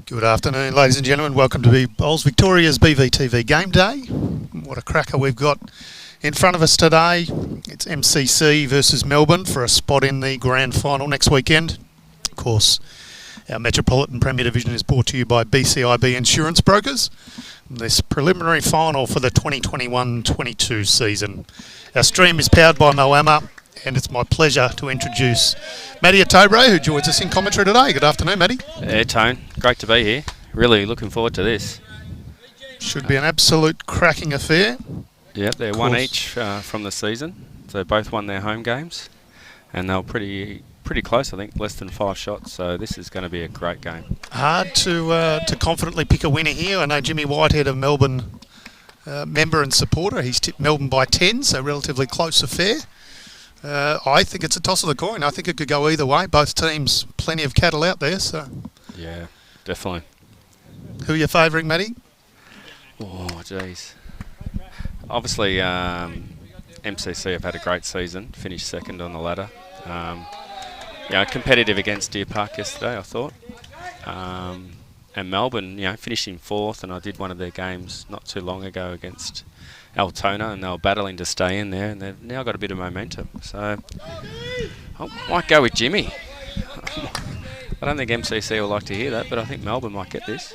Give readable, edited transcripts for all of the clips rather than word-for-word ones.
Good afternoon, ladies and gentlemen. Welcome to Bowls Victoria's BVTV Game Day. What a cracker we've got in front of us today. It's MCC versus Melbourne for a spot in the grand final next weekend. Of course, our Metropolitan Premier Division is brought to you by BCIB Insurance Brokers. This preliminary final for the 2021-22 season. Our stream is powered by Moama, and it's my pleasure to introduce Matty Ottobre, who joins us in commentary today. Good afternoon, Matty. Yeah, Tone. Great to be here. Really looking forward to this. Should be an absolute cracking affair. Yeah, they're one each from the season. So both won their home games, and they were pretty close, I think, less than 5 shots. So this is going to be a great game. Hard to confidently pick a winner here. I know Jimmy Whitehead, a Melbourne member and supporter, he's tipped Melbourne by 10, so relatively close affair. I think it's a toss of the coin. I think it could go either way. Both teams, plenty of cattle out there. So yeah, definitely. Who are you favouring, Matty? Oh, jeez. Obviously, MCC have had a great season. Finished second on the ladder. Competitive against Deer Park yesterday, I thought. And Melbourne, finishing 4th, and I did one of their games not too long ago against Altona, and they were battling to stay in there, and they've now got a bit of momentum. So I might go with Jimmy. I don't think MCC will like to hear that, but I think Melbourne might get this.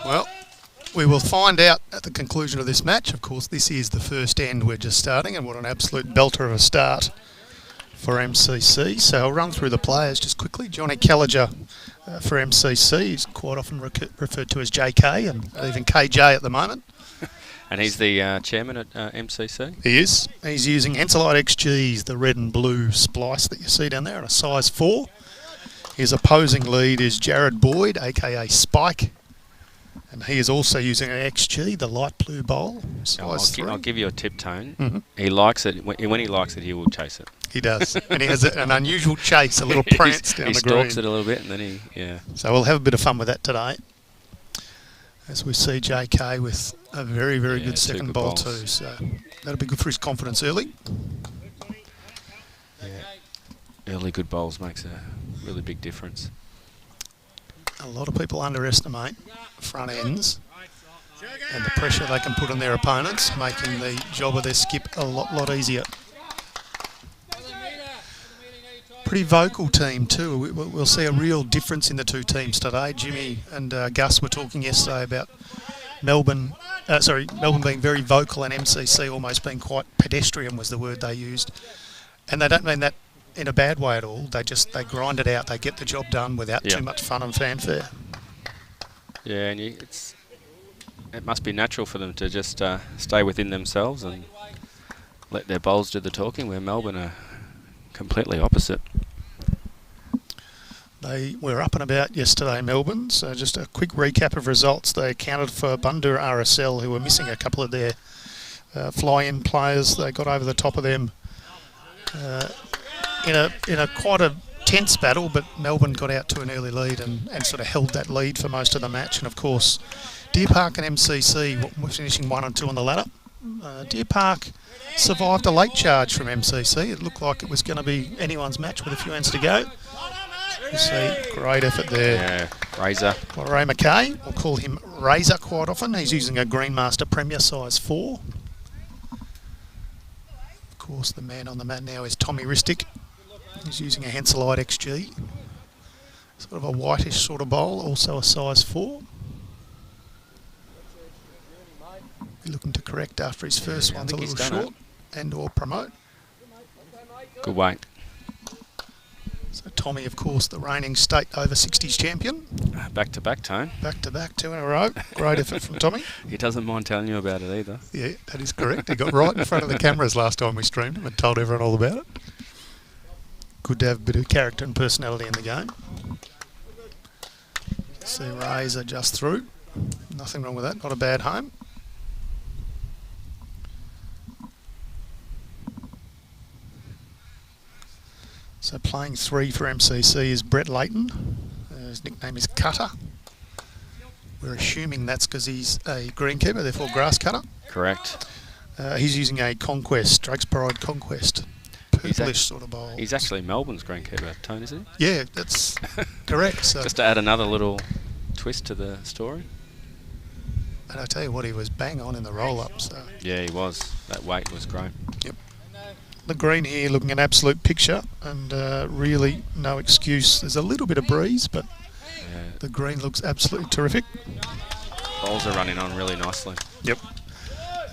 Well, we will find out at the conclusion of this match. Of course, this is the first end. We're just starting, and what an absolute belter of a start for MCC. So I'll run through the players just quickly. Johnny Callagher for MCC. He's quite often referred to as JK and even KJ at the moment. And he's the chairman at MCC? He is. He's using Ensolite XG's, the red and blue splice that you see down there, in a size 4. His opposing lead is Jared Boyd, a.k.a. Spike. And he is also using an XG, the light blue bowl, size 3. I'll give you a tip, Tone. He likes it. When he likes it, he will chase it. He does. And he has an unusual chase, a little prance down the green. He stalks it a little bit, and then So we'll have a bit of fun with that today. As we see JK with a very, very good second bowl too. So that'll be good for his confidence early. Yeah. Early good bowls makes a really big difference. A lot of people underestimate front ends and the pressure they can put on their opponents, making the job of their skip a lot easier. Pretty vocal team too. We'll see a real difference in the two teams today. Jimmy and Gus were talking yesterday about Melbourne being very vocal and MCC almost being quite pedestrian was the word they used. And they don't mean that in a bad way at all. They grind it out. They get the job done without too much fun and fanfare. Yeah, and it must be natural for them to just stay within themselves and let their bowls do the talking, where Melbourne are completely opposite. They were up and about yesterday, Melbourne. So just a quick recap of results. They accounted for Bundur RSL, who were missing a couple of their fly-in players. They got over the top of them in a quite a tense battle, but Melbourne got out to an early lead and sort of held that lead for most of the match. And of course, Deer Park and MCC were finishing 1 and 2 on the ladder. Deer Park survived a late charge from MCC. It looked like it was going to be anyone's match with a few ends to go. You see, great effort there. Yeah, Razor. Well, Ray McKay, we'll call him Razor quite often. He's using a Greenmaster Premier size 4. Of course, the man on the mat now is Tommy Ristic. He's using a Henselite XG. Sort of a whitish sort of bowl, also a size 4. Looking to correct after his first one's a little short and or promote. Good weight. So Tommy, of course, the reigning state over 60s champion. Back to back, Tone. Back to back, 2 in a row. Great effort from Tommy. He doesn't mind telling you about it either. Yeah, that is correct. He got right in front of the cameras last time we streamed him and told everyone all about it. Good to have a bit of character and personality in the game. See Razor just through. Nothing wrong with that. Not a bad home. So playing 3 for MCC is Brett Layton. His nickname is Cutter. We're assuming that's because he's a greenkeeper, therefore grass cutter. Correct. He's using a Conquest, Drake's Pride Conquest. purplish sort of bowl. He's actually Melbourne's greenkeeper, Tone, isn't he? Yeah, that's correct. So. Just to add another little twist to the story. And I tell you what, he was bang on in the roll-up. So. Yeah, he was. That weight was great. Yep. The green here looking an absolute picture, and really no excuse. There's a little bit of breeze, but the green looks absolutely terrific. Bowls are running on really nicely. Yep.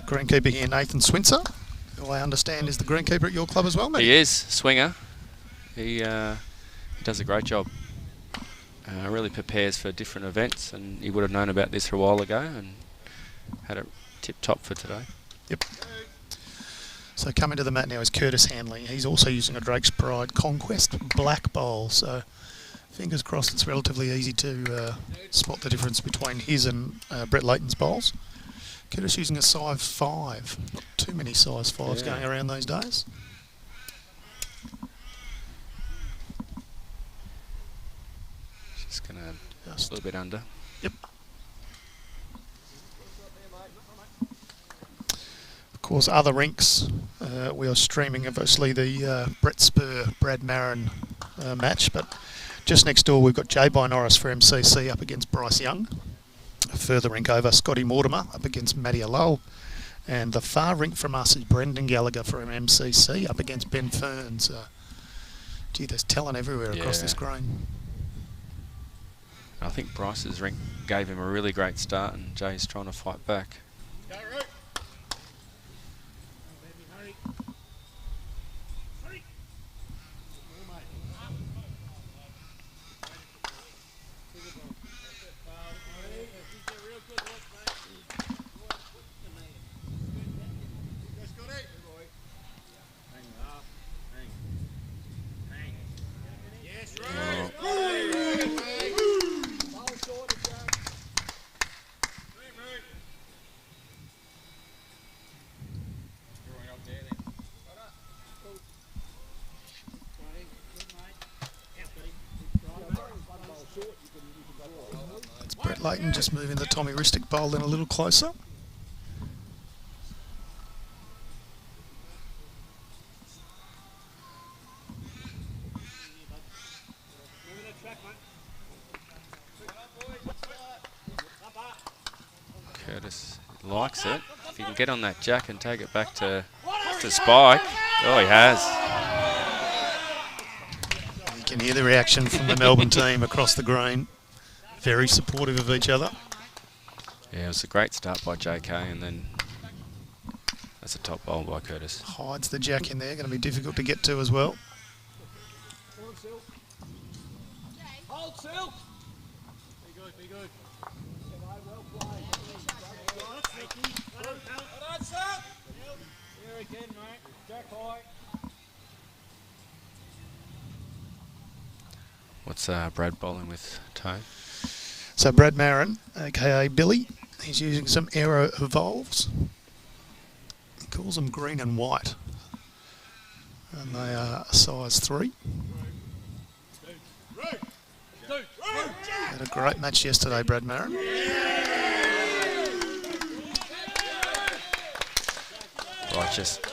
Greenkeeper here, Nathan Swincer, who I understand is the greenkeeper at your club as well, mate. He is, Swinger. He does a great job. Really prepares for different events, and he would have known about this a while ago and had it tip-top for today. Yep. So coming to the mat now is Curtis Hanley. He's also using a Drake's Pride Conquest black bowl, so fingers crossed it's relatively easy to spot the difference between his and Brett Layton's bowls. Curtis using a size 5. Not too many size 5s going around these days. Just going to just a little bit under. Yep. Of course, other rinks, we are streaming obviously the Brett Spur, Brad Marin match, but just next door we've got Jay by Norris for MCC up against Bryce Young. A further rink over, Scotty Mortimer up against Matty Alol. And the far rink from us is Brendan Gallagher from MCC up against Ben Fern. So, gee, there's talent everywhere across this green. I think Bryce's rink gave him a really great start, and Jay's trying to fight back. Brett Layton just moving the Tommy Ristic bowl in a little closer. Curtis likes it. If he can get on that jack and take it back to Spike. Oh, he has. You can hear the reaction from the Melbourne team across the green. Very supportive of each other. Yeah, it was a great start by JK, and then that's a top bowl by Curtis. Hides the jack in there, going to be difficult to get to as well. Hold Silk. Be good, be good. Here again, mate. Jack high. What's Brad bowling with, Toe? So Brad Marin, aka Billy, he's using some Aero Evolves. He calls them green and white. And they are a size 3. Had a great match yesterday, Brad Marin.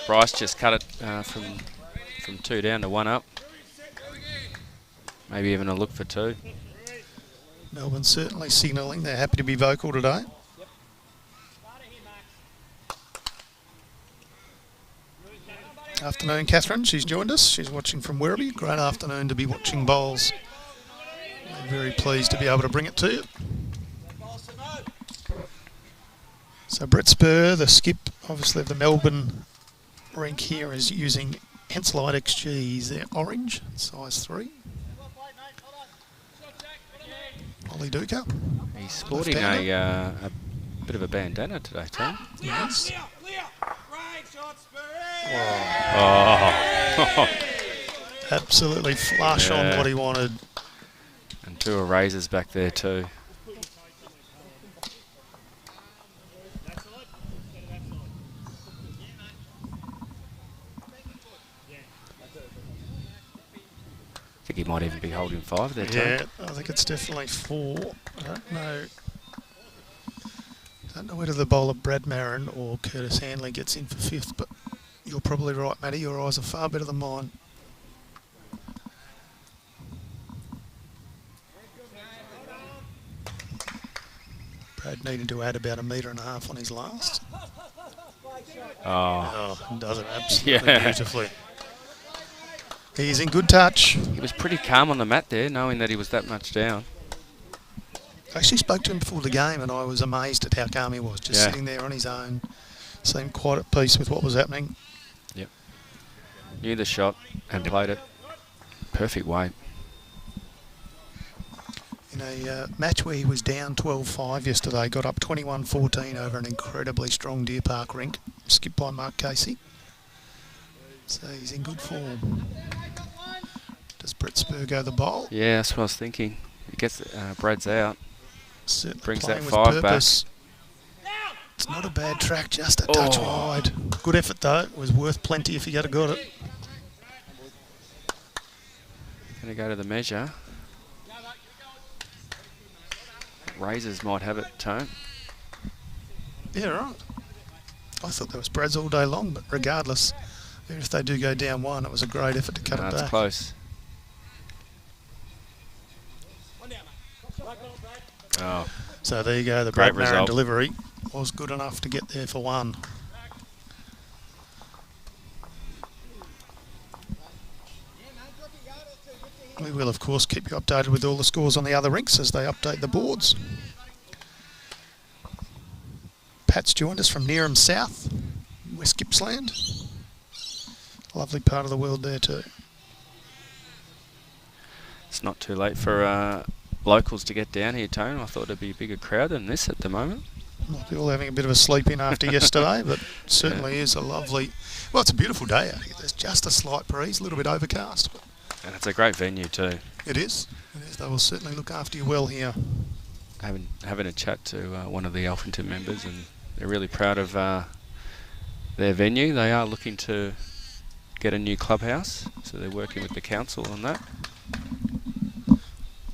Bryce just cut it from 2 down to 1 up. Maybe even a look for 2. Melbourne certainly signalling they're happy to be vocal today. Afternoon, Catherine. She's joined us. She's watching from Werribee. Great afternoon to be watching bowls. We're very pleased to be able to bring it to you. So Brett Spur, the skip, obviously of the Melbourne rink here, is using Henselite XGs. They're orange, size 3. Ollie Duca. He's sporting a bit of a bandana today, Tom. Yes. Oh. Absolutely flush on what he wanted. And 2 erasers back there too. I think he might even be holding 5 there, Tom. Yeah, I think it's definitely 4. I don't know whether the bowler Brad Marin or Curtis Hanley gets in for 5th, but You're probably right, Matty. Your eyes are far better than mine. Brad needed to add about 1.5 metres on his last. Oh, Does it absolutely Yeah. beautifully. He's in good touch. he was pretty calm on the mat there, knowing that he was that much down. I actually spoke to him before the game and I was amazed at how calm he was, just Yeah. sitting there on his own. Seemed quite at peace with what was happening. Yep. Knew the shot and played it. Perfect weight. In a match where he was down 12-5 yesterday, got up 21-14 over an incredibly strong Deer Park rink, skipped by Mark Casey. So he's in good form. Does Brett Spur go the bowl? Yeah, that's what I was thinking. He gets Brad's out. Certainly Brings playing that with 5 back. purpose. It's not a bad track, just a touch wide. Good effort though. It was worth plenty if he had got it. Going to go to the measure. Razors might have it, Tone. Yeah, right. I thought there was Brad's all day long, but regardless, even if they do go down 1, it was a great effort to cut it That's back. close. Oh, So there you go. The Great Brad Marin result. delivery was good enough to get there for 1. We will, of course, keep you updated with all the scores on the other rinks as they update the boards. Pat's joined us from Nearham South, West Gippsland. Lovely part of the world there too. it's not too late for locals to get down here, Tone. I thought it'd be a bigger crowd than this at the moment. Might be all having a bit of a sleep in after yesterday, but certainly is a lovely... Well, it's a beautiful day out here. There's just a slight breeze, a little bit overcast. But And it's a great venue too. it is. It is. They will certainly look after you well here. Having a chat to one of the Alphington members, and they're really proud of their venue. They are looking to get a new clubhouse, so they're working with the council on that.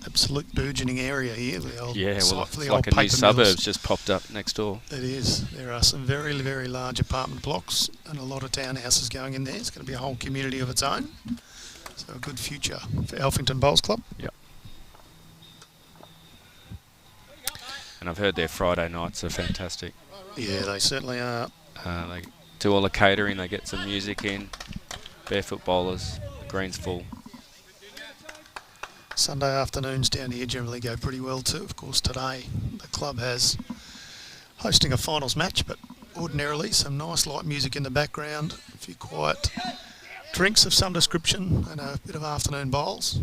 Absolute burgeoning area here. The old Yeah, well, site for it's the like old a new paper suburbs mills. just popped up next door. It is. There are some very, very large apartment blocks and a lot of townhouses going in there. It's going to be a whole community of its own. So a good future for Alphington Bowls Club. Yep. And I've heard their Friday nights are fantastic. Yeah, they certainly are. They do all the catering, they get some music in, barefoot bowlers, greens full. Sunday afternoons down here generally go pretty well too. Of course, today the club has hosting a finals match, but ordinarily some nice light music in the background, a few quiet drinks of some description and a bit of afternoon bowls.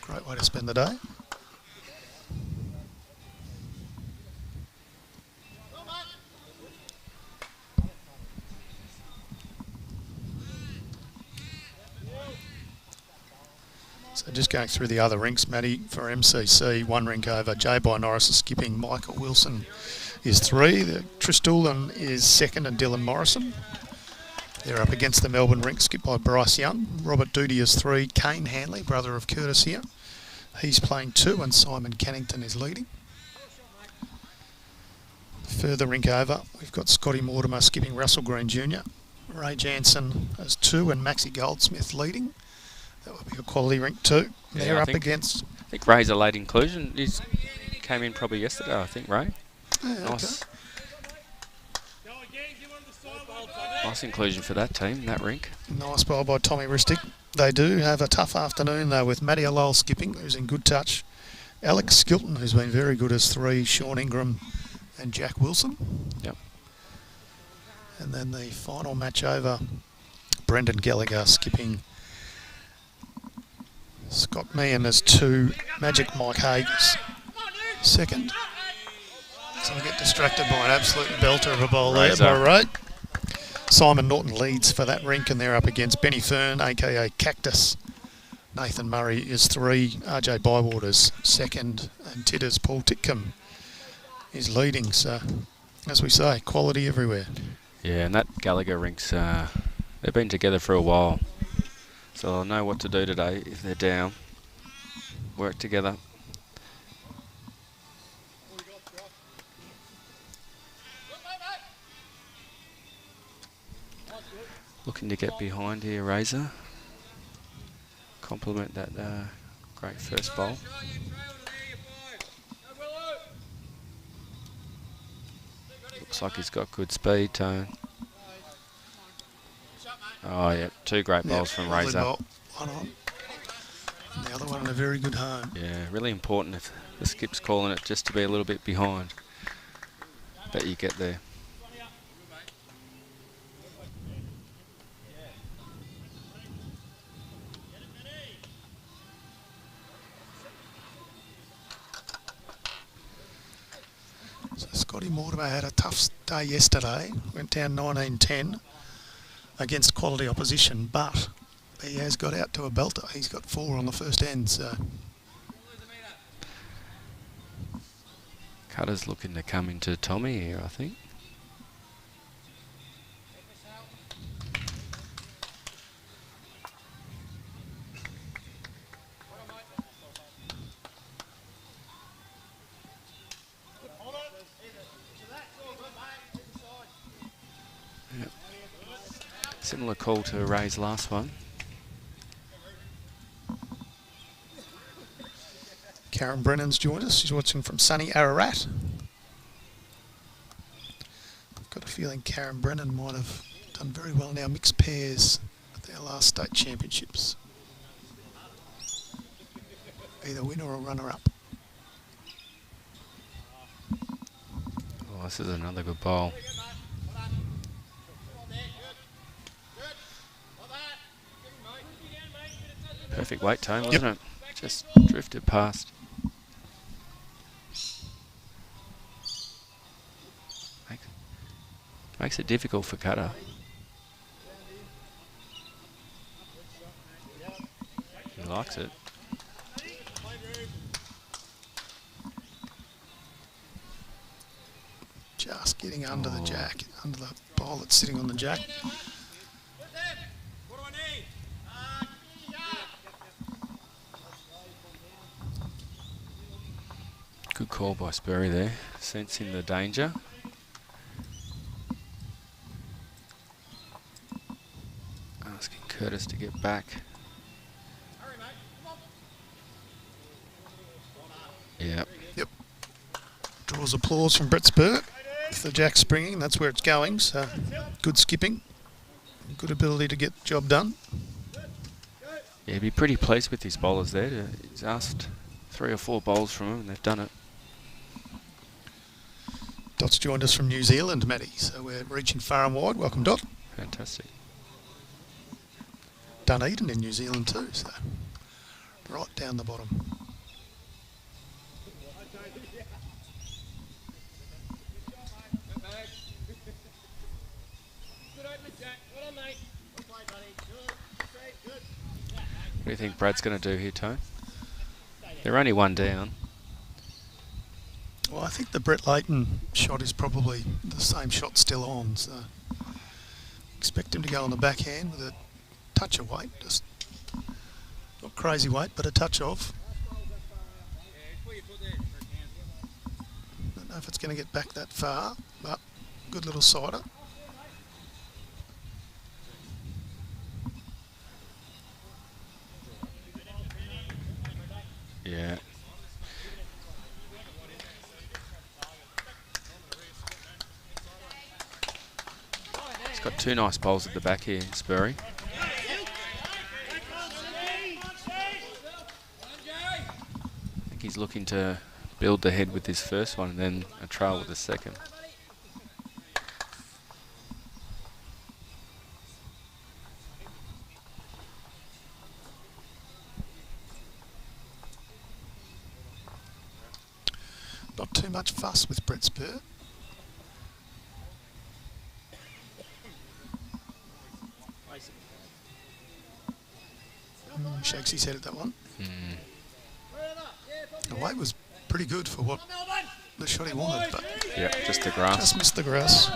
Great way to spend the day. So just going through the other rinks, Matty, for MCC, 1 rink over. J. by Norris is skipping. Michael Wilson is 3. Tristan is 2nd, and Dylan Morrison. They're up against the Melbourne rink, skipped by Bryce Young. Robert Doody is 3. Kane Hanley, brother of Curtis here. He's playing 2, and Simon Cannington is leading. Further rink over, we've got Scotty Mortimer skipping Russell Green Jr. Ray Jansen has 2, and Maxie Goldsmith leading. That would be a quality rink too. Yeah, They're I up think- against... I think Ray's a late inclusion. He came in probably yesterday, I think, Ray. Yeah, Nice. Nice inclusion for that team, that rink. Nice bowl by Tommy Ristic. They do have a tough afternoon though with Matty Lowell skipping, who's in good touch. Alex Skilton, who's been very good as 3. Sean Ingram and Jack Wilson. Yep. And then the final match over, Brendan Gallagher skipping Scott Meehan as 2. Magic Mike Hague's 2nd. So I get distracted by an absolute belter of a bowl there Razor. by Ray. Simon Norton leads for that rink, and they're up against Benny Fern, aka Cactus. Nathan Murray is 3. RJ Bywater's 2nd, and Titters Paul Titcombe is leading. So, as we say, quality everywhere. Yeah, and that Gallagher rink's, they've been together for a while. So they'll know what to do today if they're down. Work together. Looking to get behind here, Razor. Compliment that great first bowl. Looks like he's got good speed, Tone. Oh, yeah, 2 great bowls from lovely Razor. bowl. One on. And the other one in a very good home. Yeah, really important if the skip's calling it just to be a little bit behind. Bet you get there. So Scotty Mortimer had a tough day yesterday. Went down 19-10 against quality opposition, but he has got out to a belter. He's got 4 on the first end, so... Cutter's looking to come into Tommy here, I think. Yep. Similar call to Ray's last one. Karen Brennan's joined us. She's watching from sunny Ararat. I've got a feeling Karen Brennan might have done very well in our mixed pairs at their last state championships. Either winner or runner-up. Oh, this is another good bowl. Perfect weight, Tone, wasn't it? Just drifted past. Makes it difficult for Cutter. He likes it. Just getting under the jack, under the bowl that's sitting on the jack. Good call by Sperry there, sensing the danger. Asking Curtis to get back. Yep. Yep. Draws applause from Brett Spur. With the jack springing, that's where it's going. So good skipping, good ability to get the job done. Yeah, he'd be pretty pleased with his bowlers there. He's asked 3 or 4 bowls from them, and they've done it. Dot's joined us from New Zealand, Matty. So we're reaching far and wide. Welcome, Dot. Fantastic. Dunedin in New Zealand too, so right down the bottom. What do you think Brad's going to do here, Tone? They're only 1 down. Well, I think the Brett Layton shot is probably the same shot still on, so expect him to go on the backhand with a touch of weight, just not crazy weight, but a touch of. Don't know if it's going to get back that far, but good little sider. Yeah. He's got 2 nice bowls at the back here, Spurry. I think he's looking to build the head with this first one and then a trail with the second. Not too much fuss with Brett Spur. Shakes his head at that one. The weight was pretty good for what the shot he wanted, but yeah, just the grass. Just missed the grass.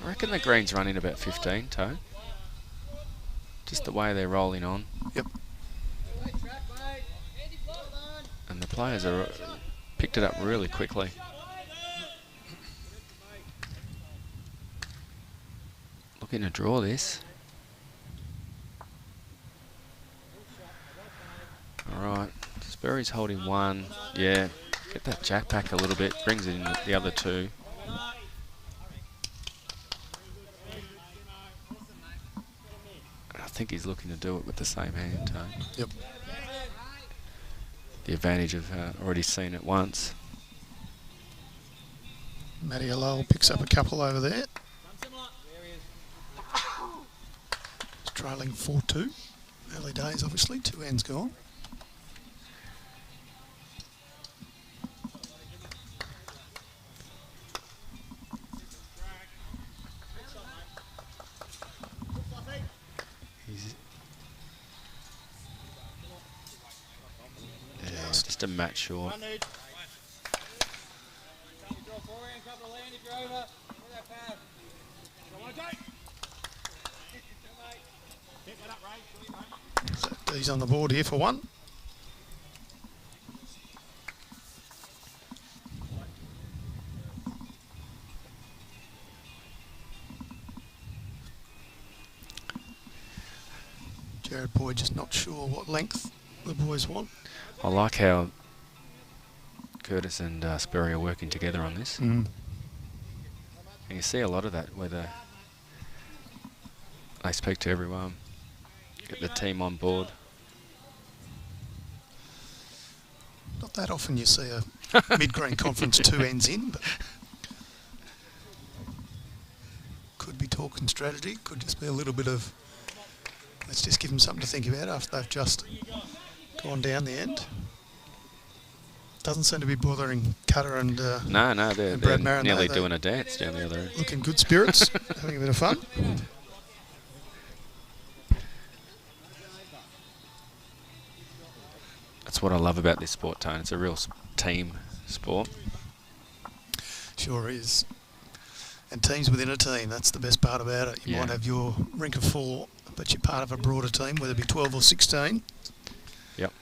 I reckon the green's running about 15, Toe. Just the way they're rolling on. Yep. And the players are picked it up really quickly. Looking to draw this. All right, Sperry's holding one. Yeah, get that jack back a little bit. Brings in the other two. I think he's looking to do it with the same hand, Tone. Yep. The advantage of already seen it once. Matty Alol picks up a couple over there. It's trailing 4-2. Early days, obviously. 2 ends gone. Yeah, it's just a match short. So D's on the board here for one. Jared Boyd just not sure what length the boys want. I like how Curtis and Sperry are working together on this. Mm. And you see a lot of that where they speak to everyone, get the team on board. Not that often you see a mid-green conference 2 ends in, but could be talking strategy, could just be a little bit of let's just give them something to think about after they've just gone down the end. Doesn't seem to be bothering Cutter and No, they're Brad Marin, nearly doing a dance down the other end. Looking good spirits, having a bit of fun. That's what I love about this sport, Tone. It's a real team sport. Sure is. And teams within a team, that's the best part about it. You might have your rink of 4, but you're part of a broader team, whether it be 12 or 16. Yep.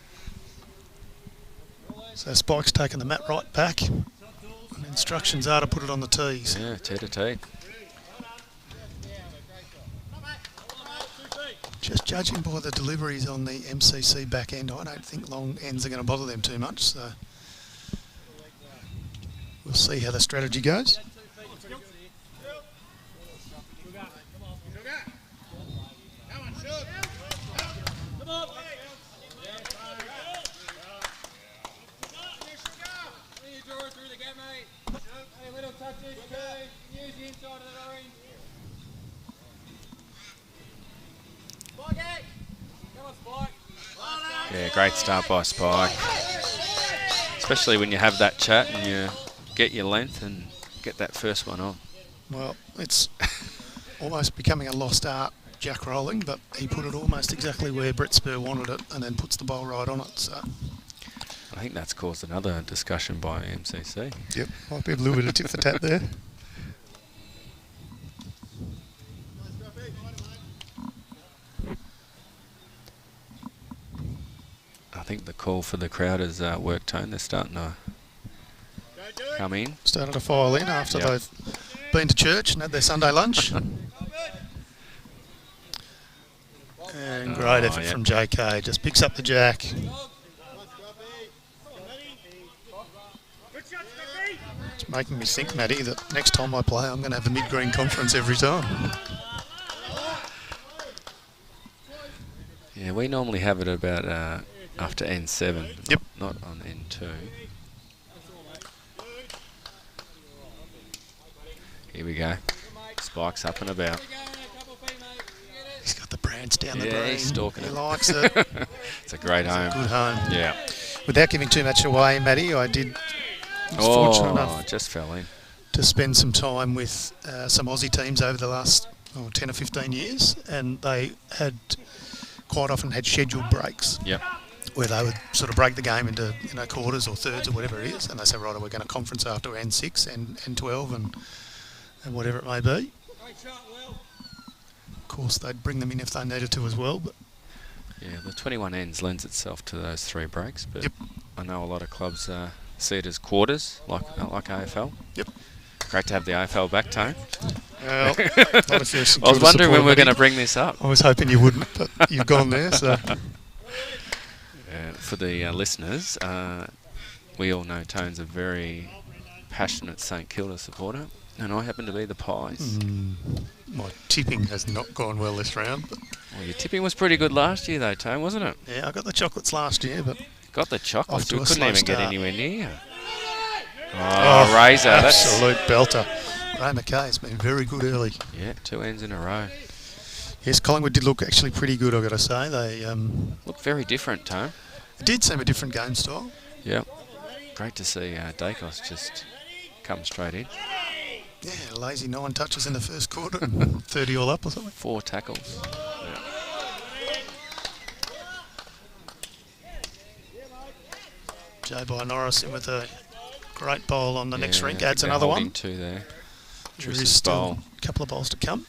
So Spike's taking the mat right back. And instructions are to put it on the tees. Yeah, tee to tee. Just judging by the deliveries on the MCC back end, I don't think long ends are going to bother them too much. So we'll see how the strategy goes. Yeah, great start by Spike. Especially when you have that chat and you get your length and get that first one on. Well, it's almost becoming a lost art, jack rolling, but he put it almost exactly where Brett Spur wanted it and then puts the bowl right on it. So I think that's caused another discussion by MCC. Yep, might be a little bit of tit for tat there. I think the call for the crowd is work, Tone. They're starting to come in. Started to file in after they've been to church and had their Sunday lunch. And great effort from JK. Just picks up the jack. It's making me think, Matty, that next time I play, I'm going to have a mid-green conference every time. Yeah, we normally have it about after N7. Yep. Not on N2. Here we go. Spike's up and about. He's got the prance down the green. Yeah, he's stalking he it. likes it. It's a great home. Good home. Yeah. Without giving too much away, Matty, I was fortunate enough just fell in. to spend some time with some Aussie teams over the last 10 or 15 years, and they had quite often had scheduled breaks. Yep. Where they would sort of break the game into quarters or thirds or whatever it is, and they say, right, we're going to conference after N6 and N12 and whatever it may be. Of course, they'd bring them in if they needed to as well. But yeah, the 21 ends lends itself to those 3 breaks, but I know a lot of clubs see it as quarters, like AFL. Yep. Great to have the AFL back, Tone. Well, not if you're I was wondering when we're going to bring this up. I was hoping you wouldn't, but you've gone there, so... For the listeners, we all know Tone's a very passionate St Kilda supporter, and I happen to be the Pies. My tipping has not gone well this round. But Well, your tipping was pretty good last year, though, Tone, wasn't it? yeah, I got the chocolates last year, but... Got the chocolates. to We a couldn't slow even get start. anywhere near. Oh, Razor. Absolute belter. Ray McKay's been very good early. Yeah, 2 ends in a row. Yes, Collingwood did look actually pretty good, I've got to say. They Look very different, Tone. it did seem a different game style. Yep. Great to see Dacos just come straight in. Yeah, a lazy 9 touches in the first quarter, 30 all up or something. 4 tackles. Joe by Norris in with a great bowl on the next Yeah, rink. I Adds think they're another holding one. 2 there. There Truce's is still bowl. a couple of bowls to come.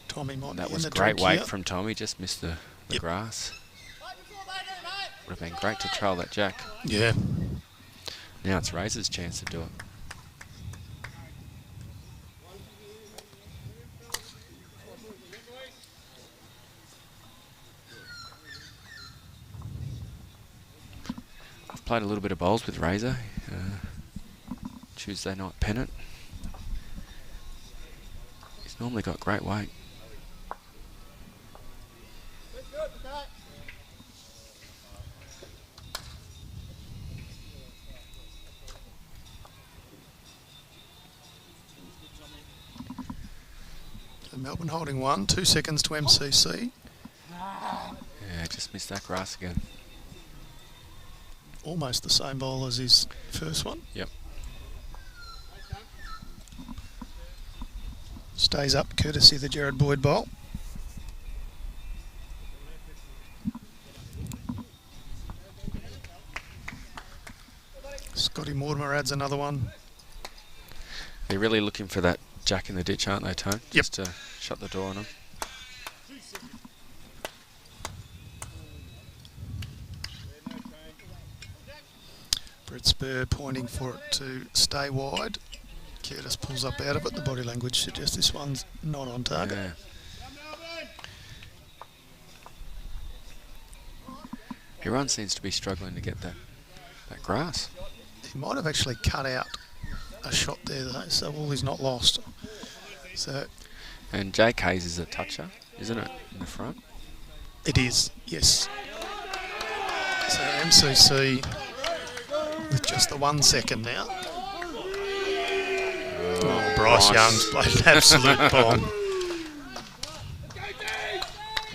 Tommy might That be was in the great drink weight here. from Tommy, just missed the Yep. grass. Would have been great to trail that jack. Yeah. Now it's Razor's chance to do it. I've played a little bit of bowls with Razor. Tuesday night Pennant. He's normally got great weight. So Melbourne holding 1, 2 seconds to MCC. Yeah, just missed that grass again. Almost the same bowl as his first one. Yep. Stays up courtesy of the Jared Boyd bowl. Scotty Mortimer adds another one. They're really looking for that jack in the ditch, aren't they, Tone? Yep. Just to shut the door on them. Brett Spur pointing for it to stay wide. Curtis pulls up out of it. The body language suggests this one's not on target. Yeah. Everyone seems to be struggling to get that grass. He might have actually cut out a shot there though, so all is not lost. So And JK's is a toucher, isn't it, in the front? it is, yes. So MCC with just the 1 second now. Oh, Bryce nice. Young's played an absolute bomb.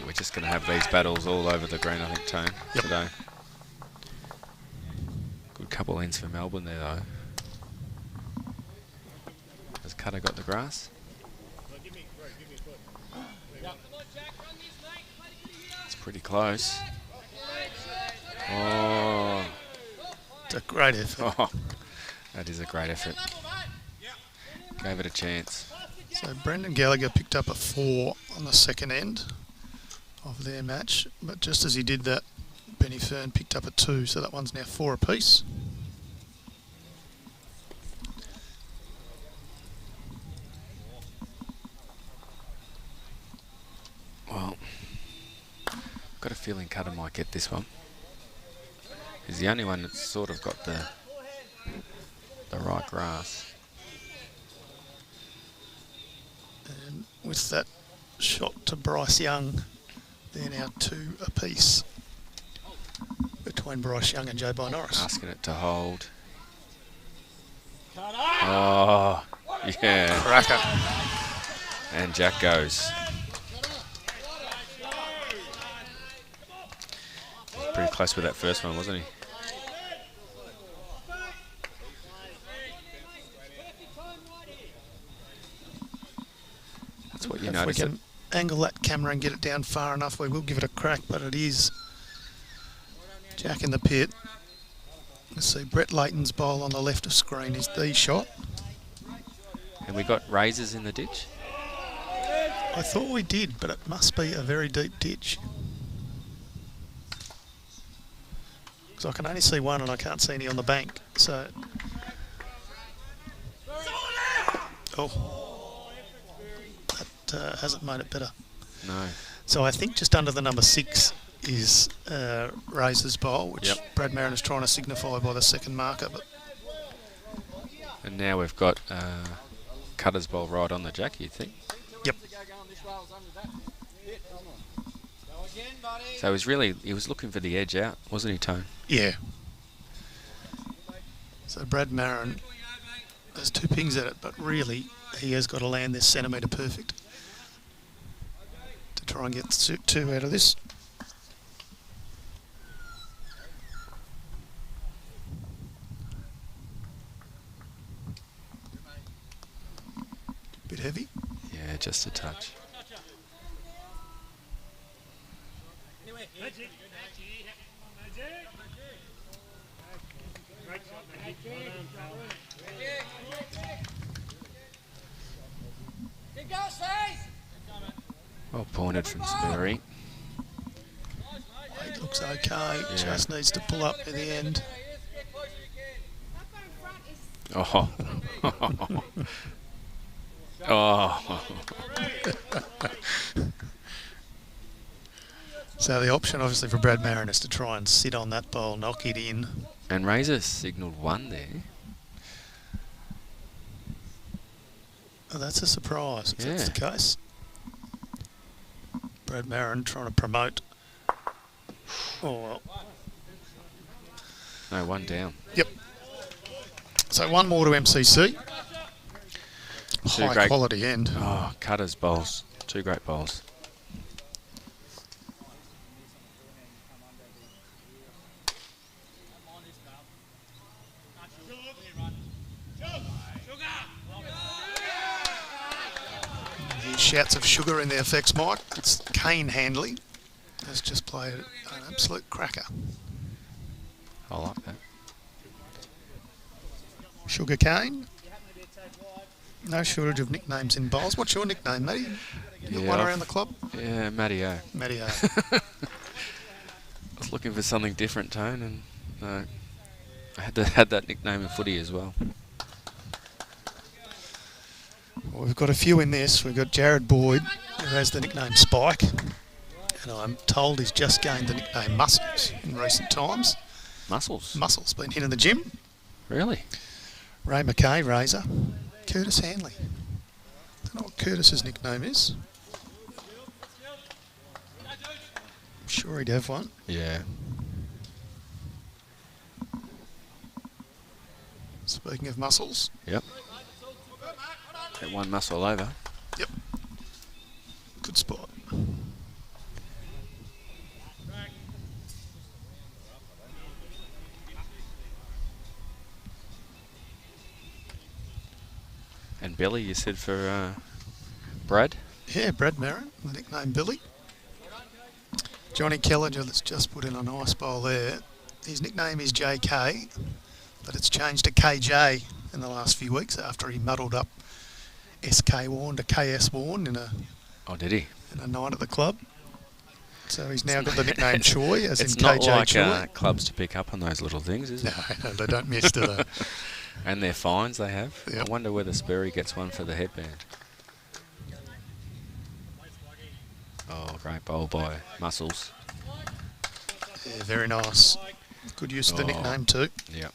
We're just going to have these battles all over the green, I think, Tone, Yep. today. Good couple ends for Melbourne there, though. Has Cutter got the grass? It's pretty close. Oh, It's a great effort. oh, that is a great effort. Gave it a chance. So Brendan Gallagher picked up a 4 on the second end of their match, but just as he did that, Benny Fern picked up a 2, so that one's now 4 apiece. Well, got a feeling Cutter might get this one. He's the only one that's sort of got the right grass. And with that shot to Bryce Young, they're now 2 apiece between Bryce Young and Joe by Norris. Asking it to hold. Oh, yeah. Cracker. And Jack goes. Pretty close with that first one, wasn't he? That's what you If we notice. can angle that camera and get it down far enough, we will give it a crack, but it is Jack in the pit. Let's see, Brett Layton's bowl on the left of screen is the shot. And we got Razors in the ditch. I thought we did, but it must be a very deep ditch. Because I can only see one and I can't see any on the bank. So, that hasn't made it better. No. So I think just under the number 6 is Razor's bowl, which Brad Marin is trying to signify by the second marker. But And now we've got Cutter's bowl right on the jack, you'd think. Yep. So he was looking for the edge out, wasn't he, Tone? Yeah. So Brad Marin has 2 pings at it, but really he has got to land this centimetre perfect to try and get 2 out of this. Bit heavy. Yeah, just a touch. Well pointed from Sperry. Weight looks okay, just needs to pull up at the end. Oh. Oh. So the option obviously for Brad Marin is to try and sit on that bowl, knock it in. And Razor signalled 1 there. Oh, that's a surprise if that's Yeah. the case. Brad Marin trying to promote. Oh, well. No, 1 down. Yep. So 1 more to MCC. High quality end. Oh, Cutter's bowls. 2 great bowls. Shouts of sugar in the effects, Mike. It's Kane Handley has just played an absolute cracker. I like that. Sugar Cane. No shortage of nicknames in bowls. What's your nickname, Matty? You got one around the club? Yeah, Matty O. Matty O. I was looking for something different, Tone, and no, I had that nickname in footy as well. Well, we've got a few in this. We've got Jared Boyd, who has the nickname Spike, and I'm told he's just gained the nickname Muscles in recent times. Muscles? Muscles, been hit in the gym. Really? Ray McKay, Razor. Curtis Hanley. Don't know what Curtis's nickname is. I'm sure he'd have one. Yeah. Speaking of muscles. Yep. Get 1 muscle over. Yep. Good spot. And Billy, you said for Brad? Yeah, Brad Marin, the nickname Billy. Johnny Kellinger that's just put in a nice bowl there. His nickname is JK, but it's changed to KJ in the last few weeks after he muddled up SK Warren to KS Warren in a did he? In a night at the club. So he's now got the nickname Choi, as in it's KJ not Choi. like clubs to pick up on those little things, is it? No, they don't miss, do they? And their fines they have. Yep. I wonder whether Sperry gets one for the headband. Oh, great bowl by Muscles. Yeah, very nice. Good use of the nickname too. Yep.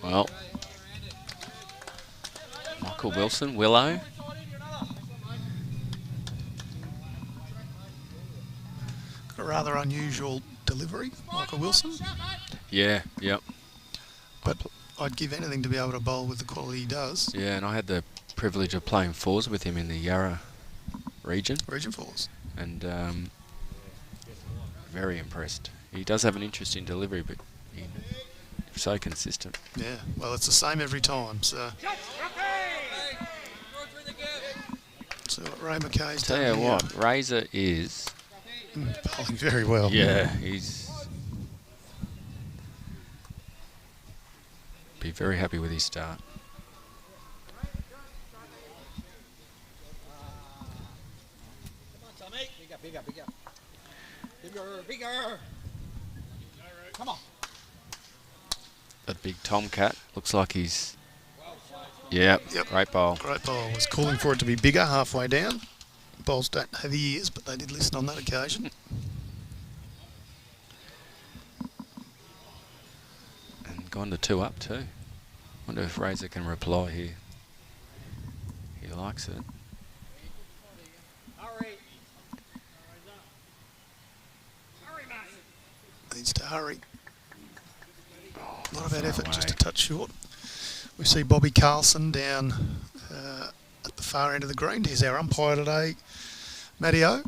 Well, Michael Wilson, Willow. Got a rather unusual delivery, Michael Wilson. Yeah, yep. But I'd give anything to be able to bowl with the quality he does. Yeah, and I had the privilege of playing fours with him in the Yarra region. Region fours. And very impressed. He does have an interesting delivery, but he's so consistent. Yeah, well, it's the same every time. So what Ray McKay's done Tell you here. what, Razor is... bowling very well. Yeah, he's... Be very happy with his start. Bigger. Come on. That big Tomcat looks like he's. Yep. Great ball. Great ball. Was calling for it to be bigger halfway down. Bowls don't have ears, but they did listen on that occasion. And gone to 2 up too. Wonder if Razor can reply here. He likes it. Needs to hurry. Not a bad effort, just a touch short. We see Bobby Carlson down at the far end of the green. He's our umpire today, Matty O.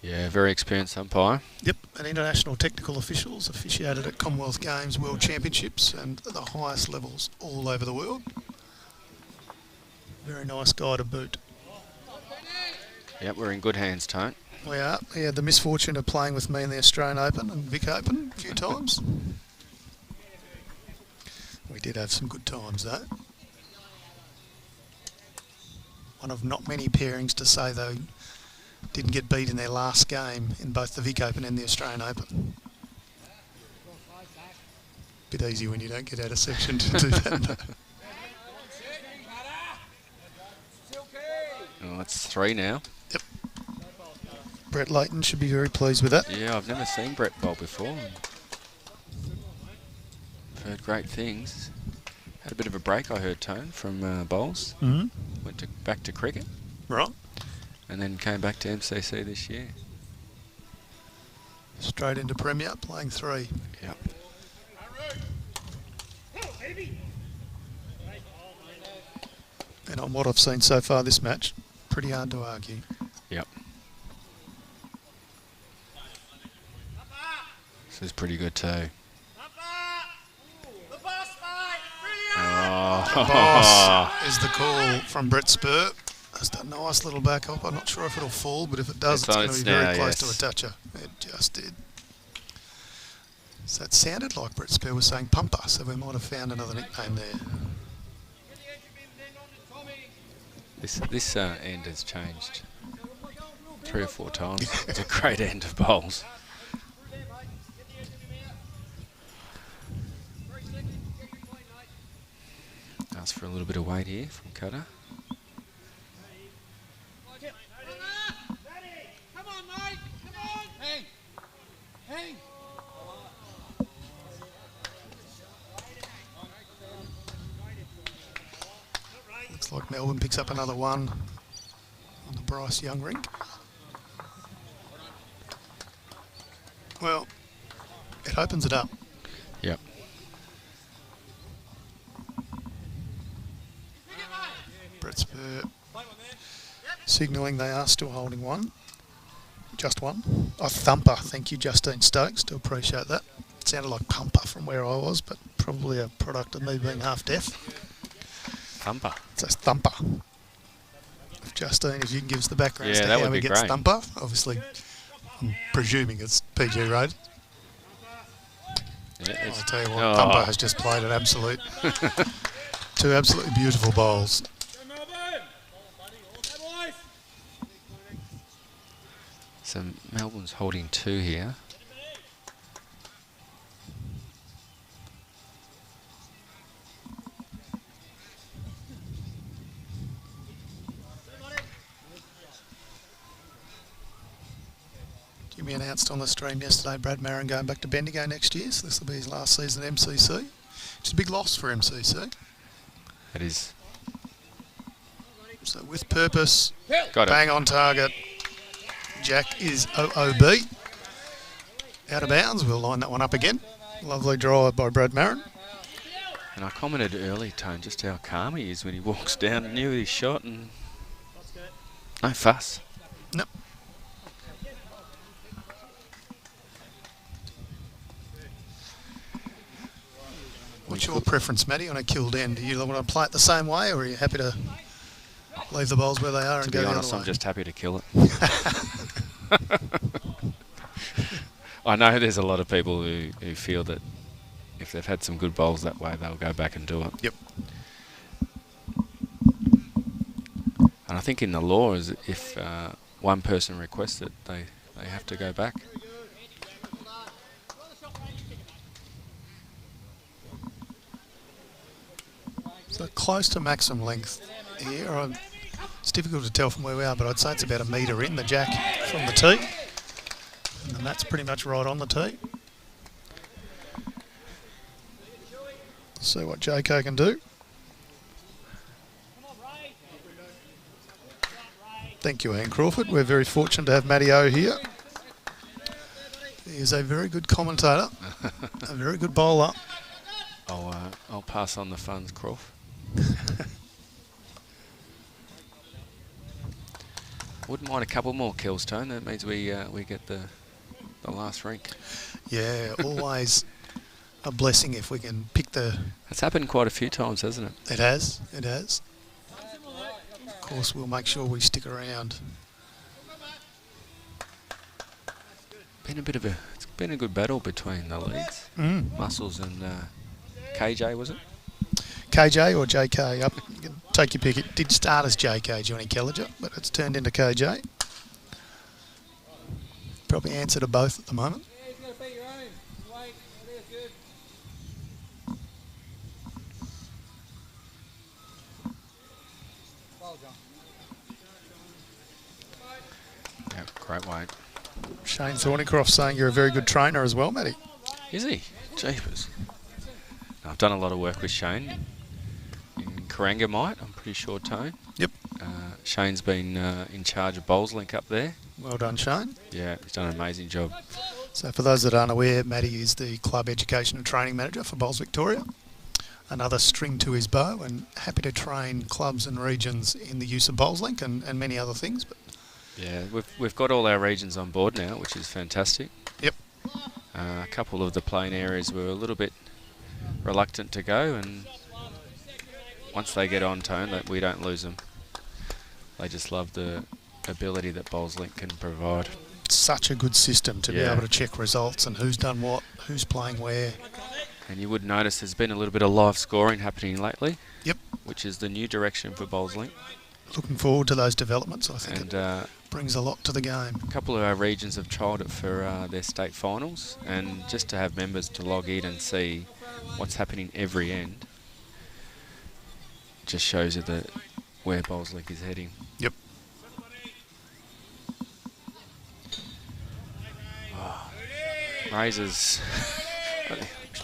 Yeah, very experienced umpire. Yep, and international technical officials officiated at Commonwealth Games, World Championships and the highest levels all over the world. Very nice guy to boot. Yep, we're in good hands, Tone. We are. He had the misfortune of playing with me in the Australian Open and Vic Open a few times. We did have some good times though. One of not many pairings to say though didn't get beat in their last game in both the Vic Open and the Australian Open. Bit easy when you don't get out of section to do that. Oh, that's 3 now. Yep. Brett Layton should be very pleased with that. Yeah, I've never seen Brett bowl before. I've heard great things. Had a bit of a break, I heard, Tone, from bowls. Mm-hmm. Went back to cricket. Right. And then came back to MCC this year. Straight into Premier, playing 3. Yep. And on what I've seen so far this match, pretty hard to argue. Yep. This is pretty good too. Oh. Boss is the call from Brett Spur. That's a nice little back hop. I'm not sure if it'll fall, but if it does, it's going to be very close to a toucher. It just did. So it sounded like Brett Spur was saying pumper, so we might have found another nickname there. This end has changed 3 or 4 times. It's a great end of bowls. Ask for a little bit of weight here from Cutter. Come on, mate. Come on. Hang. Hang. Looks like Melbourne picks up another one on the Bryce Young rink. Well, it opens it up. Yep. Brett Spur signalling they are still holding one. Just one. A thumper. Thank you, Justine Stokes. Do appreciate that. It sounded like pumper from where I was, but probably a product of me being half deaf. Thumper. It says thumper. If Justine, if you can give us the background as to that how would he be gets great. thumper. Obviously, I'm presuming it's PG Road. Yeah, I'll tell you what, Thumper has just played an absolute, 2 absolutely beautiful bowls. So Melbourne's holding 2 here. Jimmy announced on the stream yesterday Brad Marin going back to Bendigo next year, so this will be his last season at MCC, which is a big loss for MCC. It is. So with purpose, Got bang it. on target. Jack is OOB. Out of bounds, we'll line that one up again. Lovely drive by Brad Marin. And I commented early, Tone, just how calm he is when he walks down and knew his shot and no fuss. Nope. What's your preference, Matty, on a killed end? Do you want to play it the same way, or are you happy to leave the bowls where they are and go To be the honest, other I'm way? just happy to kill it. I know there's a lot of people who feel that if they've had some good bowls that way, they'll go back and do it. Yep. And I think in the law is if one person requests it, they have to go back. So close to maximum length here. It's difficult to tell from where we are, but I'd say it's about a metre in the jack from the tee. And that's pretty much right on the tee. See what JK can do. Thank you, Ian Crawford. We're very fortunate to have Matty O here. He is a very good commentator, a very good bowler. I'll pass on the funds, Crawf. Wouldn't mind a couple more kills, Tone. That means we get the last rink. Yeah, always a blessing if we can pick the... It's happened quite a few times, hasn't it? It has, it has. Of course, we'll make sure we stick around. It's been a good battle between the leads. Muscles and KJ, was it? KJ or JK? Up, you can take your pick. It did start as JK, Johnny Kelliger, but it's turned into KJ. Probably answer to both at the moment. Yeah, he's got to beat your own. Wait, that is good. Well done. Yeah, great weight. Shane Thornycroft saying you're a very good trainer as well, Matty. Is he? Jeepers. I've done a lot of work with Shane in Corangamite, I'm pretty sure, Tone. Yep. Shane's been in charge of Bowlslink up there. Well done, Shane. Yeah, he's done an amazing job. So for those that aren't aware, Matty is the Club Education and Training Manager for Bowls Victoria. Another string to his bow, and happy to train clubs and regions in the use of Bowlslink and many other things. But Yeah, we've got all our regions on board now, which is fantastic. Yep. A couple of the plain areas were a little bit reluctant to go, and once they get on, Tone, that we don't lose them. They just love the ability that Bowlslink can provide. such a good system to be able to check results and who's done what, who's playing where. And you would notice there's been a little bit of live scoring happening lately. Yep. Which is the new direction for Bowlslink. Looking forward to those developments. I think it brings a lot to the game. A couple of our regions have trialled it for their state finals, and just to have members to log in and see what's happening every end just shows you that where Bowlslink is heading. Yep. Oh. Razors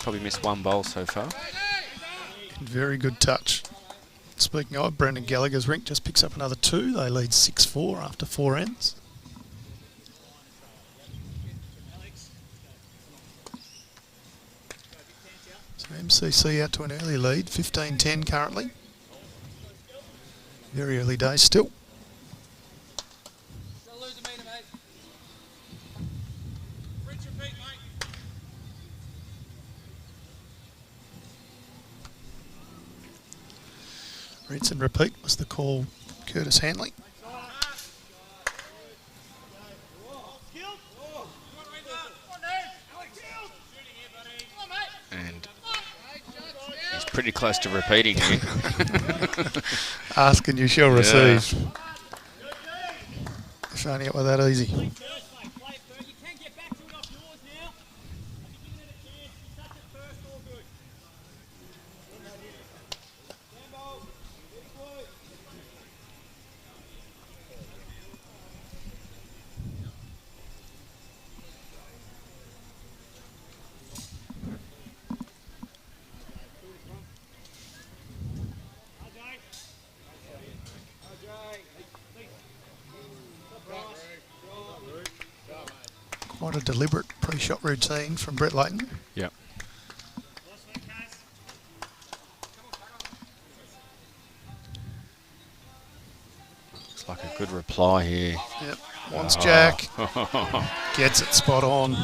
probably missed one bowl so far. Very good touch. Speaking of, Brendan Gallagher's rink just picks up another 2. They lead 6-4 after 4 ends. So MCC out to an early lead, 15-10 currently. Very early days still. Don't lose a meter, mate. Rinse repeat, mate. Rinse and repeat was the call, Curtis Hanley. And he's pretty close to repeating here. Ask and you shall receive. If only it were that easy. Quite a deliberate pre-shot routine from Brett Layton. Yep. Looks like a good reply here. Yep. Wants Jack. Gets it spot on.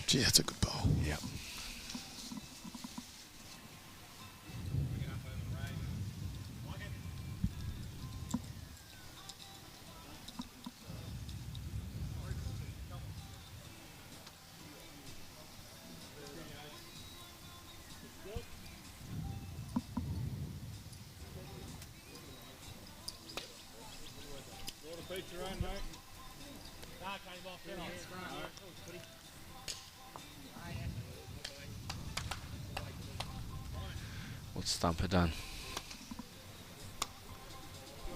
Gee, that's a good ball. Yep. What's Thumper done?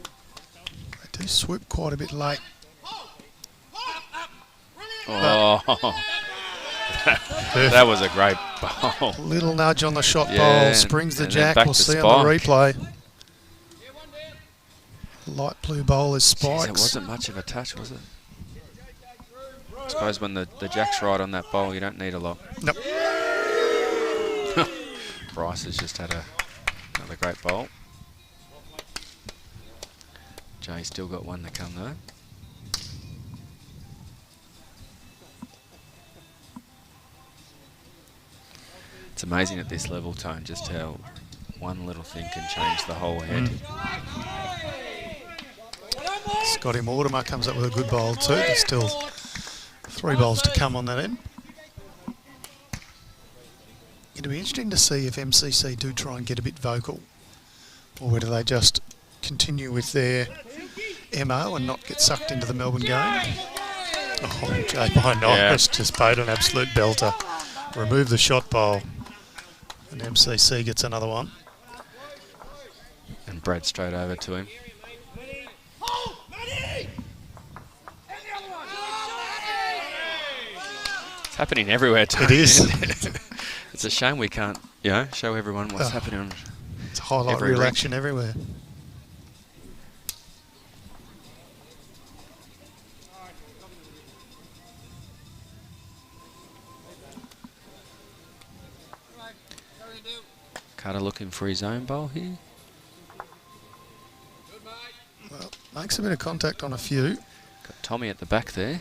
They do swoop quite a bit late. Oh, that was a great bowl. Little nudge on the shot Yeah, bowl, springs the and then jack. back We'll to see on the spike. replay. Light blue bowl is Jeez, spikes. it wasn't much of a touch, was it? I suppose when the jack's right on that bowl, you don't need a lot. Nope. Bryce has just had another great bowl. Jay's still got one to come though. It's amazing at this level, Tone, just how one little thing can change the whole head. Scotty Mortimer comes up with a good bowl too. There's still 3 bowls to come on that end. It'll be interesting to see if MCC do try and get a bit vocal, or whether they just continue with their MO and not get sucked into the Melbourne game. Oh, Jay by Norris just paid an absolute belter. Remove the shot bowl, and MCC gets another one. And Brad straight over to him. It's happening everywhere, Tony. It is. It's a shame we can't, show everyone what's happening on It's a highlight every reel rink. action everywhere. Carter looking for his own bowl here. Well, makes a bit of contact on a few. Got Tommy at the back there.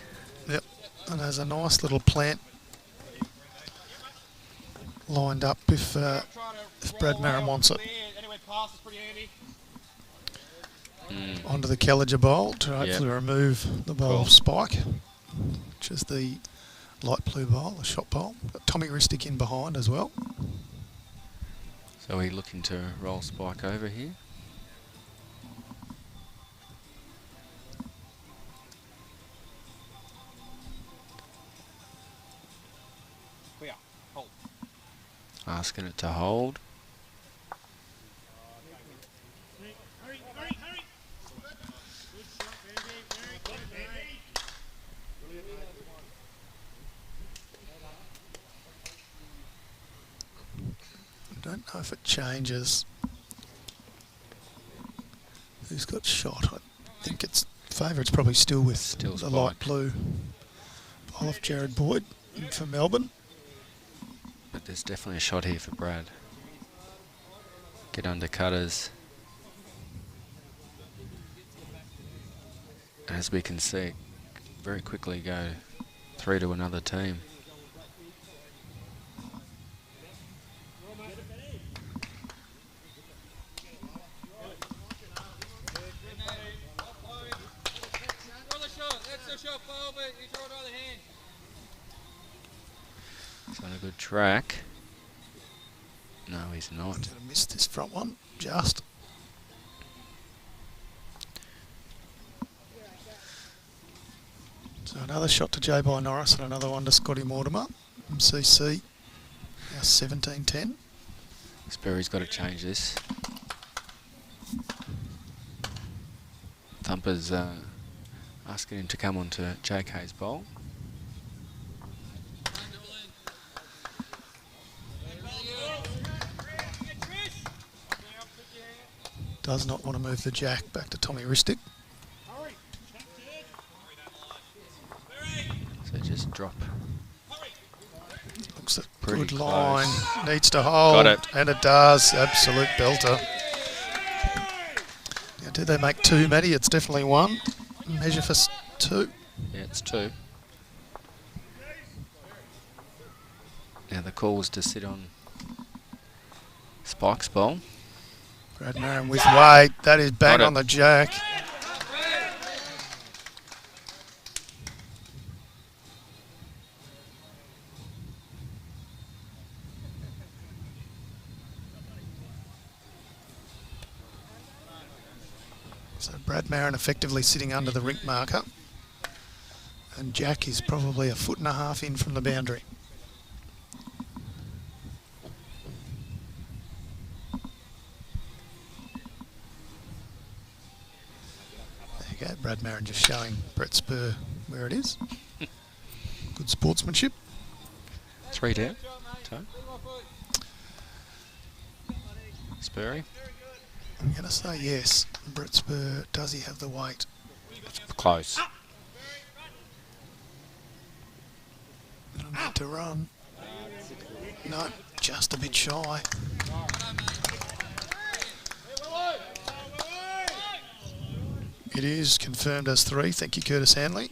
Yep, and there's a nice little plant lined up if Brad Merrim wants it. Onto the Kelliger bowl to hopefully remove the bowl of Spike, which is the light blue bowl, the shot bowl. Got Tommy Ristic in behind as well. So we're looking to roll Spike over here. Asking it to hold. I don't know if it changes who's got shot. I think it's favourite's probably still with the Spike. light blue bowl of Jared Boyd for Melbourne. But there's definitely a shot here for Brad. Get undercutters. As we can see, very quickly go through to another team. He's on a good track. No, he's not. Gonna miss this front one, just. So another shot to Jay by Norris and another one to Scotty Mortimer. MCC, now 17-10. Sperry's got to change this. Thumper's asking him to come on to JK's bowl. Does not want to move the jack back to Tommy Ristic. So just drop. Looks a Pretty good close. line. Needs to hold. Got it. And it does. Absolute belter. Now, did they make 2, Matty? It's definitely 1. Measure for 2. Yeah, it's 2. Now the call was to sit on Spike's bowl. Brad Merrim with weight. That is bang Got it. on the jack. So Brad Marin effectively sitting under the rink marker. And Jack is probably a foot and a half in from the boundary. There you go, Brad Marin just showing Brett Spur where it is. Good sportsmanship. 3 down. Toe. Spurry. I'm going to say yes. Brett Spur, does he have the weight? It's close. Little need to run. No, just a bit shy. It is confirmed as 3. Thank you, Curtis Hanley.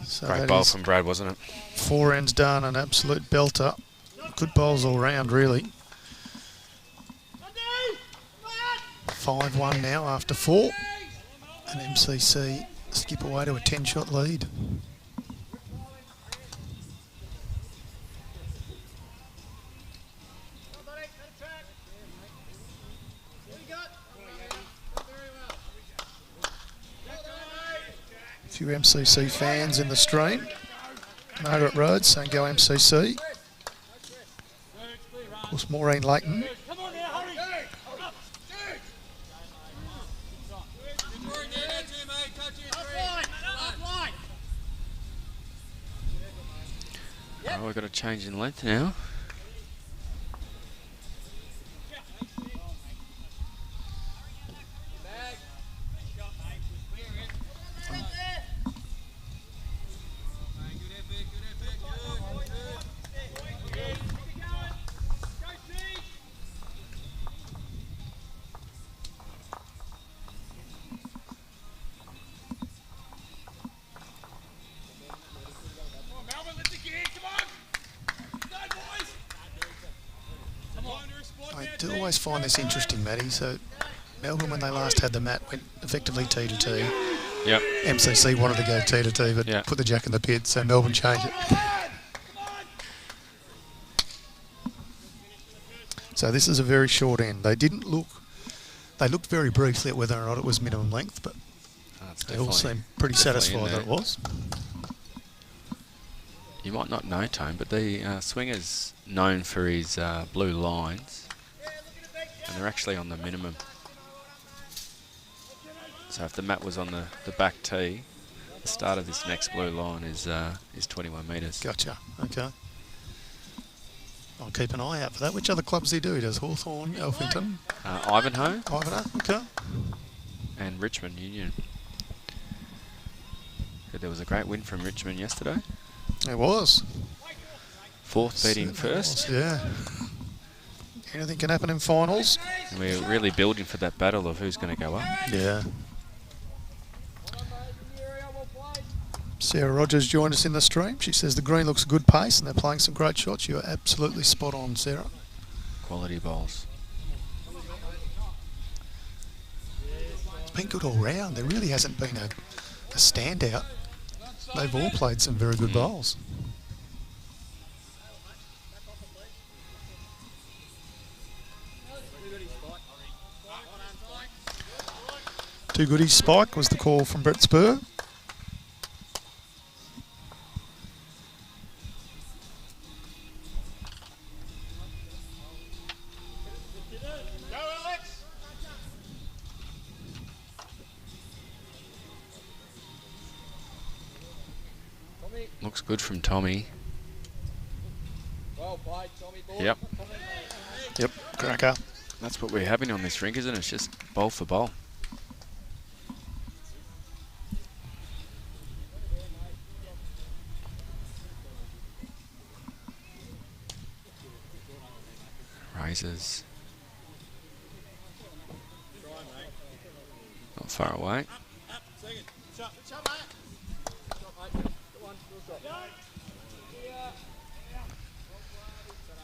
So Great that bowl is from Brad, wasn't it? 4 ends done, an absolute belter. Good bowls all round, really. 5-1 now after 4. And MCC skip away to a 10-shot lead. A few MCC fans in the stream. Margaret Road saying go MCC. Of course, Maureen Layton. Oh, we've got a change in length now. I do always find this interesting, Matty. So Melbourne, when they last had the mat, went effectively T to T. Yep. MCC wanted to go T to T, but Yeah. put the jack in the pit, so Melbourne changed it. So this is a very short end. They looked very briefly at whether or not it was minimum length, but they all seemed pretty satisfied that it was. You might not know, Tone, but the swinger's known for his blue lines, and they're actually on the minimum. So if the mat was on the back tee, the start of this next blue line is 21 metres. Gotcha. Okay. I'll keep an eye out for that. Which other clubs do he do? He does Hawthorn, Elphington, Ivanhoe, okay. and Richmond Union. There was a great win from Richmond yesterday. It was. Fourth beating first. Yeah. Anything can happen in finals. And we're really building for that battle of who's going to go up. Yeah. Sarah Rogers joined us in the stream. She says the green looks a good pace and they're playing some great shots. You are absolutely spot on, Sarah. Quality bowls. It's been good all round. There really hasn't been a standout. They've all played some very good bowls. Two goodies spike was the call from Brett Spur. Looks good from Tommy. Well played, Tommy boy. Yep. Yep, cracker. That's what we're having on this rink, isn't it? It's just bowl for bowl. Razors. Not far away.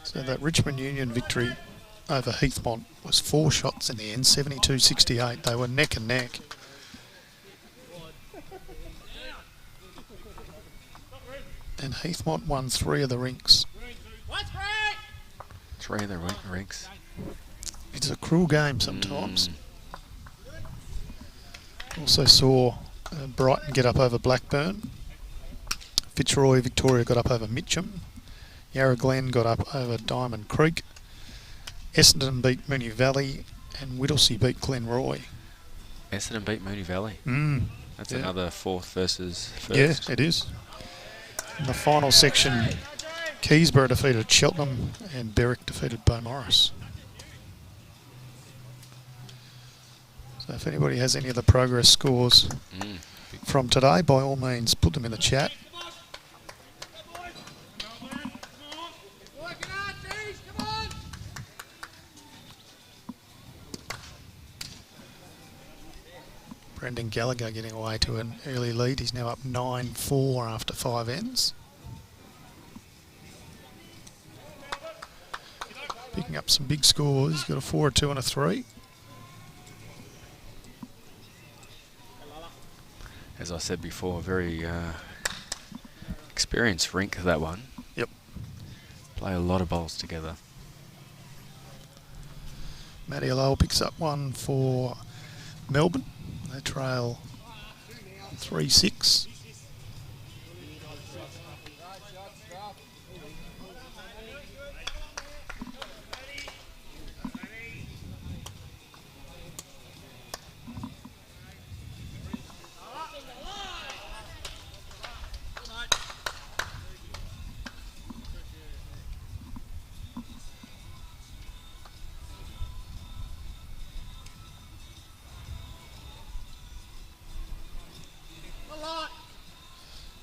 So that Richmond Union victory over Heathmont was 4 shots in the end, 72-68. They were neck and neck. And Heathmont won 3 of the rinks. 3 of the rinks. It's a cruel game sometimes. Also saw Brighton get up over Blackburn. Fitzroy Victoria got up over Mitcham. Yarra Glen got up over Diamond Creek. Essendon beat Moonee Valley, and Whittlesea beat Glenroy. Essendon beat Moonee Valley. That's Yeah. another fourth versus first. Yeah, it is. In the final section, Keysborough defeated Cheltenham and Berwick defeated Beaumaris. So if anybody has any of the progress scores from today, by all means put them in the chat. Brendan Gallagher getting away to an early lead. He's now up 9-4 after 5 ends. Picking up some big scores. He's got a 4, a 2 and a 3. As I said before, very experienced rink, that one. Yep. Play a lot of bowls together. Matty Lowell picks up one for Melbourne. They trail 3-6.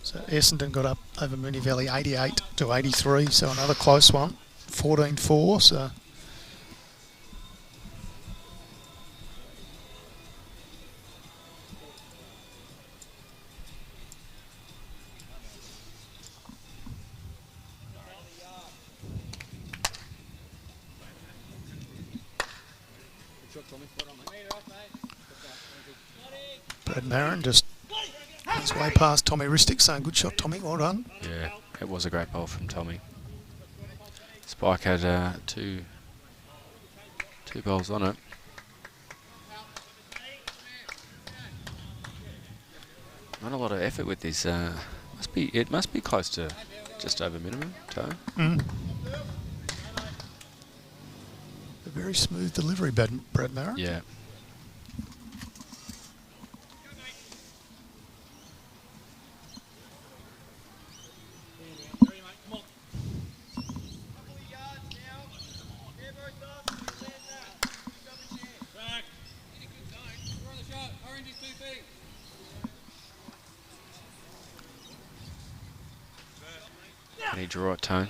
So Essendon got up over Moonee Valley 88 to 83, so another close one, 14-4. So Brad Marin just his way past Tommy Ristic, saying good shot, Tommy, well done. Yeah, it was a great bowl from Tommy. Spike had two bowls on it. Not a lot of effort with this. It must be close to just over minimum toe. A very smooth delivery, Brad Marin. Yeah. Can he draw it, Tone?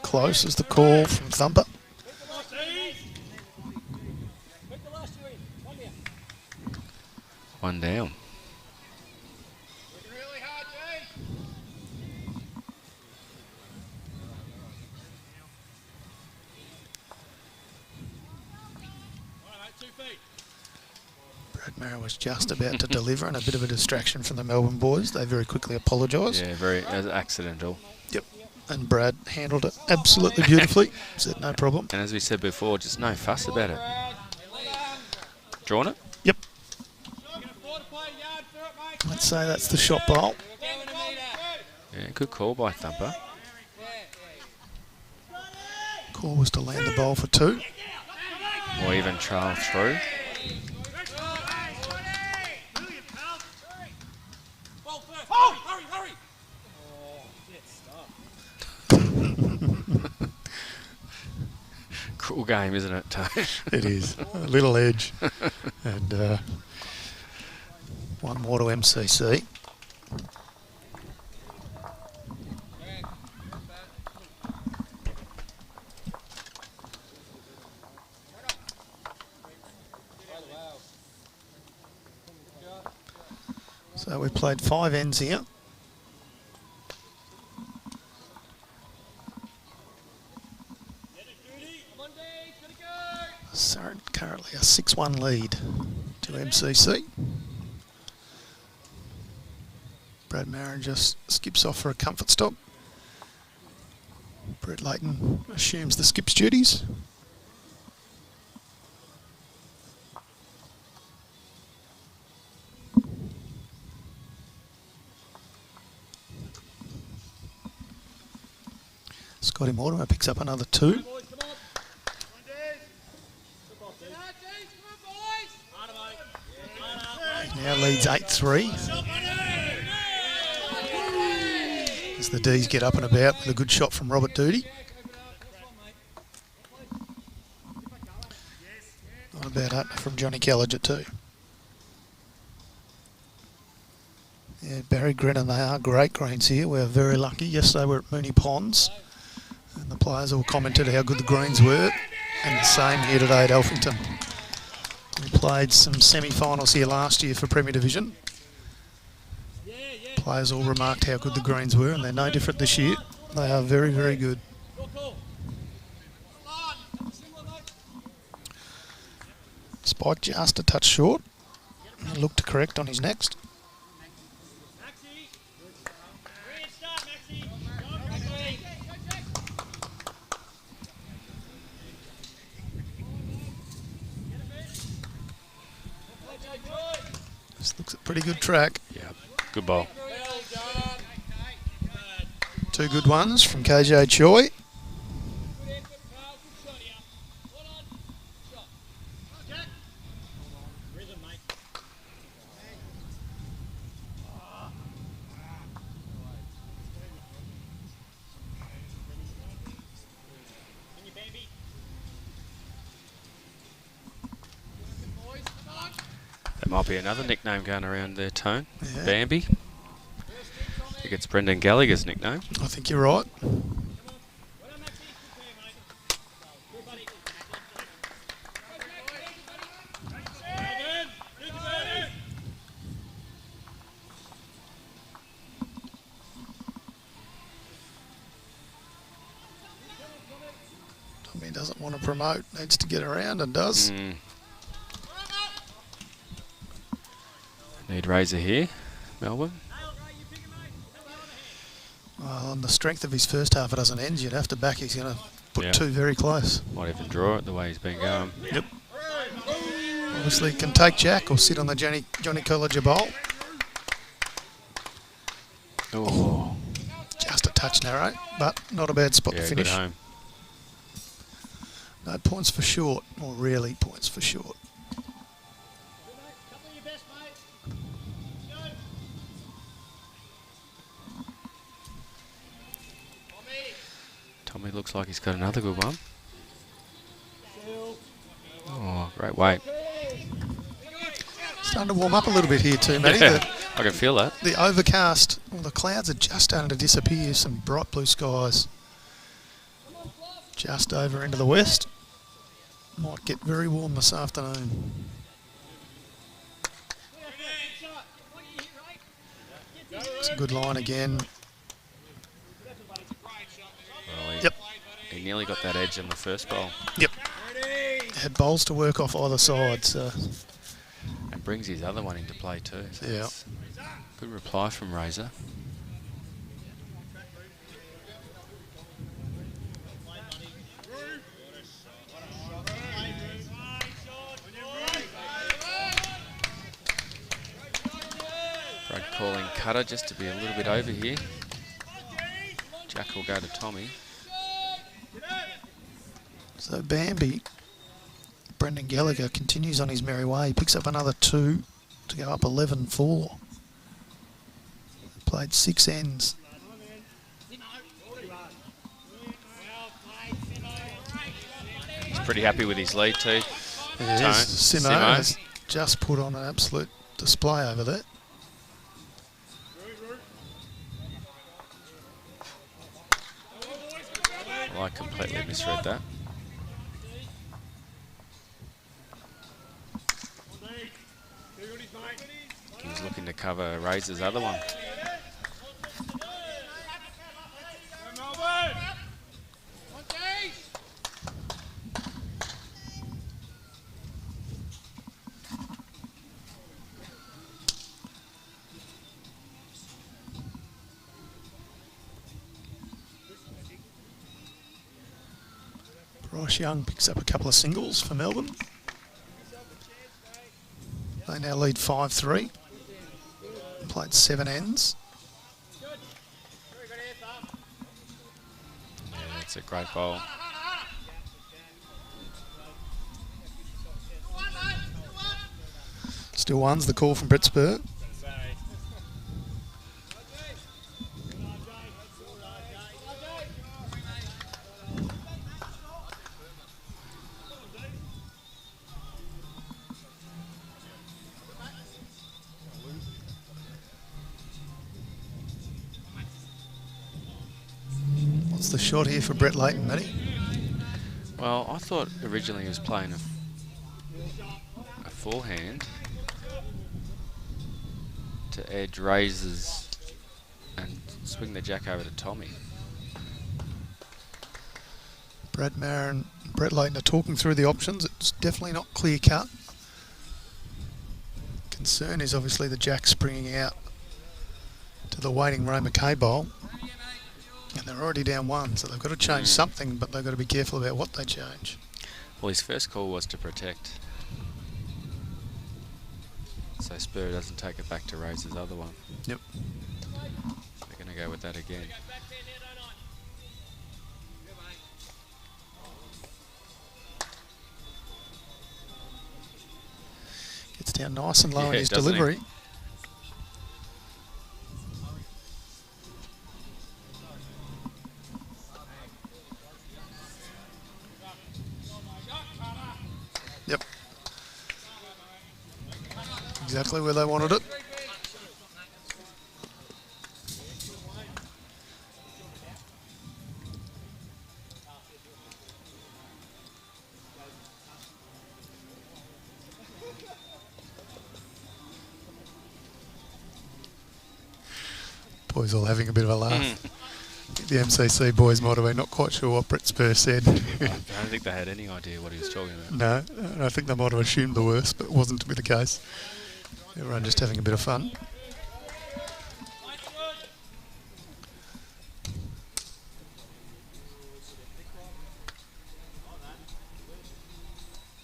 Close is the call from Thumper. One down. Brad Marin was just about to deliver, and a bit of a distraction from the Melbourne boys. They very quickly apologised. Yeah, very accidental. Yep. And Brad handled it absolutely beautifully. Said no problem. And as we said before, just no fuss about it. Drawn it? Yep. Let's say that's the shot bowl. Yeah, good call by Thumper. Call was to land the bowl for 2. Or even trail through. Cool game, isn't it, Tone? It is. A little edge. And one more to MCC. So we played 5 ends here. Currently a 6-1 lead to MCC. Brad Marin just skips off for a comfort stop. Brett Layton assumes the skip's duties. Scotty Mortimer picks up another 2. He now leads 8-3. As the D's get up and about with a good shot from Robert Doody. Not a bad opener from Johnny Callager too. Yeah, Barry Grennan, they are great greens here. We're very lucky. Yesterday we were at Mooney Ponds and the players all commented how good the greens were, and the same here today at Alphington. We played some semi-finals here last year for Premier Division. Players all remarked how good the greens were, and they're no different this year. They are very, very good. Spike just a touch short. He looked correct on his next. This looks a pretty good track. Yeah, good ball. 2 good ones from KJ Choi. There might be another nickname going around there, Tone. Yeah. Bambi. I think it's Brendan Gallagher's nickname. I think you're right. Tommy doesn't want to promote, needs to get around and does. Need Razor here, Melbourne. Well, on the strength of his first half, it doesn't end. You'd have to back. He's going to put 2 very close. Might even draw it the way he's been going. Yep. Obviously can take Jack or sit on the Johnny Callager bowl. Oh, Just a touch narrow, but not a bad spot to finish. Good home. No points for short, or really points for short. Tommy looks like he's got another good one. Oh, great weight. Starting to warm up a little bit here too, Matty. Yeah, I can feel that. The overcast, well, the clouds are just starting to disappear. Some bright blue skies just over into the west. Might get very warm this afternoon. It's a good line again. Well, Yep. He nearly got that edge in the first bowl. Yep. Had bowls to work off either side, so. And brings his other one into play too. So Yeah. it's good reply from Razor. Brad calling cutter just to be a little bit over here. Jack will go to Tommy. So Bambi, Brendan Gallagher continues on his merry way. He picks up another 2 to go up 11-4. Played 6 ends. He's pretty happy with his lead too. Yes, Simo Simo. has just put on an absolute display over there. Well, I completely misread that. He was looking to cover Razor's other one. Ross Young picks up a couple of singles for Melbourne. They now lead 5-3. Played 7 ends. Yeah, that's a great bowl. Still one's the call from Brett Spur. What's the shot here for Brett Layton, Matty? Well, I thought originally he was playing a forehand to edge raises and swing the jack over to Tommy. Brad Maher and Brett Layton are talking through the options. It's definitely not clear cut. Concern is obviously the jack springing out to the waiting Ray McKay bowl. And they're already down 1, so they've got to change something, but they've got to be careful about what they change. Well, his first call was to protect, so Spur doesn't take it back to raise his other one. Yep. They're going to go with that again. Gets down nice and low in his doesn't he? delivery. Yep. Exactly where they wanted it. Boys all having a bit of a laugh. The MCC boys might have been not quite sure what Brett Spur said. I don't think they had any idea what he was talking about. No, I think they might have assumed the worst, but it wasn't to be the case. Everyone just having a bit of fun.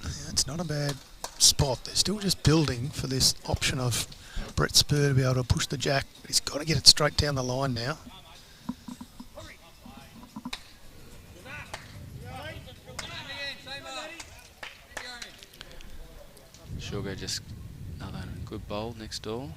Yeah, it's not a bad spot. They're still just building for this option of Brett Spur to be able to push the jack. But he's got to get it straight down the line now. Sugar just another good bowl next door.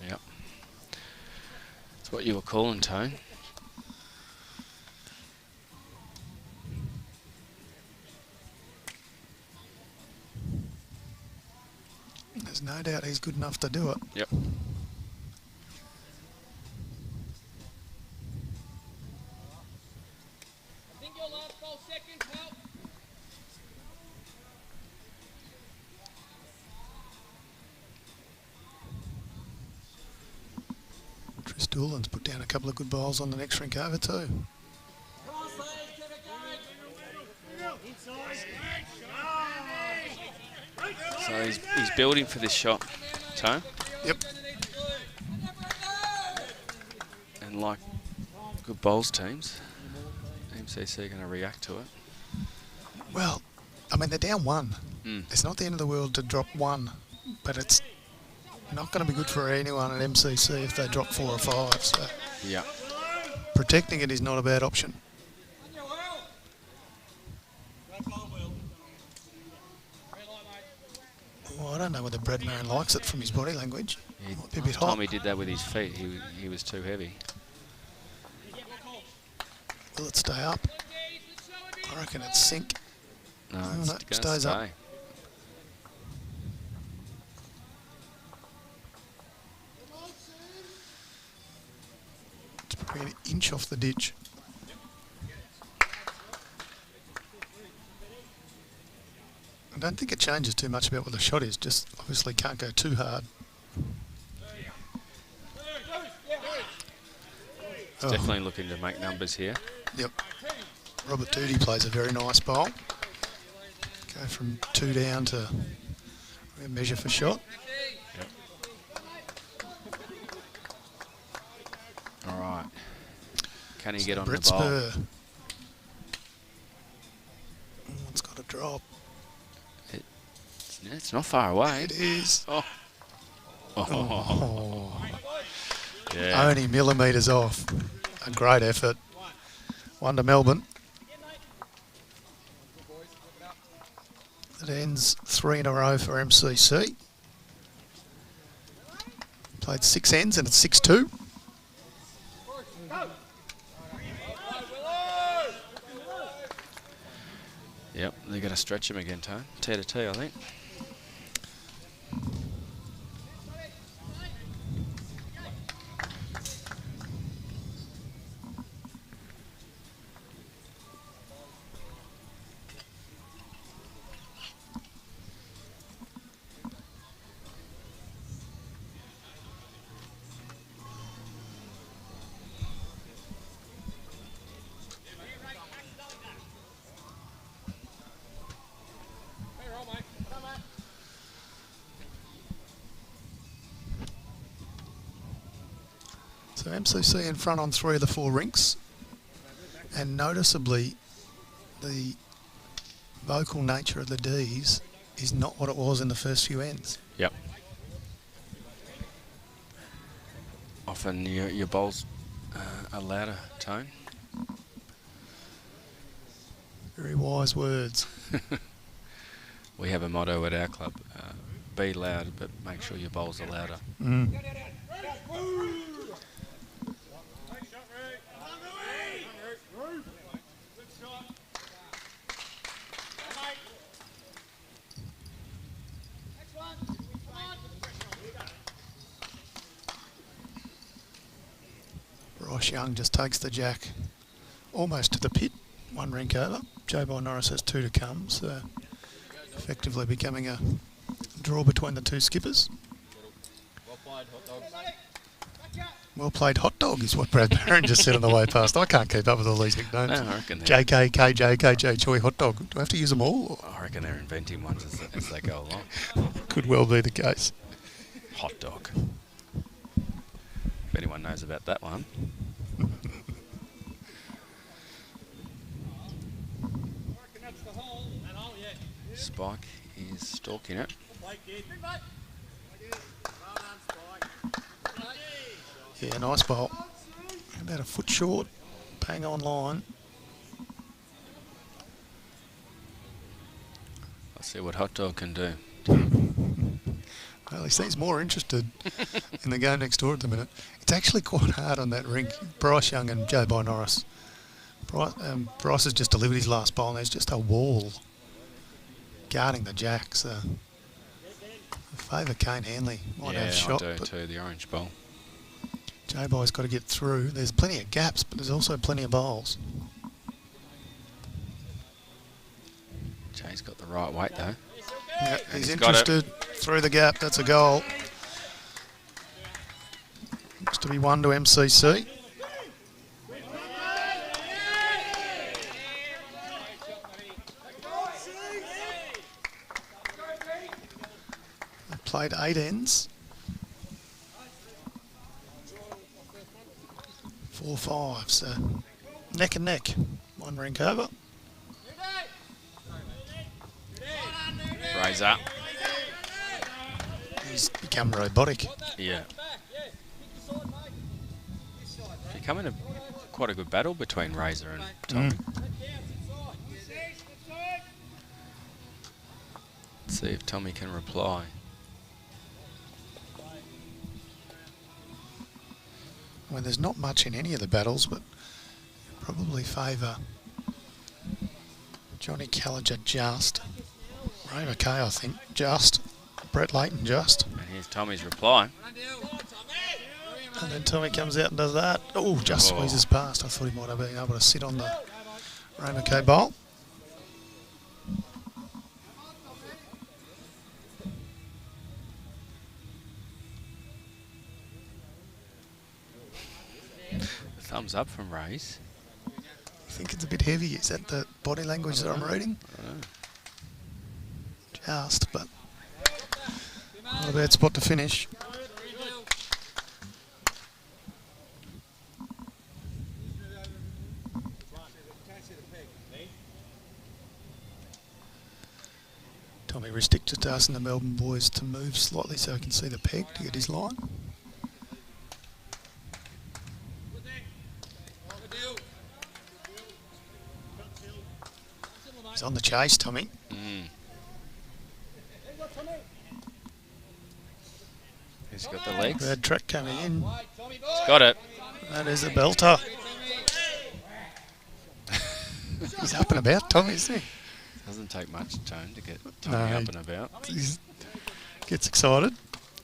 Yep. That's what you were calling, Tone. There's no doubt he's good enough to do it. Yep. I think your last ball seconds help. Tris Doolan's put down a couple of good bowls on the next rink over too. So he's building for this shot, Tone. Yep. And like good bowls teams, MCC are going to react to it. Well, I mean, they're down 1. Mm. It's not the end of the world to drop 1, but it's not going to be good for anyone at MCC if they drop 4 or 5. So Yeah. protecting it is not a bad option. Well, I don't know whether Brad Marin likes it from his body language. Might be a bit hot. Tommy did that with his feet. He was too heavy. Will it stay up? I reckon it's sink. No, Oh, it's no, going to stays up. stay. It's probably an inch off the ditch. I don't think it changes too much about what the shot is, just obviously can't go too hard. He's definitely looking to make numbers here. Yep. Robert Doody plays a very nice bowl. Go from 2 down to measure for shot. Yep. All right. Can he get on Brett the bowl? Spur. Oh, it's got a drop. It's not far away. It is. Oh. Oh. Yeah. Only millimetres off. A great effort. 1 to Melbourne. It ends 3 in a row for MCC. Played 6 ends and it's 6-2. Yep, they're going to stretch him again, Tone. T to T, I think. So MCC in front on 3 of the 4 rinks, and noticeably the vocal nature of the Ds is not what it was in the first few ends. Yep. Often your bowls are louder, Tone. Very wise words. We have a motto at our club, be loud, but make sure your bowls are louder. Mm. Bryce Young just takes the jack almost to the pit, 1 rink over. Joe By Norris has 2 to come, so effectively becoming a draw between the 2 skippers. Well played hot dog is what Brad Barron just said on the way past. I can't keep up with all these nicknames. No, I reckon JK, KJ, KJ, Choi, hot dog. Do I have to use them all? I reckon they're inventing ones as they go along. Could well be the case. Hot dog. If anyone knows about that one. Spike is stalking it. Yeah, nice bowl. About a foot short, bang on line. I'll see what hot dog can do. Well, he seems more interested in the game next door at the minute. It's actually quite hard on that rink. Bryce Young and Joe By Norris. Bryce has just delivered his last bowl and there's just a wall guarding the jack. So I favour Kane Hanley. Might have a shot. I do too, the orange bowl. Joe By's got to get through. There's plenty of gaps, but there's also plenty of bowls. Jay's got the right weight though. Yeah, he's interested. Through the gap, that's a goal. Looks to be 1 to MCC. They've played 8 ends. 4-5, so neck and neck. 1 rink over. Razor. He's become robotic. Yeah. Becoming quite a good battle between Razor and Tommy. Let's see if Tommy can reply. Well, there's not much in any of the battles, but probably favour Johnny Callagher just. Ray McKay, I think, just. Brett Layton, just. And here's Tommy's reply. And then Tommy comes out and does that. Oh, just squeezes past. I thought he might have been able to sit on the Ray McKay bowl. thumbs up from Rays. I think it's a bit heavy. Is that the body language that I'm reading? Just, but not a bad spot to finish. Tommy Ristic just asking the Melbourne boys to move slightly so he can see the peg to get his line. He's on the chase, Tommy. He's got the legs. Bad track coming in. He's got it. That is a belter. He's up and about, Tommy, isn't he? Doesn't take much tone to get Tommy up and about. He gets excited.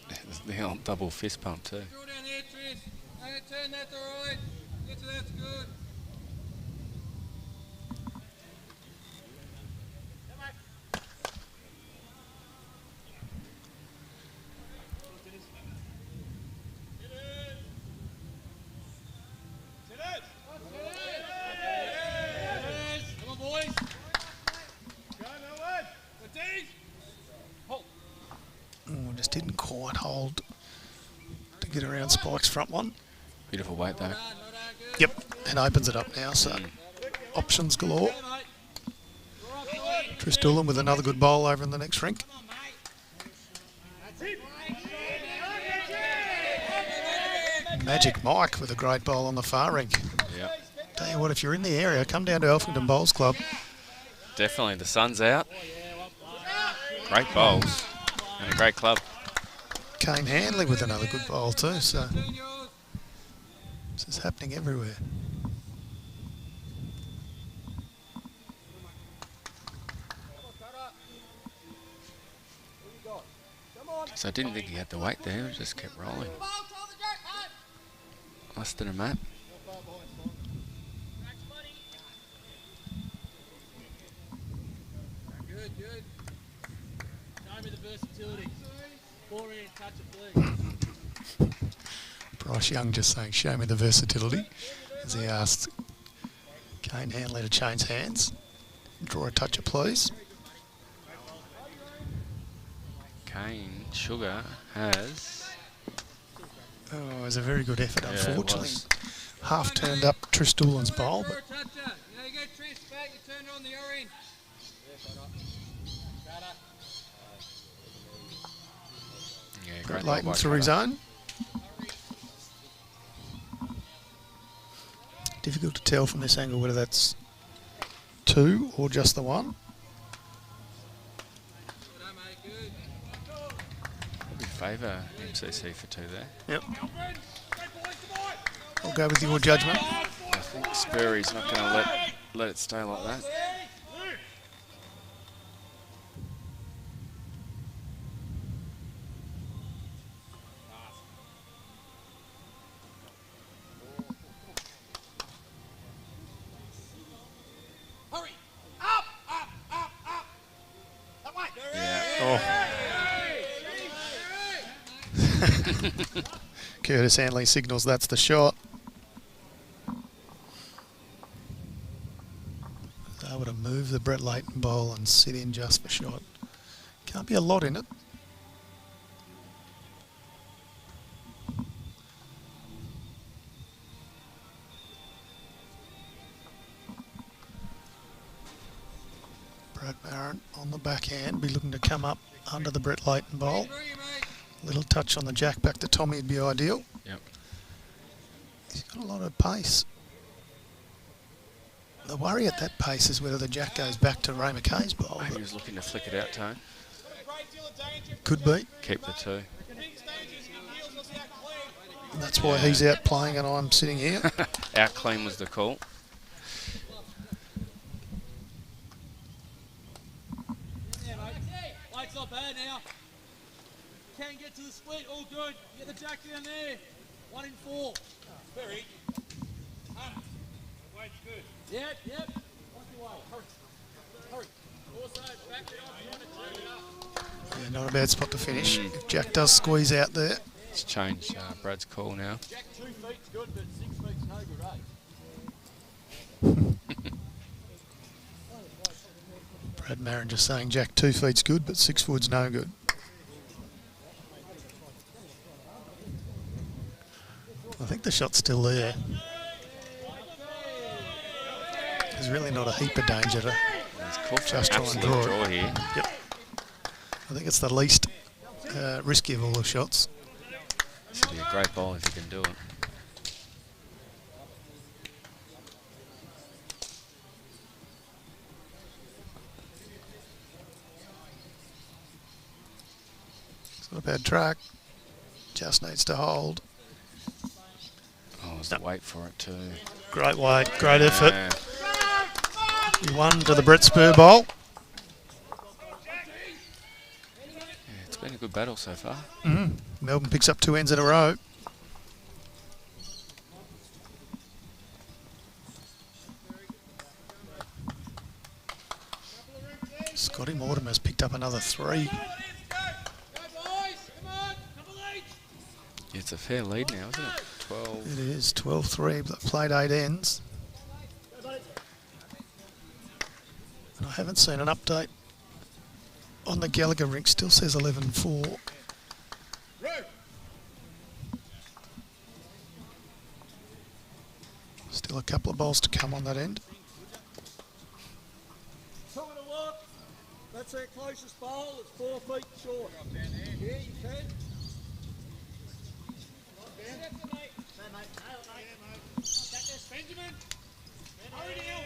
There's the old double fist pump too. Draw down here, Tris. Turn that to right. Get to that's good. Come on, boys. Oh, just didn't quite hold to get around Spike's front one. Beautiful weight though. Yep, and opens it up now, so options galore. Tris Doolan with another good bowl over in the next rink. Magic Mike with a great bowl on the far rink. Yep. Tell you what, if you're in the area, come down to Elphington Bowls Club. Definitely, the sun's out. Great bowls and a great club. Kane Hanley with another good bowl too, so this is happening everywhere. So I didn't think he had the weight there, it just kept rolling. Less than a map. Good, good. Show me the versatility. Forehand, touch it, please. Bryce Young just saying, show me the versatility, as he asked Kane Hanley to change hands. Draw a toucher, please. Kane Sugar has... Oh, it was a very good effort, Yeah, unfortunately. it was. Half turned up Tris Doolan's bowl, but You know, you go Tris back, you turn it on the orange. Yeah, Brett great Leighton bowl by through his Cutter. own. Difficult to tell from this angle whether that's two or just the one. Probably favour MCC for two there. Yep. I'll go with your judgment. I think Spurry's not going to let it stay like that. Hurry! Up, up, up, up! That way! Oh. Curtis Hanley signals that's the shot. Able to move the Brett Leighton bowl and sit in just for shot. Can't be a lot in it. Brad Barron on the backhand, be looking to come up under the Brett Leighton bowl. Little touch on the jack back to Tommy would be ideal. Yep. He's got a lot of pace. The worry at that pace is whether the jack goes back to Ray McKay's bowl. Maybe he was looking to flick it out, Tone. Could be. Keep the two. And that's why he's out playing and I'm sitting here. Out clean was the call. Yeah, mate. Light's not bad now. Can get to the split, all good. Get the jack down there. 1 in 4. Very. Weight's good. Yep, yep. Watch your way. Hurry. Hurry. Also, back it off. You want to turn it up. Yeah, not a bad spot to finish. If Jack does squeeze out there. It's changed Brad's call now. Jack 2 feet's good, but 6 feet's no good, eh? Brad Marin just saying, Jack, 2 feet's good, but 6 foot's no good. I think the shot's still there. There's really not a heap of danger to just try and draw it. Here. Yep. I think it's the least risky of all the shots. This would be a great ball if you can do it. It's not a bad track. Just needs to hold. Oh, there's the weight for it too. Great weight, great effort. He won to the Brett Spur Bowl. Yeah, it's been a good battle so far. Melbourne picks up 2 ends in a row. Scotty Mortimer's picked up another 3. Yeah, it's a fair lead now, isn't it? 12. It is 12-3, but played 8 ends. And I haven't seen an update on the Gallagher rink. Still says 11-4. Still a couple of balls to come on that end. That's our closest bowl. It's 4 feet short. Yeah, you can. Benjamin. Hurry now.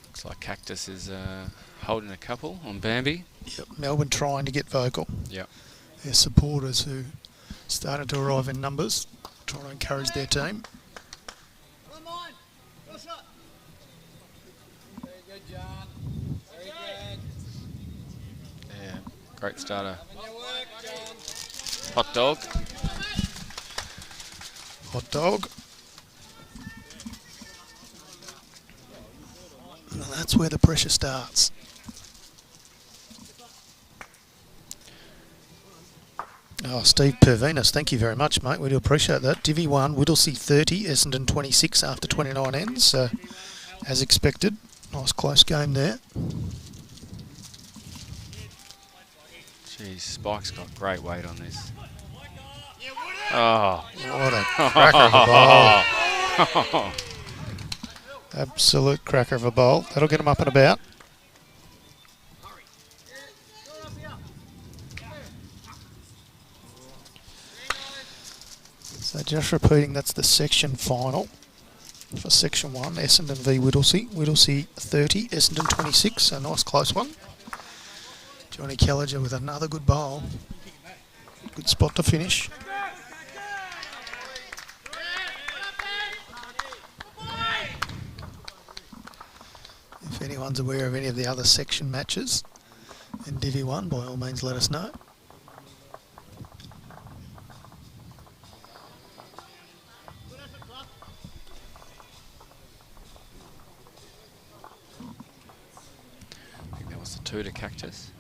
Looks like Cactus is holding a couple on Bambi. Yep, Melbourne trying to get vocal. Yep. Their supporters who started to arrive in numbers, trying to encourage their team. Come on. Go shot. Very good, John. Very good. Yeah, great starter. Your work, John. Hot dog. Hot dog. And that's where the pressure starts. Oh, Steve Pervinas, thank you very much, mate. We do appreciate that. Divi 1, Whittlesea 30, Essendon 26 after 29 ends. So, as expected, nice close game there. Jeez, Spike's got great weight on this. Oh, What a cracker of a ball. Absolute cracker of a bowl. That'll get him up and about. So just repeating, that's the section final for section 1, Essendon v Whittlesea. Whittlesea 30, Essendon 26, a nice close one. Johnny Kelliger with another good bowl. Good spot to finish. If anyone's aware of any of the other section matches in Divi 1, by all means let us know. I think that was the 2 to Cactus.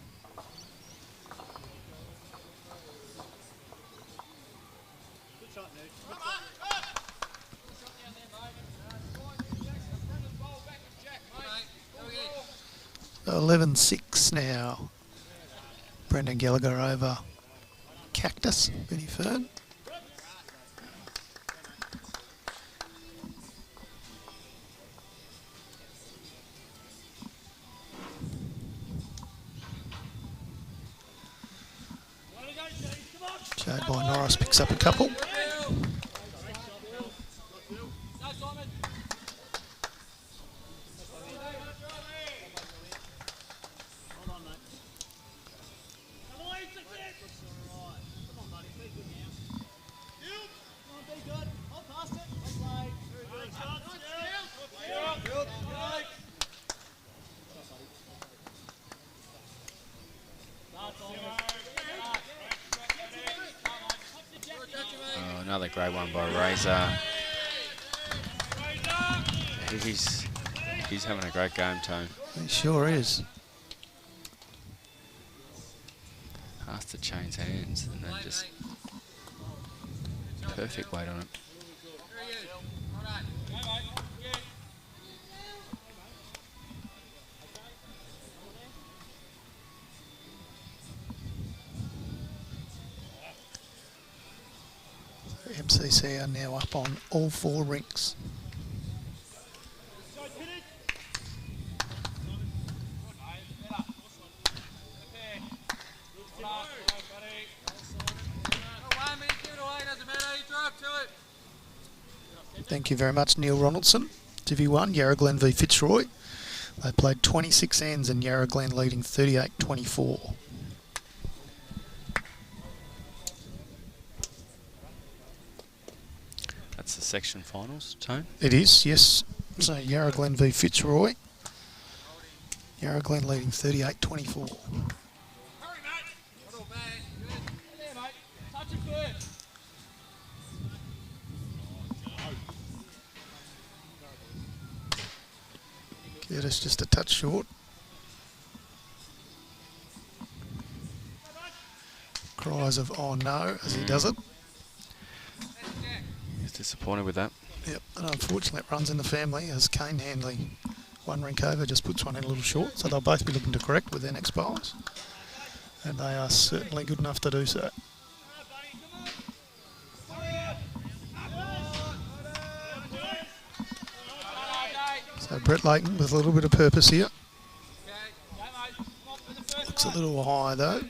Good shot, Nude. 11-6 now. Brendan Gallagher over Cactus, Benny Fern. Jade by Norris picks up a couple. Oh, another great one by Razor. He's having a great game, Tone. He sure is. Has to change hands and then just perfect weight on it. MCC are now up on all 4 rinks. Thank you very much, Neil Ronaldson. Div 1, Yarra Glen v Fitzroy. They played 26 ends and Yarra Glen leading 38-24. That's the section finals, Tone? It is, yes. So Yarra Glen v Fitzroy. Yarra Glen leading 38-24. Curtis just a touch short. Cries of "oh no" as he does it. He's disappointed with that. Yep, and unfortunately it runs in the family as Kane Handley, 1 rink over, just puts one in a little short. So they'll both be looking to correct with their next bowls. And they are certainly good enough to do so. So Brett Layton with a little bit of purpose here. Looks a little high though.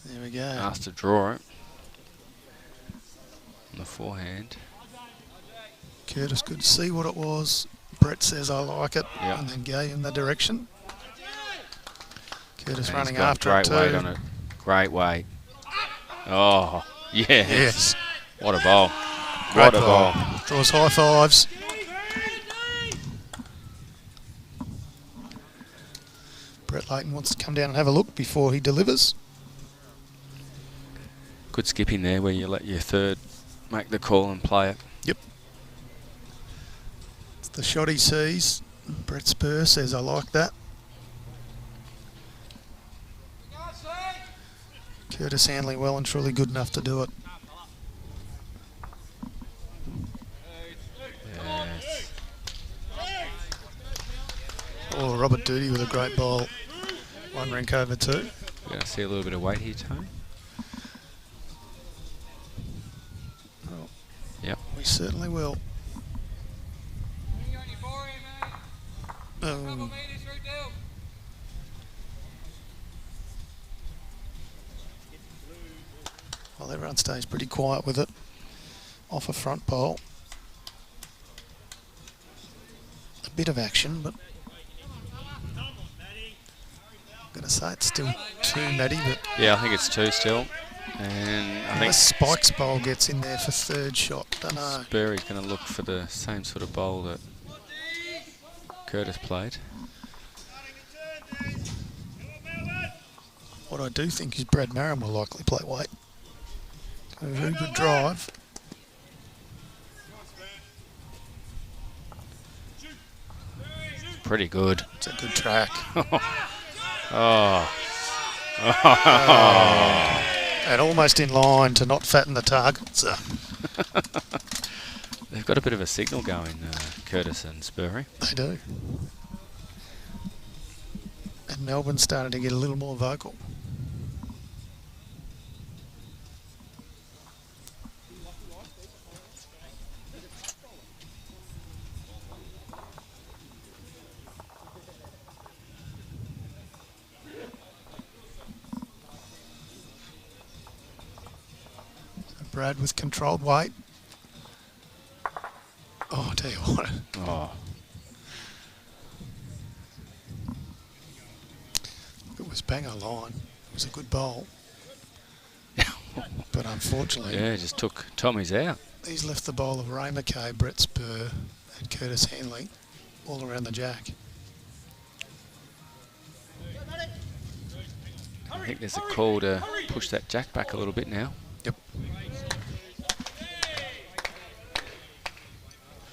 There we go. Asked to draw it on the forehand. Curtis could see what it was. Brett says, "I like it," Yep. and then gave him the direction. Curtis And running he's got after great it too. weight on it. Great weight. Oh, yes. Yes. What a bowl. Great What a bowl. Draws high fives. Brett Layton wants to come down and have a look before he delivers. Good skipping there where you let your third make the call and play it. Yep. It's the shot he sees. Brett Spur says, "I like that." Curtis Handley well and truly good enough to do it. Yes. Oh, Robert Doody with a great bowl. 1 rink over 2. We're going to see a little bit of weight here, Tony. Oh, Yep. we certainly will. Oh. Well, everyone stays pretty quiet with it. Off a front pole. A bit of action, but I'm going to say it's still 2, Matty, but Yeah, I think it's 2 still. And I think unless Spike's bowl gets in there for 3rd shot, don't know. Spurry's going to look for the same sort of bowl that Curtis played. What I do think is Brad Merrim will likely play weight. A very good drive. Pretty good. It's a good track. Oh. And almost in line to not fatten the target. So They've got a bit of a signal going, Curtis and Spurry. they do. And Melbourne's starting to get a little more vocal. Brad with controlled weight. Oh, I tell you what. Oh. It was bang on line. It was a good bowl. But unfortunately, Yeah, just took Tommy's out. He's left the bowl of Ray McKay, Brett Spur and Curtis Hanley all around the jack. I think there's a call to push that jack back a little bit now. Yep.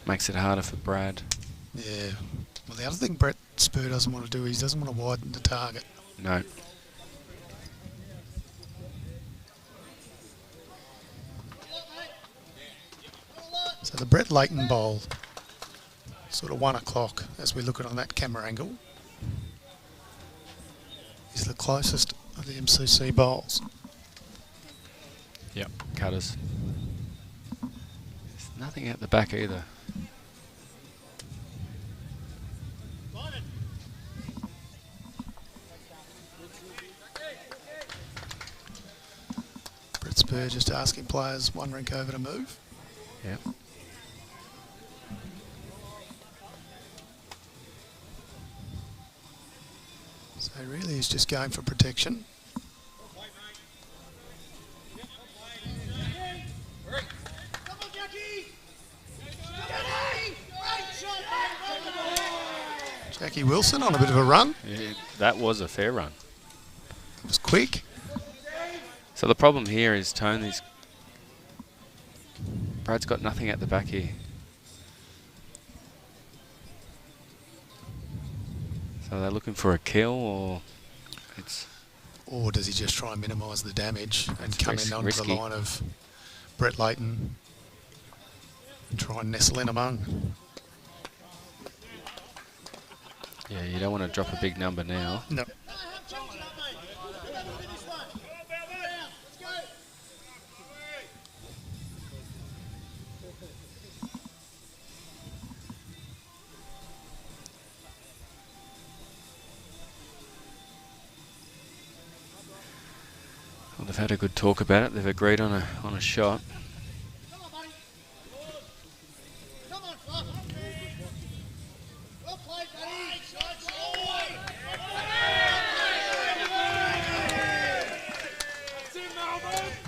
Makes it harder for Brad. Yeah. Well, the other thing Brett Spur doesn't want to do is he doesn't want to widen the target. No. So the Brett Leighton bowl, sort of 1 o'clock as we look at it on that camera angle, is the closest of the MCC bowls. Yep, cutters. There's nothing at the back either. Brett Spur just asking players 1 rink over to move. Yep. So really he's just going for protection. Jackie Wilson on a bit of a run. Yeah, that was a fair run. It was quick. So the problem here is Tony's. Brad's got nothing at the back here. So they're looking for a kill, or it's. Or does he just try and minimise the damage and come in onto risky. the line of Brett Leighton and try and nestle in among? Yeah, you don't want to drop a big number now. No. Well, they've had a good talk about it. They've agreed on a shot.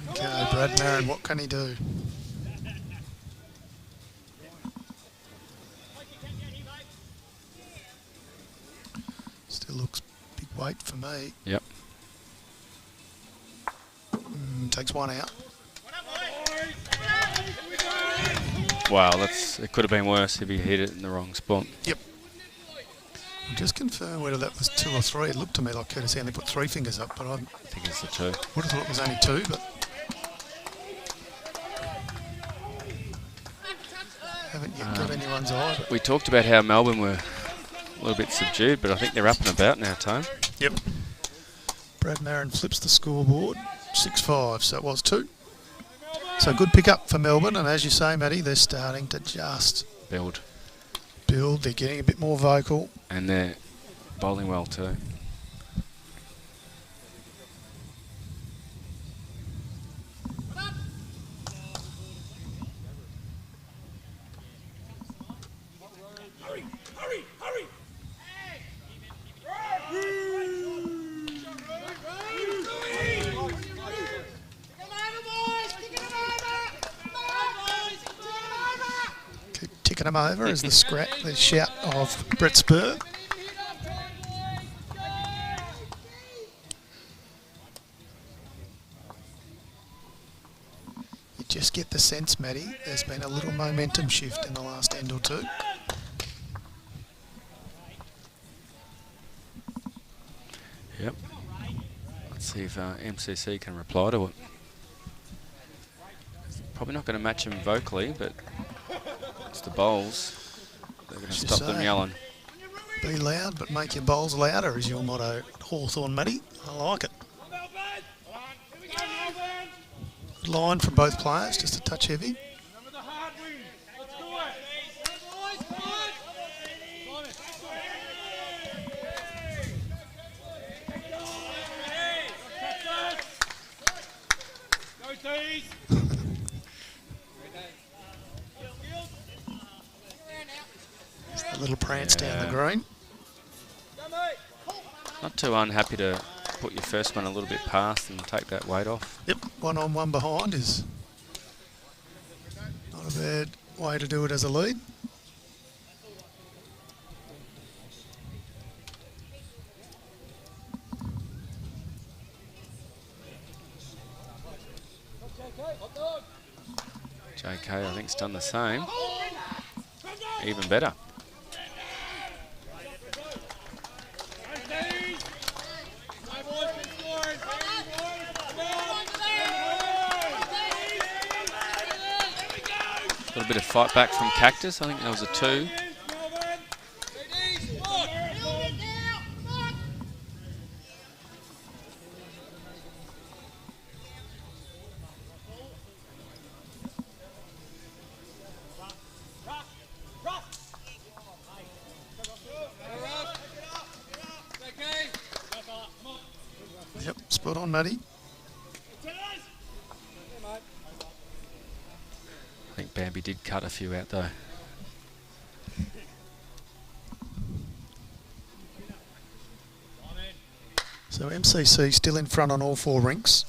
Okay, Brad Marin, what can he do? Still looks big weight for me. Yep. Takes 1 out. Wow, it could have been worse if he hit it in the wrong spot. Yep. Just confirm whether that was 2 or 3. It looked to me like Curtis only put 3 fingers up, but I think it's the 2. would have thought it was only 2, but haven't yet got anyone's eye. But We talked about how Melbourne were a little bit subdued, but I think they're up and about now, Tone. yep. Brad Marin flips the scoreboard, 6-5, so it was 2. So good pick up for Melbourne, and as you say, Matty, they're starting to just Build. They're getting a bit more vocal. And they're bowling well too. Ticking them over as the shout of Brett Spur. You just get the sense, Matty, there's been a little momentum shift in the last end or two. Yep. Let's see if MCC can reply to it. Probably not going to match them vocally, but it's the bowls. They're going to stop them yelling. Be loud, but make your bowls louder is your motto. Hawthorn, Matty. I like it. Good line from both players, just a touch heavy. Just a little prance down the green. Not too unhappy to put your first one a little bit past and take that weight off. Yep, 1 on 1 behind is a bad way to do it as a lead. JK, I think, has done the same. Even better. A little bit of fight back from Cactus. I think that was a 2. Yep, spot on, Matty. I think Bambi did cut a few out though. So MCC still in front on all 4 rinks,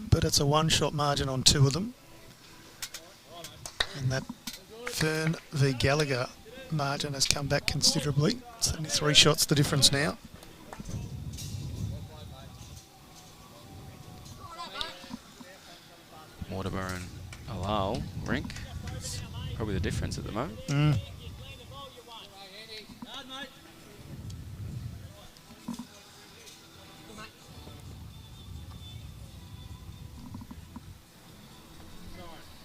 but it's a 1-shot margin on 2 of them. And that Fern v Gallagher margin has come back considerably. It's only 3 shots the difference now. Ottobre and Alal rink. It's probably the difference at the moment.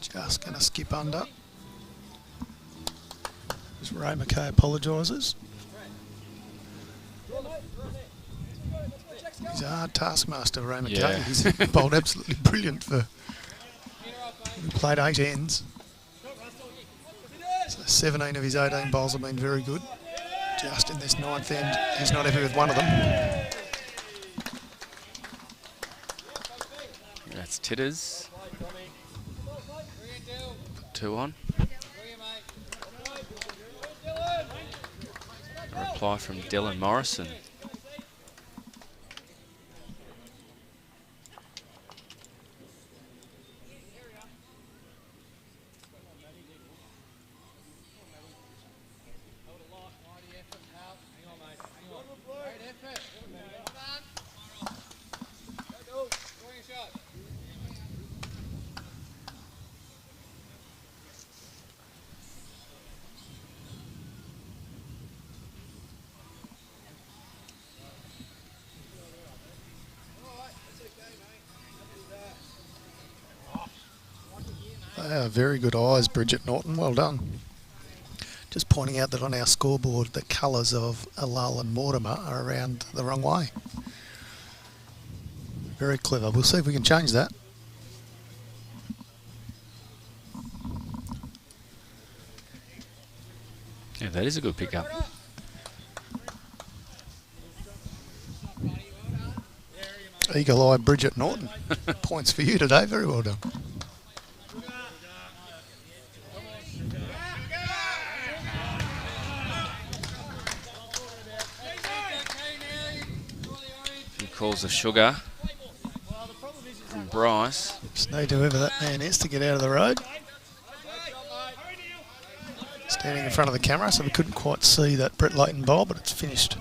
Just going to skip under. As Ray McKay apologises. He's a hard taskmaster, Ray McKay. Yeah. He's bowled absolutely brilliant for... He played 8 ends. So 17 of his 18 bowls have been very good. Just in this 9th end, he's not happy with one of them. That's Titters. Put 2 on. A reply from Dylan Morrison. They are very good eyes, Bridget Norton. Well done. Just pointing out that on our scoreboard, the colours of Alal and Mortimer are around the wrong way. Very clever. We'll see if we can change that. Yeah, that is a good pickup. Eagle Eye Bridget Norton. Points for you today. Very well done. Calls of sugar from Bryce. Just need whoever that man is to get out of the road. Standing in front of the camera, so we couldn't quite see that Brett Layton bowl, but it's finished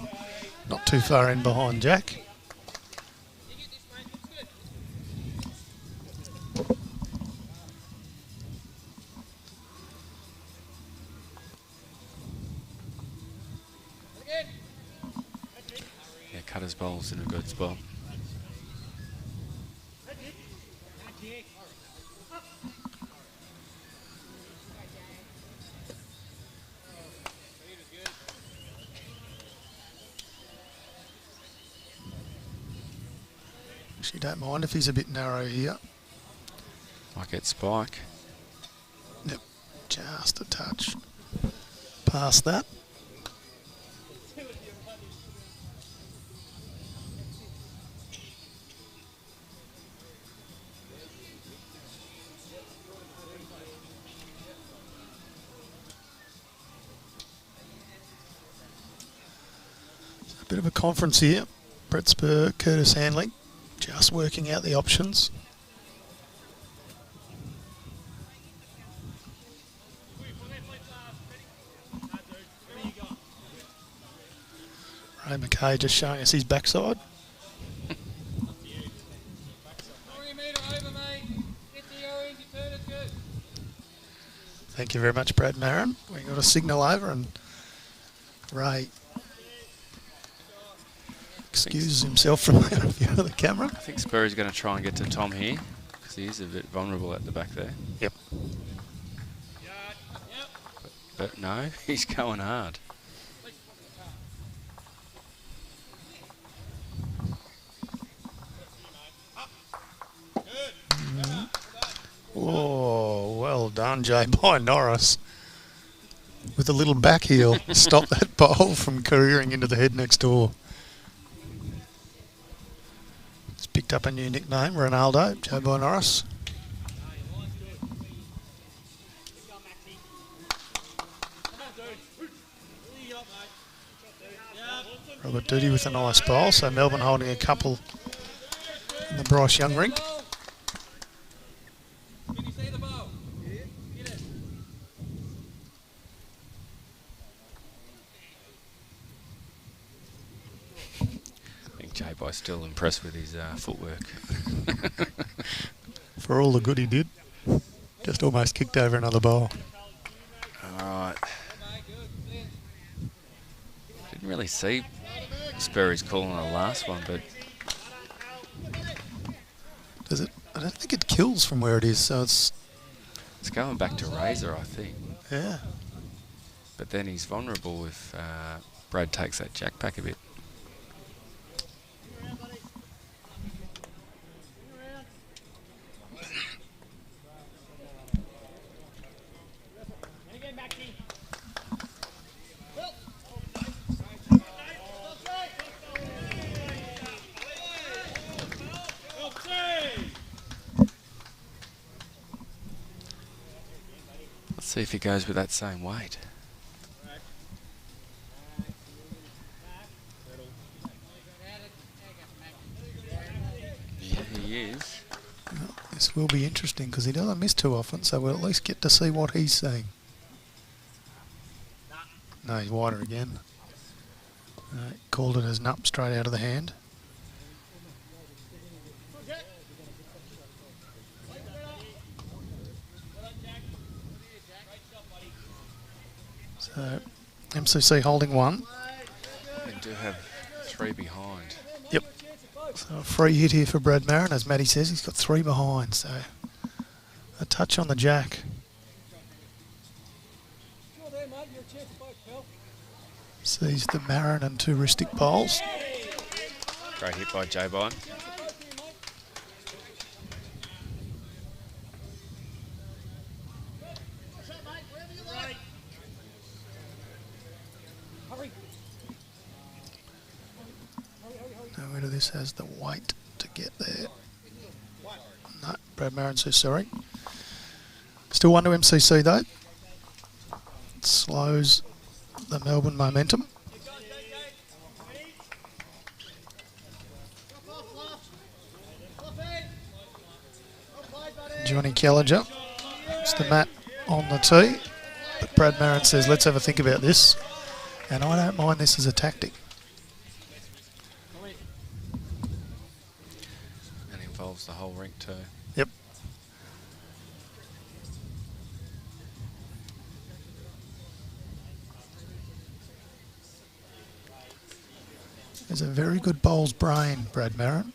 not too far in behind Jack. Cutter's bowl's in a good spot. Actually, don't mind if he's a bit narrow here. Might get Spike. Yep, just a touch past that. Bit of a conference here. Brett Spur, Curtis Handling, just working out the options. Ray McKay just showing us his backside. 3 metre over, mate. Get the orange, you turn it good. Thank you very much, Brad Marin. We got a signal over and Ray excuses himself from the view of the camera. I think Spurrier's going to try and get to Tom here because he is a bit vulnerable at the back there. Yep. But no, he's going hard. Oh, well done, Jay by Norris. With a little back heel, stop that bowl from careering into the head next door. It's picked up a new nickname, Ronaldo, Jay by Norris. Robert Doody with a nice bowl, so Melbourne holding a couple in the Bryce Young rink. Can you see the ball? Get it. I think J-Boy's still impressed with his footwork. For all the good he did, just almost kicked over another bowl. All right. Didn't really see Spurrier's call on the last one, but Does it? I don't think it kills from where it is, so it's going back to Razor, I think. yeah. But then he's vulnerable if Brad takes that jack back a bit. Let's see if he goes with that same weight. Yeah, he is. Well, this will be interesting because he doesn't miss too often, so we'll at least get to see what he's seeing. No, he's wider again. Called it as nup straight out of the hand. So MCC holding one. They do have 3 behind. Yep. So a free hit here for Brad Marin. As Matty says, he's got 3 behind. So a touch on the jack. Sees the Marin and 2 wristic bowls. Great hit by J-Bine. Nowhere to this has the weight to get there. No, Brad Marin says sorry. Still 1 to MCC though. It slows the Melbourne momentum. Johnny Kelliger. It's the mat on the tee. But Brad Marin says, let's have a think about this. And I don't mind this as a tactic. And involves the whole rink too. Yep. There's a very good bowls brain, Brad Marin.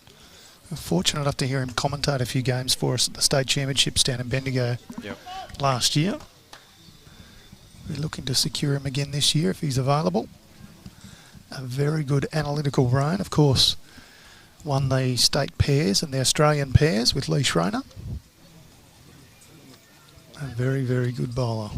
We're fortunate enough to hear him commentate a few games for us at the state championships down in Bendigo last year. We're looking to secure him again this year if he's available. A very good analytical brain, of course. Won the state pairs and the Australian pairs with Lee Schreiner. A very, very good bowler.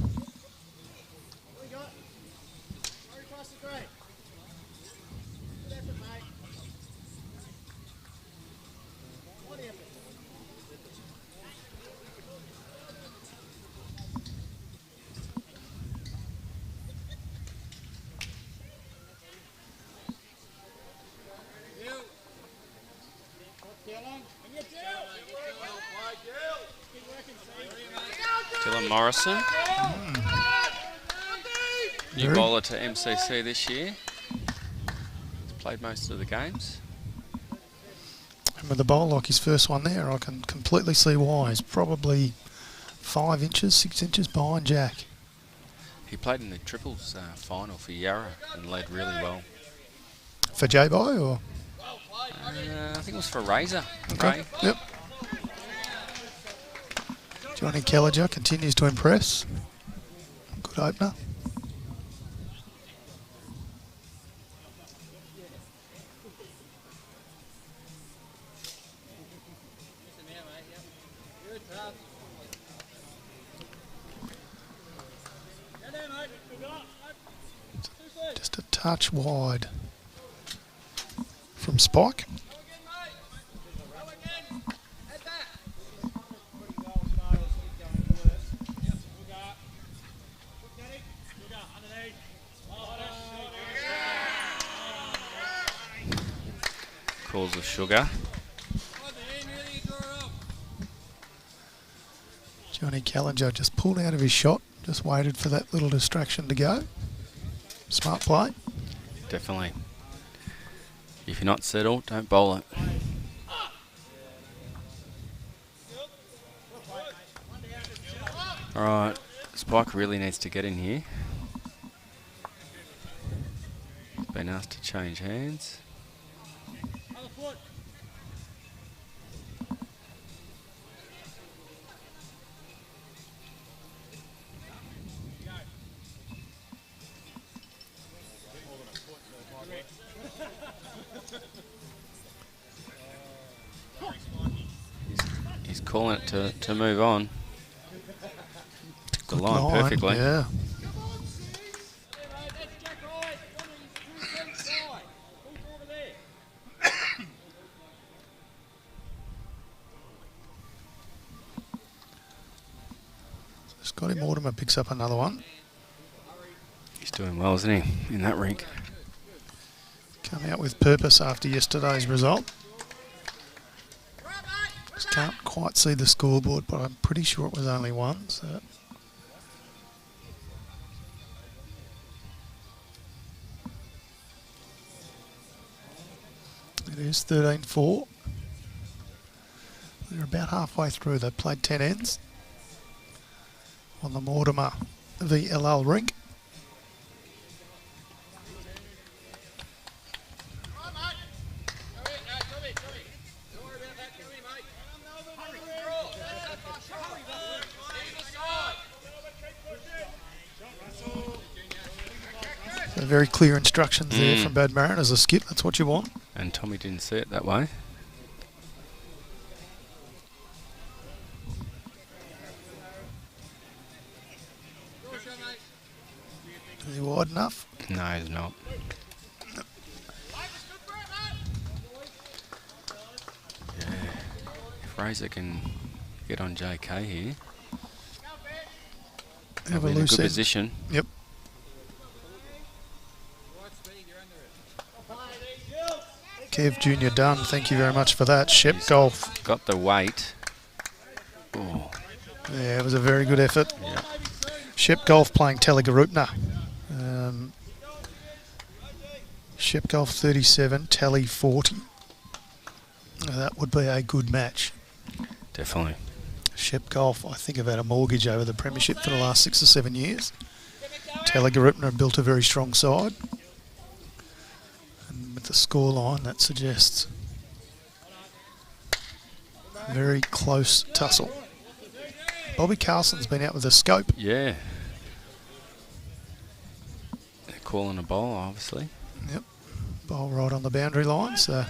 Dylan Morrison. New bowler to MCC this year. Played most of the games. And with the bowl like his first one there, I can completely see why. He's probably 5 inches, 6 inches behind Jack. He played in the triples final for Yarra and led really well. For J-Boy or? I think it was for Razor. Okay. Ray. Yep. Johnny Kelliger continues to impress. Good opener. Just a touch wide from Spike. Calls of sugar. Johnny Kelliger just pulled out of his shot, just waited for that little distraction to go. Smart play. Definitely. If you're not settled, don't bowl it. Alright, Spike really needs to get in here. Been asked to change hands. He's calling it to move on. The line perfectly. Yeah. Scotty Mortimer picks up another one. He's doing well, isn't he, in that rink? Come out with purpose after yesterday's result. Just can't quite see the scoreboard, but I'm pretty sure it was only one. So. It is 13-4. They're about halfway through. They've played 10 ends on the Mortimer VLL rink. So very clear instructions there from Bad Marin as a skip. That's what you want. And Tommy didn't see it that way. Is he wide enough? No, he's not. Yeah. If Razor can get on JK here, Have they'll be in a good end. position. Yep. Kev Jr. done. Thank you very much for that. Shep Golf. Got the weight. Oh, Yeah, it was a very good effort. yeah. Shep Golf playing Telegarupna. Shep Golf 37, Tally 40. That would be a good match. Definitely. Shep Golf, I think, have had a mortgage over the premiership for the last 6 or 7 years. Telegarupna have built a very strong side. And with the scoreline, that suggests a very close tussle. Bobby Carlson's been out with a scope. Yeah. They're calling a bowl, obviously. Yep. Bowl right on the boundary line. So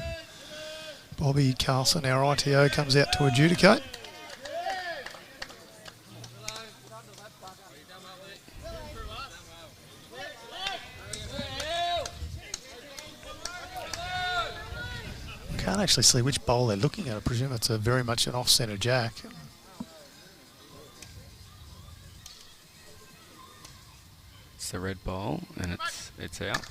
Bobby Carlson, our ITO, comes out to adjudicate. Can't actually see which bowl they're looking at. I presume it's a very much an off-centre jack. It's the red bowl, and it's out.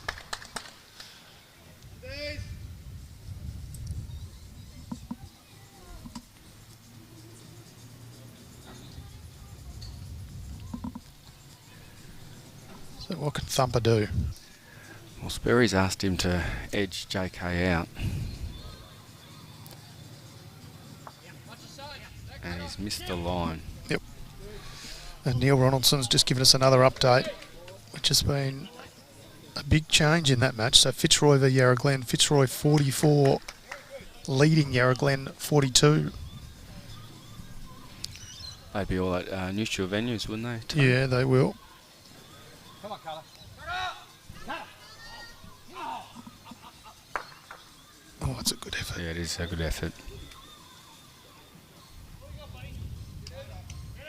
So what can Thumper do? Well, Sperry's asked him to edge JK out. And he's missed the line. Yep. And Neil Ronaldson's just given us another update, which has been a big change in that match. So Fitzroy v Yarra Glen, Fitzroy 44, leading Yarra Glen 42. They'd be all at neutral venues, wouldn't they, Tony? Yeah, they will. Come on, Carla. Oh, it's a good effort. Yeah, it is a good effort.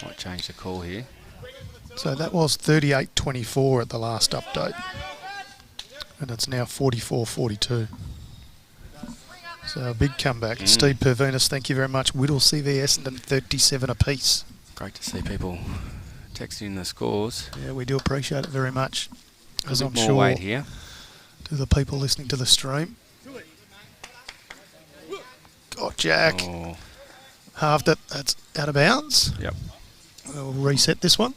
Might change the call here. So that was 38-24 at the last update. And it's now 44-42. So a big comeback. Steve Pervinas, thank you very much. Whittlesea v Essendon, 37 apiece. Great to see people texting in the scores. Yeah, we do appreciate it very much. As I'm more sure weight here. to the people listening to the stream. Got Jack. Oh, Halved it. That's out of bounds. yep. We'll reset this one.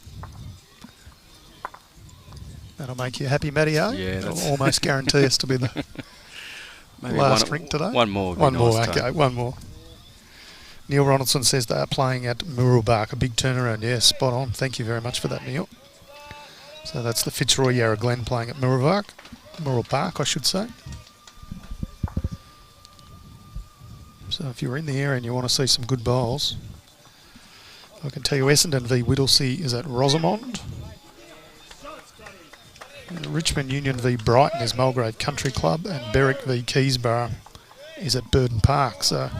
That'll make you happy, Matty, eh? Yeah, It'll that's almost guarantee us to be the Maybe last ring today. One more would be One more, nice, okay, Tony. one more. Neil Ronaldson says they are playing at Murrelbark, a big turnaround. Yeah, spot on. Thank you very much for that, Neil. So that's the Fitzroy Yarra Glen playing at Murrelbark, I should say. So if you're in the area and you want to see some good bowls, I can tell you Essendon v Whittlesea is at Rosamond. Richmond Union v Brighton is Mulgrave Country Club, and Berwick v Keysborough is at Burden Park. So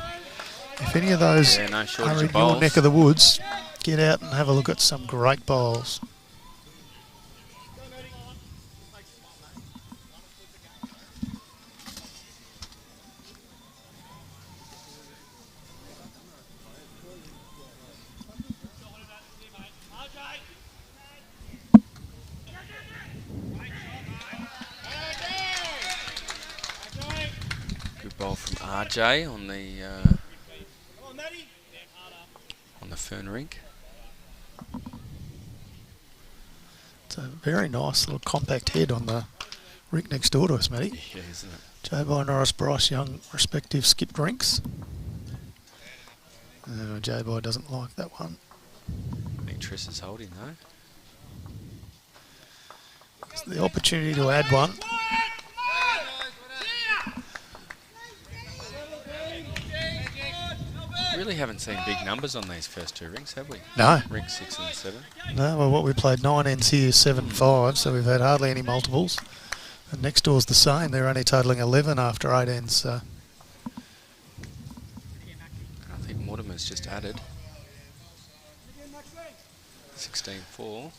if any of those Yeah, no are shortage in of your bowls. neck of the woods, get out and have a look at some great bowls. Good bowl from RJ on the Fern Rink. It's a very nice little compact head on the rink next door to us, Matty. Yeah, isn't it? Joe By Norris, Bryce Young, respective skip drinks. Joe By doesn't like that one. I think Triss is holding though. It's the opportunity to add one. Really haven't seen big numbers on these first two rings, have we? No. Ring 6 and 7. No, well, what we played 9 ends here, 7-5, so we've had hardly any multiples. And next door's the same. They're only totalling 11 after 8 ends. So. I think Mortimer's just added. 16-4.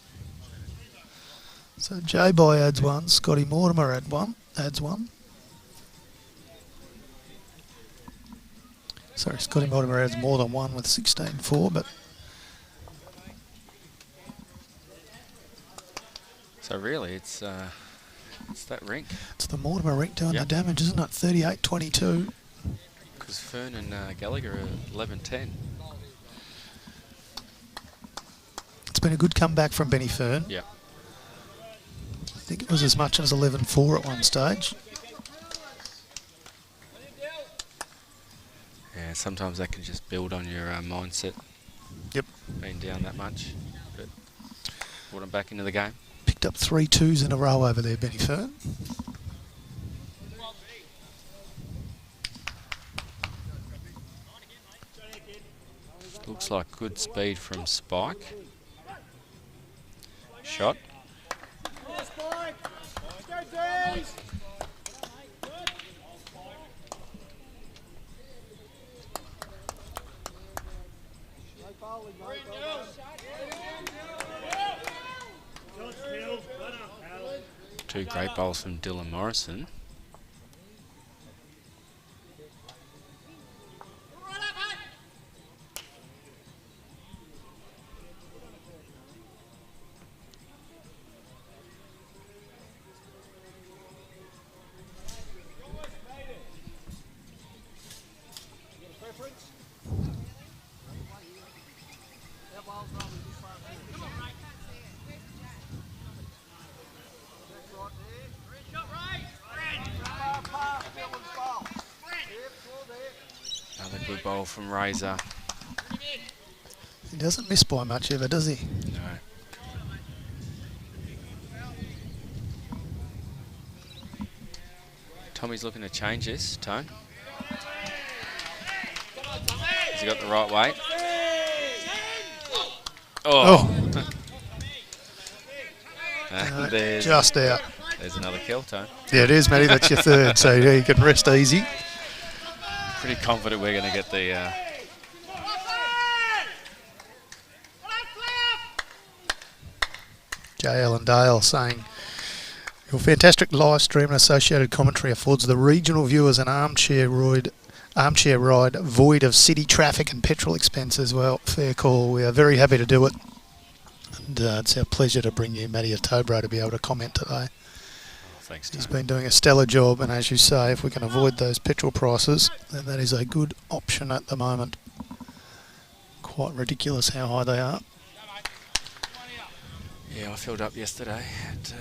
So Joe By adds one. Scotty Mortimer adds one. Sorry, Scotty Mortimer adds more than one with 16-4, but So really, it's that rink. it's the Mortimer rink doing Yep. the damage, isn't it? 38-22. Because Fern and Gallagher are 11-10. It's been a good comeback from Benny Fern. Yeah. I think it was as much as 11-4 at one stage. Yeah, sometimes that can just build on your mindset. Yep. Being down that much. But brought them back into the game. Picked up 3 twos in a row over there, Benny Fern. Looks like good speed from Spike. Shot. Two great bowls from Dylan Morrison. bowl from Razor. He doesn't miss by much ever, does he? No. Tommy's looking to change this, Tone. Has he got the right weight? Oh! And there's, just out. There's another kill, Tone. Yeah, it is, Matty. That's your third, so yeah, you can rest easy. Pretty confident we're going to get the... JL and Dale saying, your fantastic live stream and associated commentary affords the regional viewers an armchair ride void of city traffic and petrol expenses. Well, fair call. We are very happy to do it. And it's our pleasure to bring you Matty Ottobre to be able to comment today. Thanks, He's been doing a stellar job, and as you say, if we can avoid those petrol prices, then that is a good option at the moment. Quite ridiculous how high they are. Yeah, I filled up yesterday and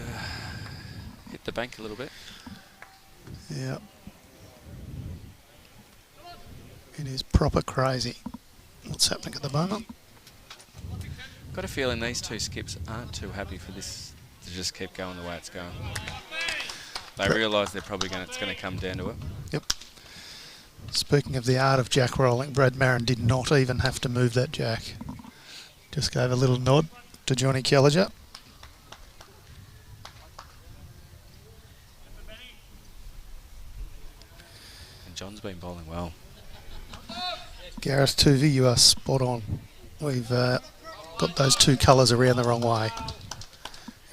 hit the bank a little bit. Yeah. It is proper crazy what's happening at the moment. Got a feeling these two skips aren't too happy for this to just keep going the way it's going. They realise they're probably it's going to come down to it. Yep. Speaking of the art of jack rolling, Brad Marin did not even have to move that jack. Just gave a little nod to Johnny Kelliger. And John's been bowling well. Gareth Tuvey, you are spot on. We've got those two colours around the wrong way.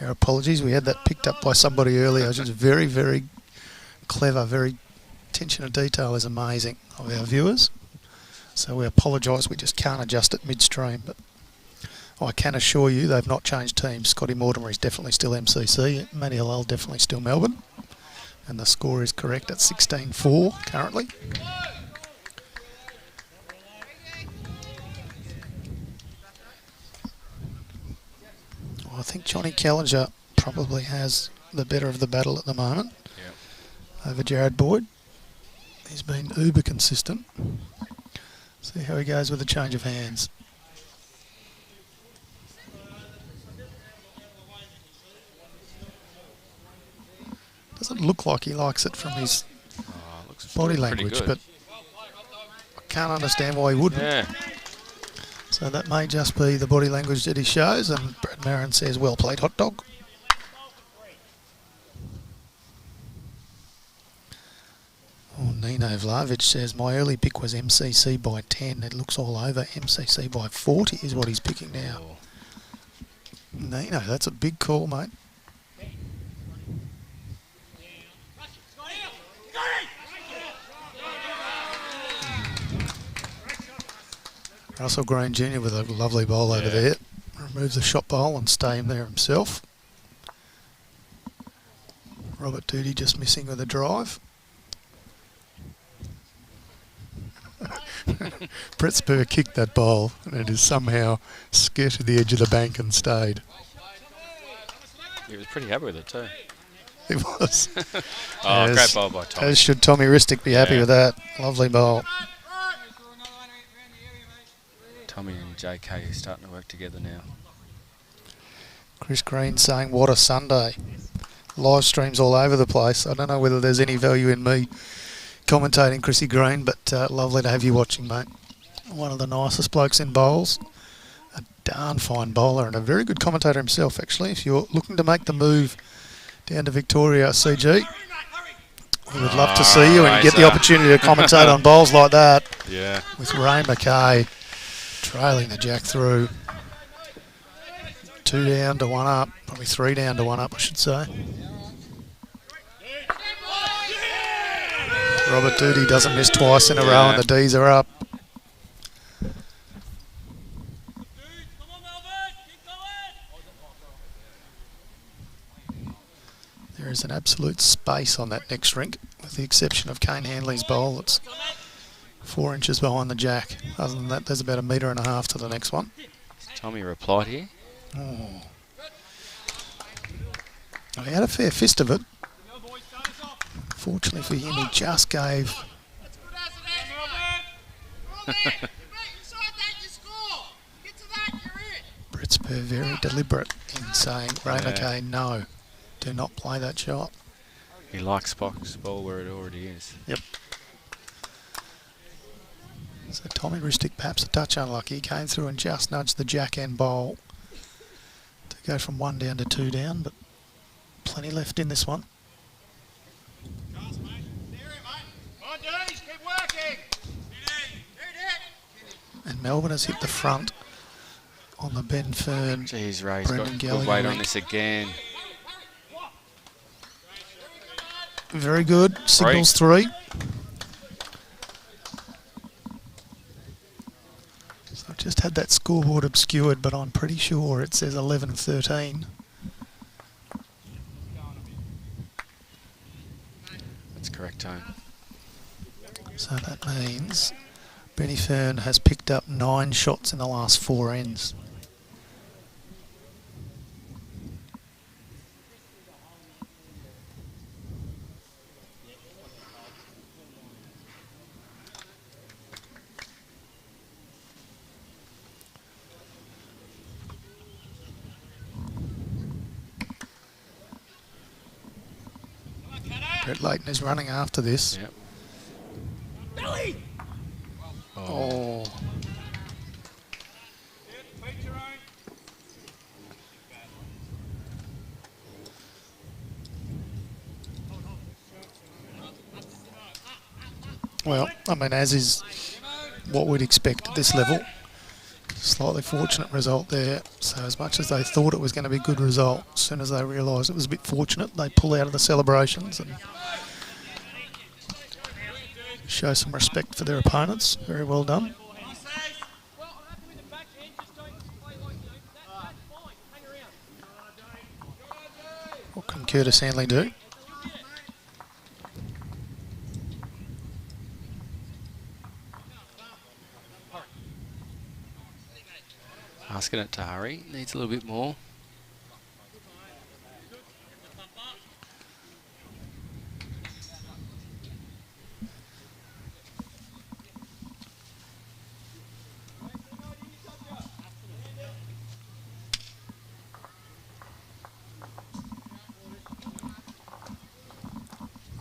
Our apologies, we had that picked up by somebody earlier, which is very, very clever, very attention to detail is amazing of our viewers. So we apologise, we just can't adjust it midstream. But I can assure you they've not changed teams. Scotty Mortimer is definitely still MCC, Matty Hallal definitely still Melbourne. And the score is correct at 16-4 currently. Well, I think Johnny Kelliger probably has the better of the battle at the moment over Jared Boyd. He's been uber consistent. See how he goes with the change of hands. Doesn't look like he likes it from his body language, but I can't understand why he wouldn't. Yeah. So that may just be the body language that he shows, and Brad Marin says, well played, hot dog. Oh, Nino Vlahovic says, my early pick was MCC by 10. It looks all over. MCC by 40 is what he's picking now. Oh. Nino, that's a big call, mate. Russell Green Jr. with a lovely bowl over there. Removes the shot bowl and stay him there himself. Robert Doody just missing with a drive. Brett Spur kicked that bowl and it is somehow skirted the edge of the bank and stayed. He was pretty happy with it too. It was. Great bowl by Tommy. As should Tommy Ristic be happy with that. Lovely bowl. Tommy and JK are starting to work together now. Chris Green saying, what a Sunday. Live streams all over the place. I don't know whether there's any value in me commentating Chrissy Green, but lovely to have you watching, mate. One of the nicest blokes in bowls. A darn fine bowler and a very good commentator himself, actually. If you're looking to make the move down to Victoria, CG, we would love to see you and get the opportunity to commentate on bowls like that. Yeah. With Ray McKay trailing the jack through. 2 down to 1 up, probably 3 down to 1 up, I should say. Robert Doody doesn't miss twice in a row and the D's are up. There is an absolute space on that next rink, with the exception of Kane Handley's bowl. It's 4 inches behind the jack. Other than that, there's about 1.5 meters to the next one. Tommy replied here. Oh. He had a fair fist of it. Fortunately for him, he just gave Brett Spur very deliberate in saying, Ray McKay, no, do not play that shot. He likes Spock's ball where it already is. Yep. So Tommy Ristic perhaps a touch unlucky. He came through and just nudged the jack end bowl to go from 1 down to 2 down, but plenty left in this one. And Melbourne has hit the front on the Ben Fern. Jeez, Ray's got Brendan good weight on this again. Very good. Signals 3. So I've just had that scoreboard obscured, but I'm pretty sure it says 11-13. That's correct, Tone. So that means Benny Fern has picked up 9 shots in the last 4 ends. Brett Leighton is running after this. Yep. Oh. Well, I mean, as is what we'd expect at this level. Slightly fortunate result there. So as much as they thought it was going to be a good result, as soon as they realised it was a bit fortunate, they pull out of the celebrations and show some respect for their opponents. Very well done. What can Curtis Hanley do? Asking it to hurry. Needs a little bit more.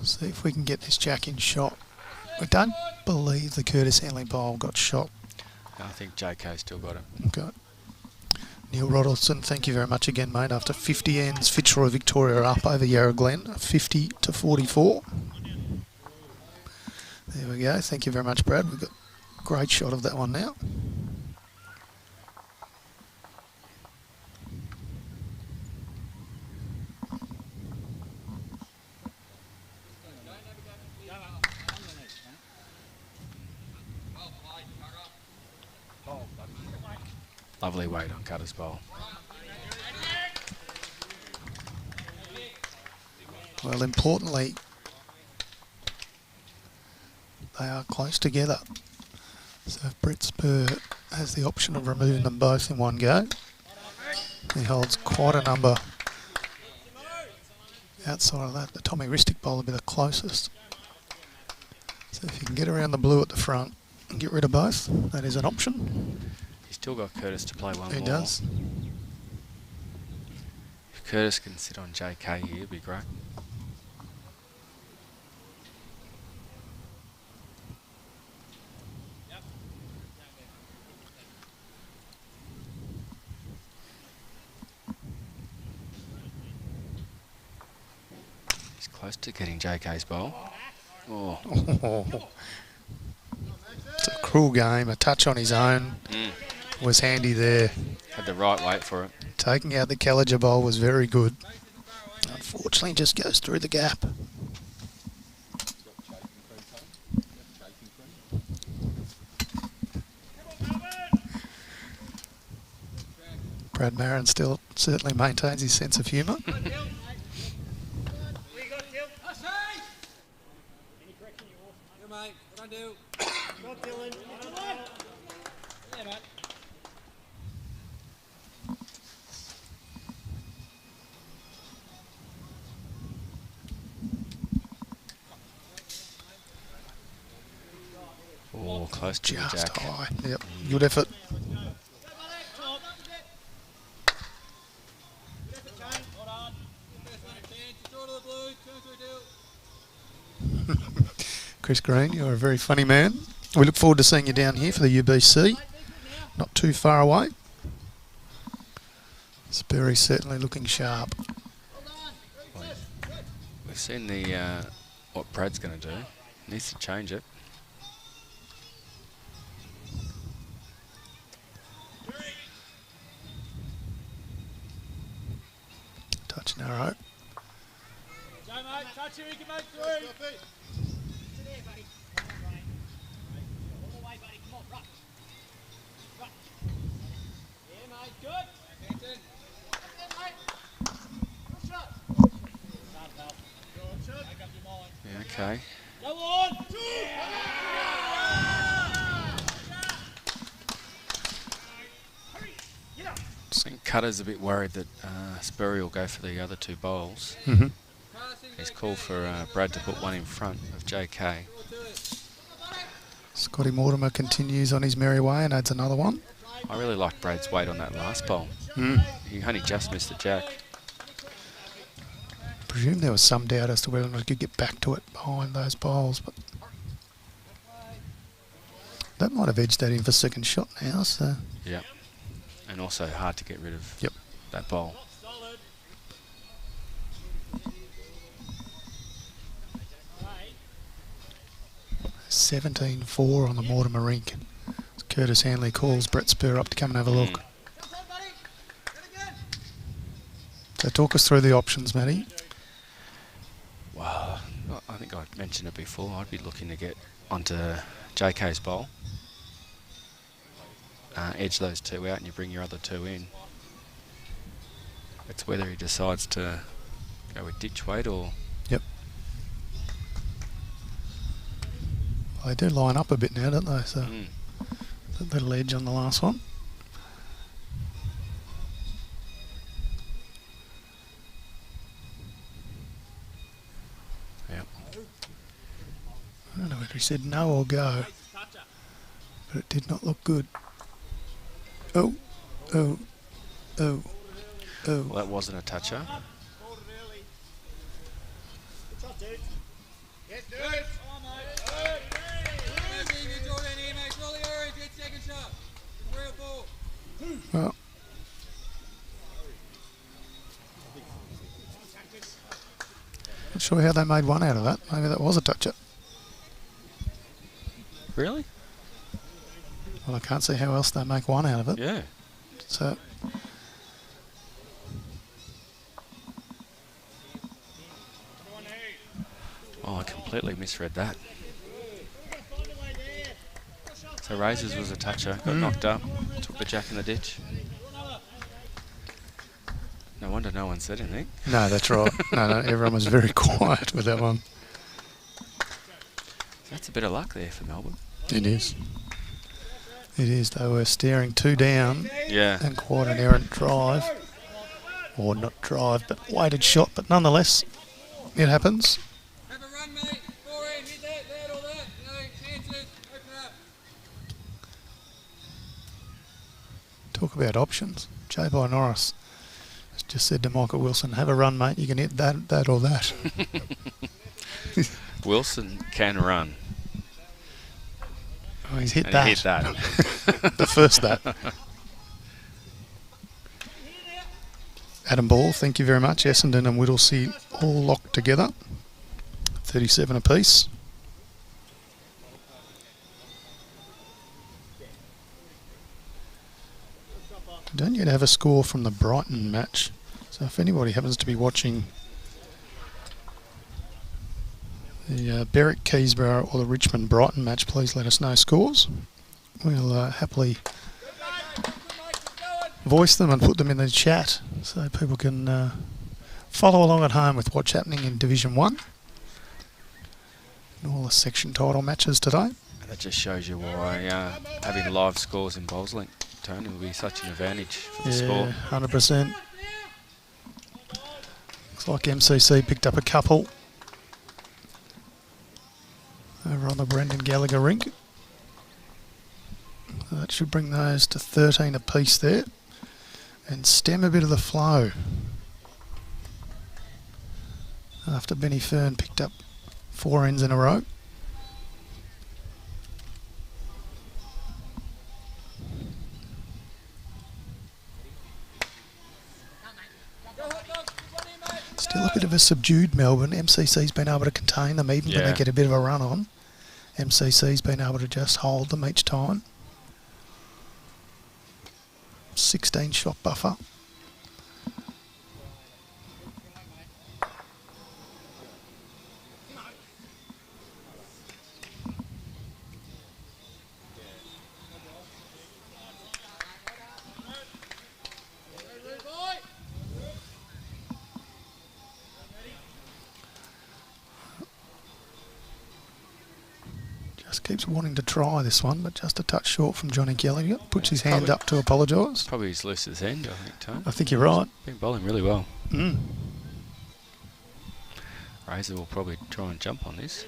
See if we can get this jack in shot. I don't believe the Curtis Hanley bowl got shot. I think JK still got it. Okay. Neil Roddleson, thank you very much again, mate. After 50 ends, Fitzroy Victoria are up over Yarra Glen, 50-44. There we go. Thank you very much, Brad. We've got a great shot of that one now. Lovely weight on Cutter's bowl. Well, importantly, they are close together. So if Brett Spur has the option of removing them both in one go, he holds quite a number. Outside of that, the Tommy Ristic bowl will be the closest. So if you can get around the blue at the front and get rid of both, that is an option. He's still got Curtis to play one more. He does. If Curtis can sit on JK here, it'd be great. He's close to getting JK's bowl. Oh. It's a cruel game. A touch on his own was handy there. Had the right weight for it. Taking out the Caliger bowl was very good. Unfortunately, just goes through the gap. Brad Marin still certainly maintains his sense of humour. close to the Just jack. high. Yep. Good effort. Chris Green, you're a very funny man. We look forward to seeing you down here for the UBC. Not too far away. Sperry's certainly looking sharp. We've seen the what Brad's going to do. Needs to change it. Touch narrow. Touch him, he can make three. Yeah, okay. Go on! I think Cutter's a bit worried that Sperry will go for the other two bowls. Mm-hmm. He's called for Brad to put one in front of JK. Scotty Mortimer continues on his merry way and adds another one. I really liked Brad's weight on that last bowl. Mm. He only just missed the jack. Presume there was some doubt as to whether or not he could get back to it behind those bowls, but that might have edged that in for second shot now. So Yeah. And also hard to get rid of Yep. that bowl. 17-4 on the Mortimer rink. Curtis Hanley calls Brett Spur up to come and have a look. So talk us through the options, Matty. Well, I think I mentioned it before. I'd be looking to get onto JK's bowl. Edge those two out and you bring your other two in. It's whether he decides to go with ditch weight or... Yep. Well, they do line up a bit now, don't they? So that little edge on the last one. Yep. I don't know whether he said no or go, but it did not look good. Oh, oh, oh, oh. Well, that wasn't a toucher. Well, not sure how they made one out of that. Maybe that was a toucher. Really? Well, I can't see how else they make one out of it. Yeah. So Oh, I completely misread that. So Razors was a toucher, got knocked up, took the jack in the ditch. No wonder no one said anything. no, that's right. No, everyone was very quiet with that one. That's a bit of luck there for Melbourne. It is. It is. They were staring two down. Yeah. And quite an errant drive. Or not drive, but weighted shot. But nonetheless, it happens. Have a run, mate. Forehand, hit that, all that. Chances, open up. Talk about options. J. By Norris has just said to Michael Wilson, have a run, mate. You can hit that or that. Wilson can run. Oh, he's hit And that. he hit that. The first that. Adam Ball, thank you very much. Essendon and Whittlesea all locked together. 37 apiece. Don't yet have a score from the Brighton match. So if anybody happens to be watching the Berwick Keysborough or the Richmond Brighton match, please let us know scores. We'll happily voice them and put them in the chat so people can follow along at home with what's happening in Division 1 and all the section title matches today. That just shows you why having live scores in Bowls Link, Tony, will be such an advantage for the sport. 100%. Looks like MCC picked up a couple over on the Brendan Gallagher rink. That should bring those to 13 apiece there and stem a bit of the flow. After Benny Fern picked up 4 ends in a row. Still a bit of a subdued Melbourne. MCC's been able to contain them even when they get a bit of a run on. MCC's been able to just hold them each time. 16 shot buffer. Just keeps wanting to try this one, but just a touch short from Johnny Kelly. Puts his hand up to apologise. Probably his loosest end, I think, Tone. I think you're right. Been bowling really well. Mm. Razor will probably try and jump on this.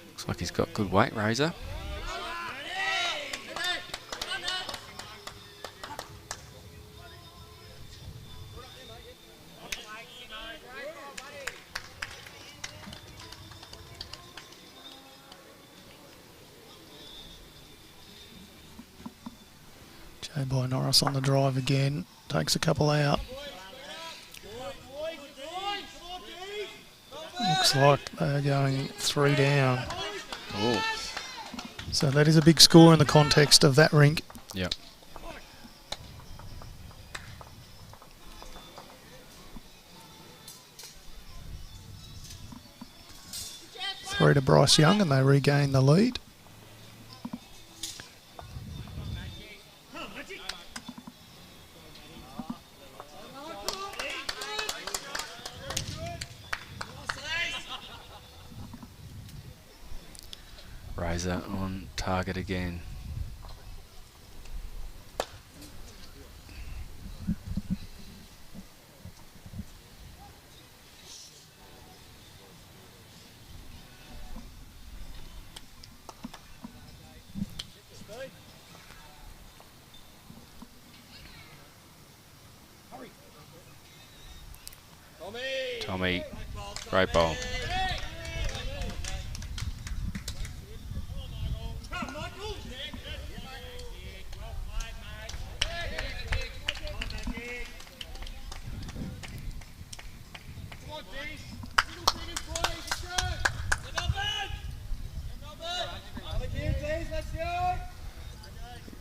Looks like he's got good weight, Razor. By Norris on the drive again, takes a couple out. Looks like they're going 3 down. Ooh. So that is a big score in the context of that rink. Yep. Three to Bryce Young and they regain the lead. Razor on target again. Tommy, great bowl.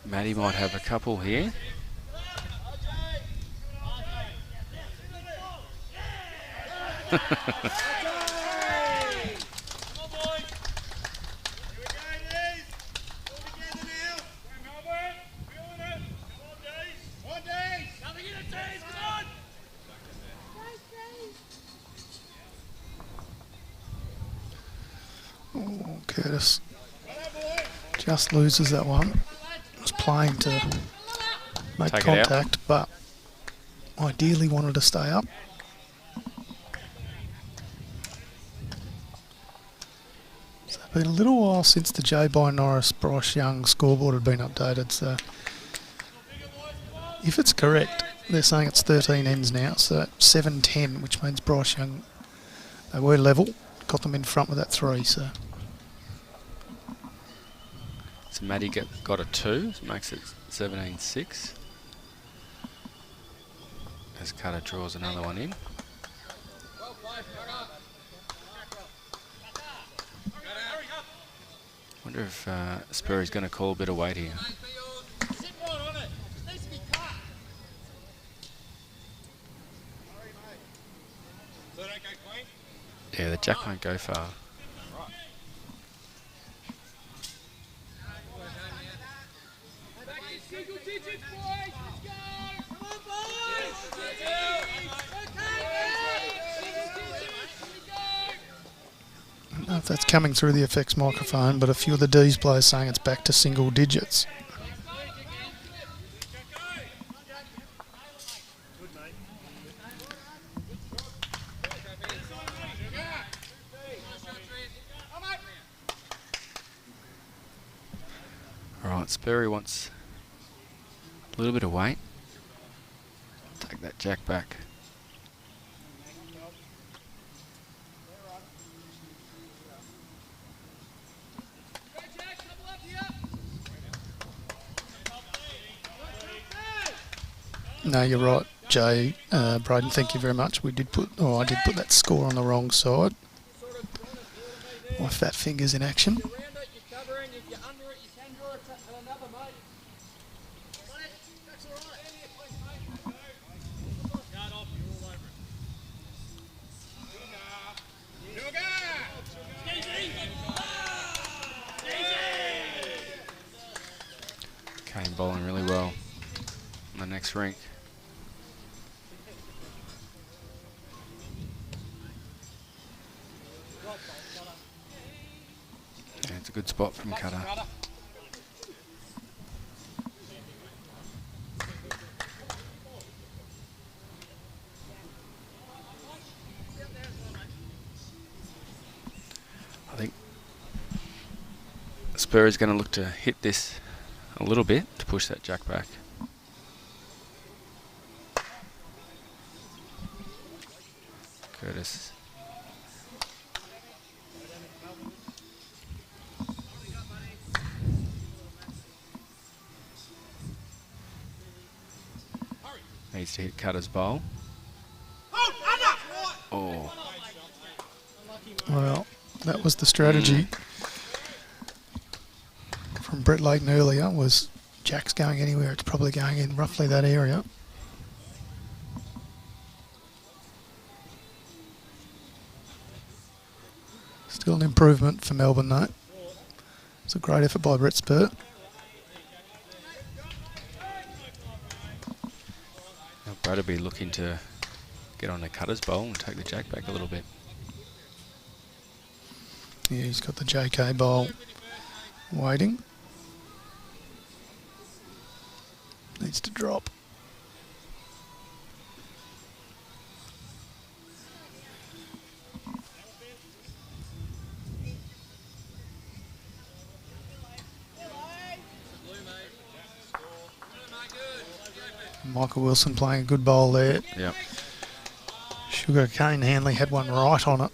Matty might have a couple here. Oh, Curtis just loses that one. Was playing to make Take contact, but ideally wanted to stay up. So it's been a little while since the J by Norris Bryce Young scoreboard had been updated, so if it's correct, they're saying it's 13 ends now, so 7-10, which means Bryce Young, they were level, got them in front with that 3, so. So Matty got a 2, so makes it 17-6. As Cutter draws another one in. Wonder if Spurry's going to call a bit of weight here. Yeah, the jack won't go far. I don't know if that's coming through the effects microphone, but a few of the D's players saying it's back to single digits. Alright, Sperry wants a little bit of weight. Take that jack back. No, you're right, Jay. Braden, thank you very much. I did put that score on the wrong side. My fat fingers in action. Kane bowling really well on the next rink. Yeah, it's a good spot from Cutter. I think Spur is going to look to hit this a little bit to push that jack back. Curtis. Needs to hit Cutter's bowl. Oh. Well, that was the strategy from Brett Layton earlier, was Jack's going anywhere, it's probably going in roughly that area. Still an improvement for Melbourne though. It's a great effort by Brett Spur. Brad will be looking to get on the Cutter's bowl and take the jack back a little bit. Yeah, he's got the JK bowl waiting. Needs to drop. Michael Wilson playing a good bowl there. Yep. Sugar Cane Hanley had one right on it.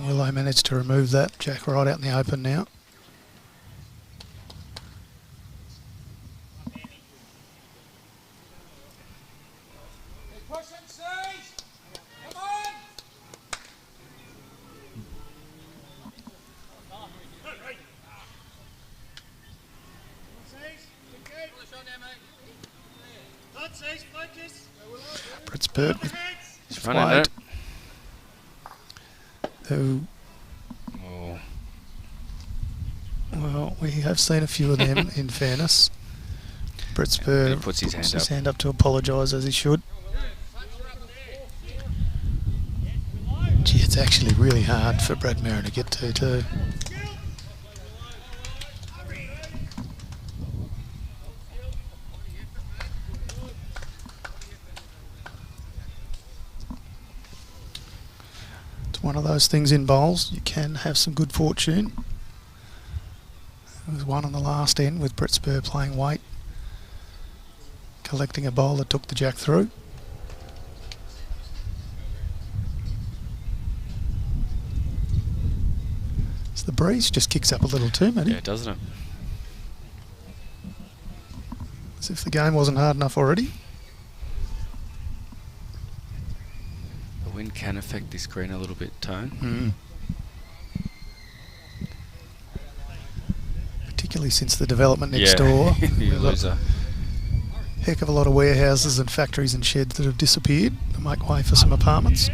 Willow managed to remove that. Jack right out in the open now. Brett Spur with Wade, who, well, we have seen a few of them in fairness. Brett Spur puts his hand up to apologise, as he should. Gee, it's actually really hard for Brad Merrin to get to too. One of those things in bowls, you can have some good fortune. There was one on the last end with Brett Spur playing weight, collecting a bowl that took the jack through. So the breeze just kicks up a little too, Matty. Yeah, doesn't it? As if the game wasn't hard enough already. The wind can affect this green a little bit, Tone. Particularly since the development next door. You lose a heck of a lot of warehouses and factories and sheds that have disappeared to make way for some apartments.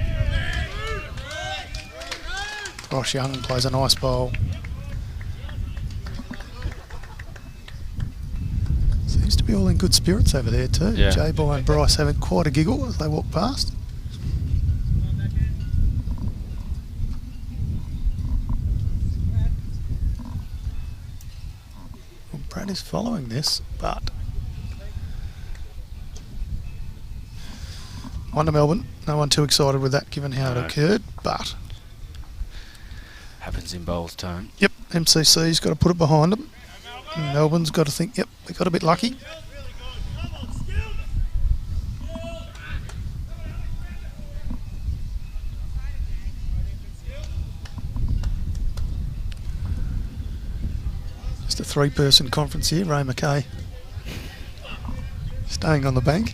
Ross Young plays a nice bowl. Seems to be all in good spirits over there too. Yeah. J-Boy and Bryce having quite a giggle as they walk past. Well, Brad is following this, but one to Melbourne. No one too excited with that given how it occurred, but happens in bowls, Tone. yep, MCC's got to put it behind them. Melbourne's got to think, yep, we got a bit lucky. Just a 3-person conference here. Ray McKay staying on the bank.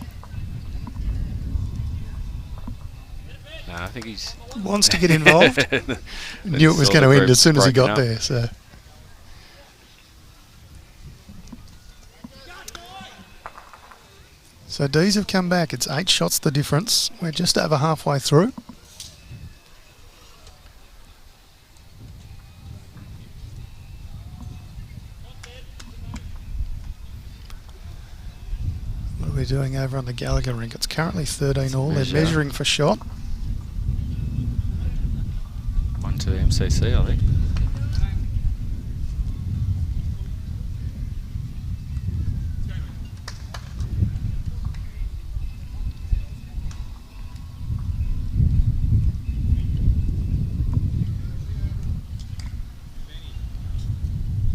No, I think he's... Wants to get involved. Knew it was going to end as soon as he got there. So D's have come back. It's 8 shots the difference. We're just over halfway through. What are we doing over on the Gallagher rink? It's currently 13 all. They're measuring for shot. 1-2 MCC, I think.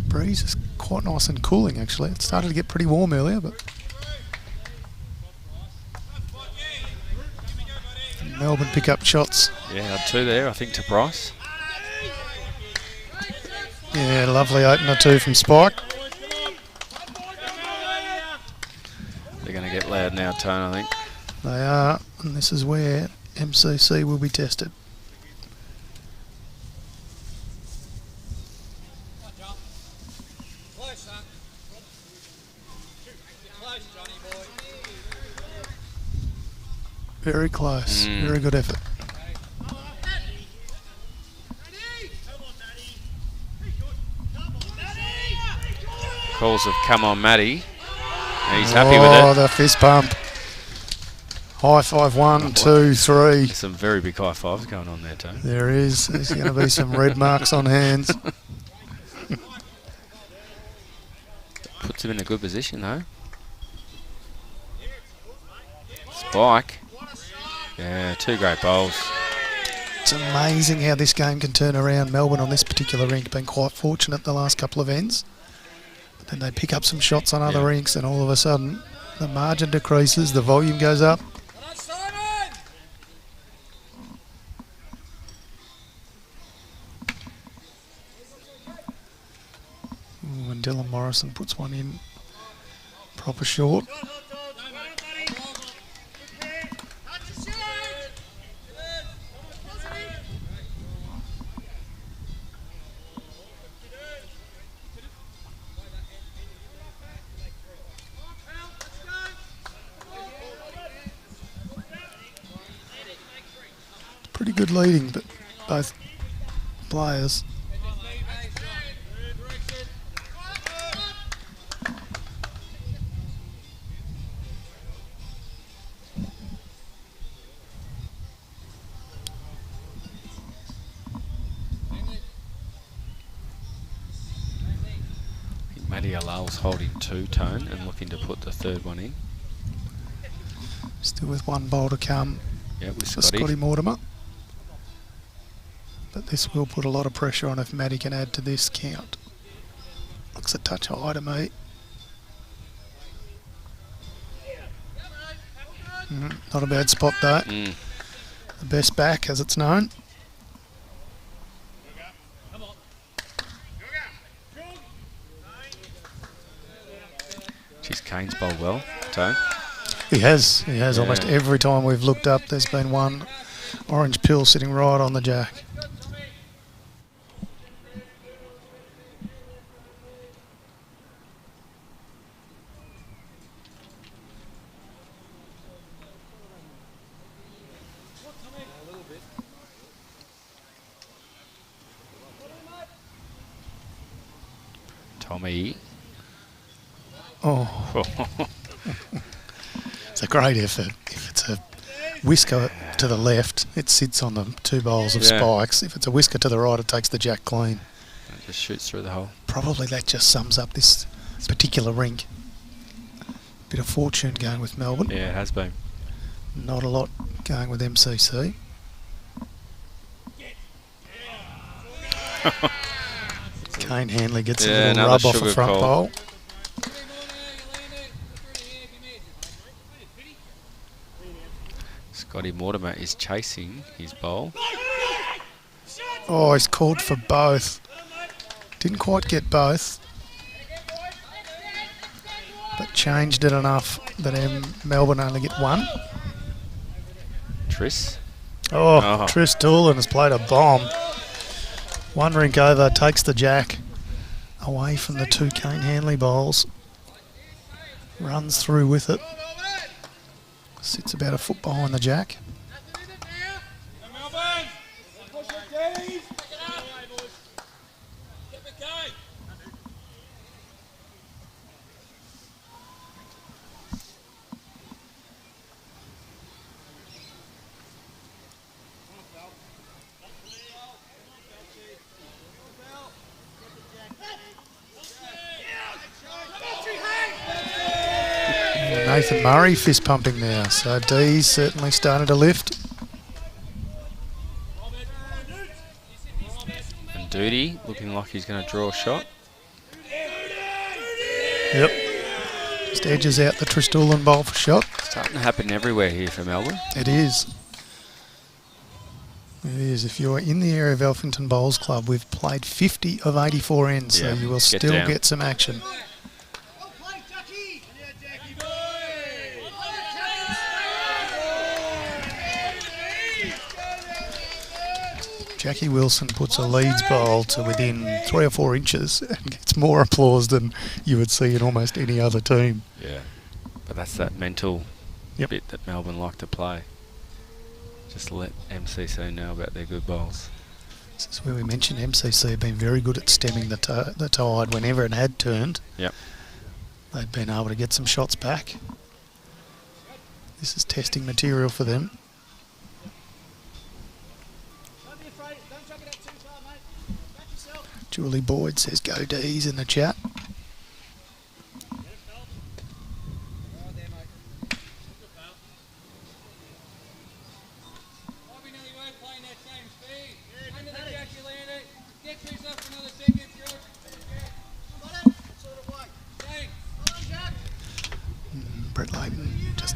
Breeze is quite nice and cooling actually. It started to get pretty warm earlier, but Melbourne pick up shots. Yeah, had 2 there, I think, to Bryce. Yeah, lovely opener too from Spike. They're going to get loud now, Tone, I think. They are, and this is where MCC will be tested. Very close. Very good effort. Calls of come on, Matty. He's happy with it. Oh, the fist pump. High five, 1, 2, 3. There's some very big high fives going on there, Tone. There is. There's going to be some red marks on hands. Puts him in a good position, though. Spike. Yeah, 2 great bowls. It's amazing how this game can turn around. Melbourne on this particular rink been quite fortunate the last couple of ends. But then they pick up some shots on other rinks and all of a sudden the margin decreases, the volume goes up. When Dylan Morrison puts one in proper short. Pretty good leading, but both players. Matty Alal's holding 2, Tone, and looking to put the 3rd one in. Still with 1 bowl to come with for Scotty Mortimer. But this will put a lot of pressure on if Matty can add to this count. Looks a touch high to me. Not a bad spot though. The best back as it's known. Geez, Kane's bowled well, Tone. He has almost every time we've looked up there's been one orange pill sitting right on the jack. Tommy. Oh. It's a great effort. If it's a whisker to the left, it sits on the 2 bowls of spikes. If it's a whisker to the right, it takes the jack clean. It just shoots through the hole. Probably that just sums up this particular rink. Bit of fortune going with Melbourne. Yeah, it has been. Not a lot going with MCC. Kane Hanley gets a Yeah, little another rub off a sugar front call. bowl. Scotty Mortimer is chasing his bowl. Oh, he's called for both. Didn't quite get both, but changed it enough that Melbourne only get one. Tris. Oh, Tris Doolan has played a bomb. One rink over, takes the jack away from the two Kane Hanley bowls. Runs through with it. Sits about a foot behind the jack. Nathan Murray fist pumping now, so D's certainly starting to lift. And Duty looking like he's going to draw a shot. Yep. Just edges out the Tris-Doolan bowl for shot. Starting to happen everywhere here for Melbourne. It is. It is. If you're in the area of Elphington Bowls Club, we've played 50 of 84 ends, so you will still get some action. Jackie Wilson puts a Leeds bowl to within 3 or 4 inches and gets more applause than you would see in almost any other team. Yeah, but that's that mental bit that Melbourne like to play. Just let MCC know about their good bowls. This is where we mentioned MCC have been very good at stemming the tide whenever it had turned. Yep. They've been able to get some shots back. This is testing material for them. Julie Boyd says go D's in the chat. Brett Layton just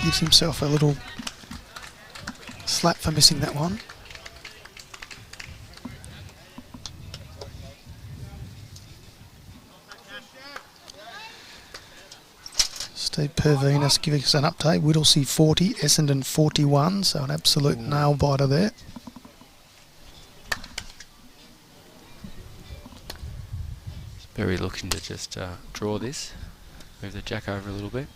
gives himself a little slap for missing that one. Steve Pervinas giving us an update. Whittlesea 40, Essendon 41, so an absolute nail biter there. Berry looking to just draw this, move the jack over a little bit.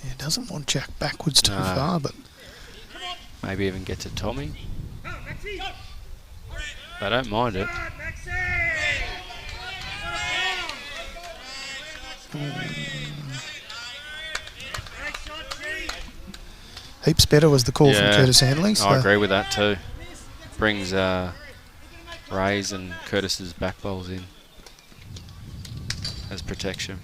Yeah, doesn't want jack backwards too far, but maybe even get to Tommy. They don't mind it. Heaps better was the call from Curtis Hanley. So I agree with that too. Brings Ray's and Curtis's back bowls in as protection.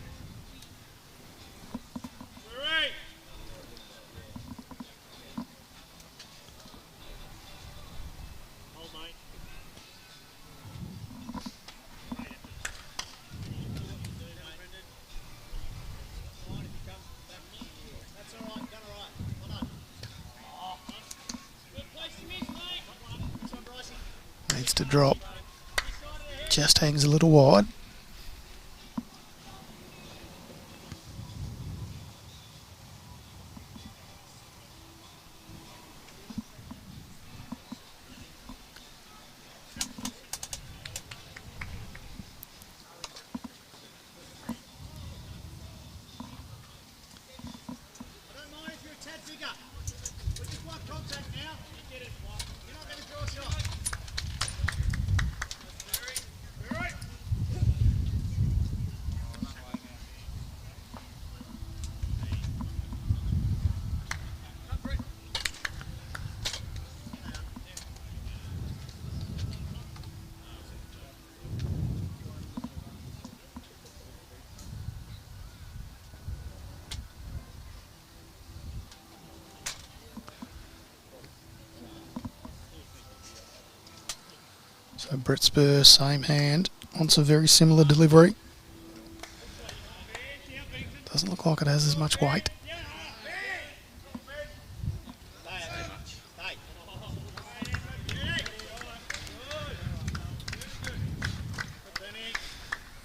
needs to drop. Just hangs a little wide. So Brett Spur, same hand, wants a very similar delivery. Doesn't look like it has as much weight.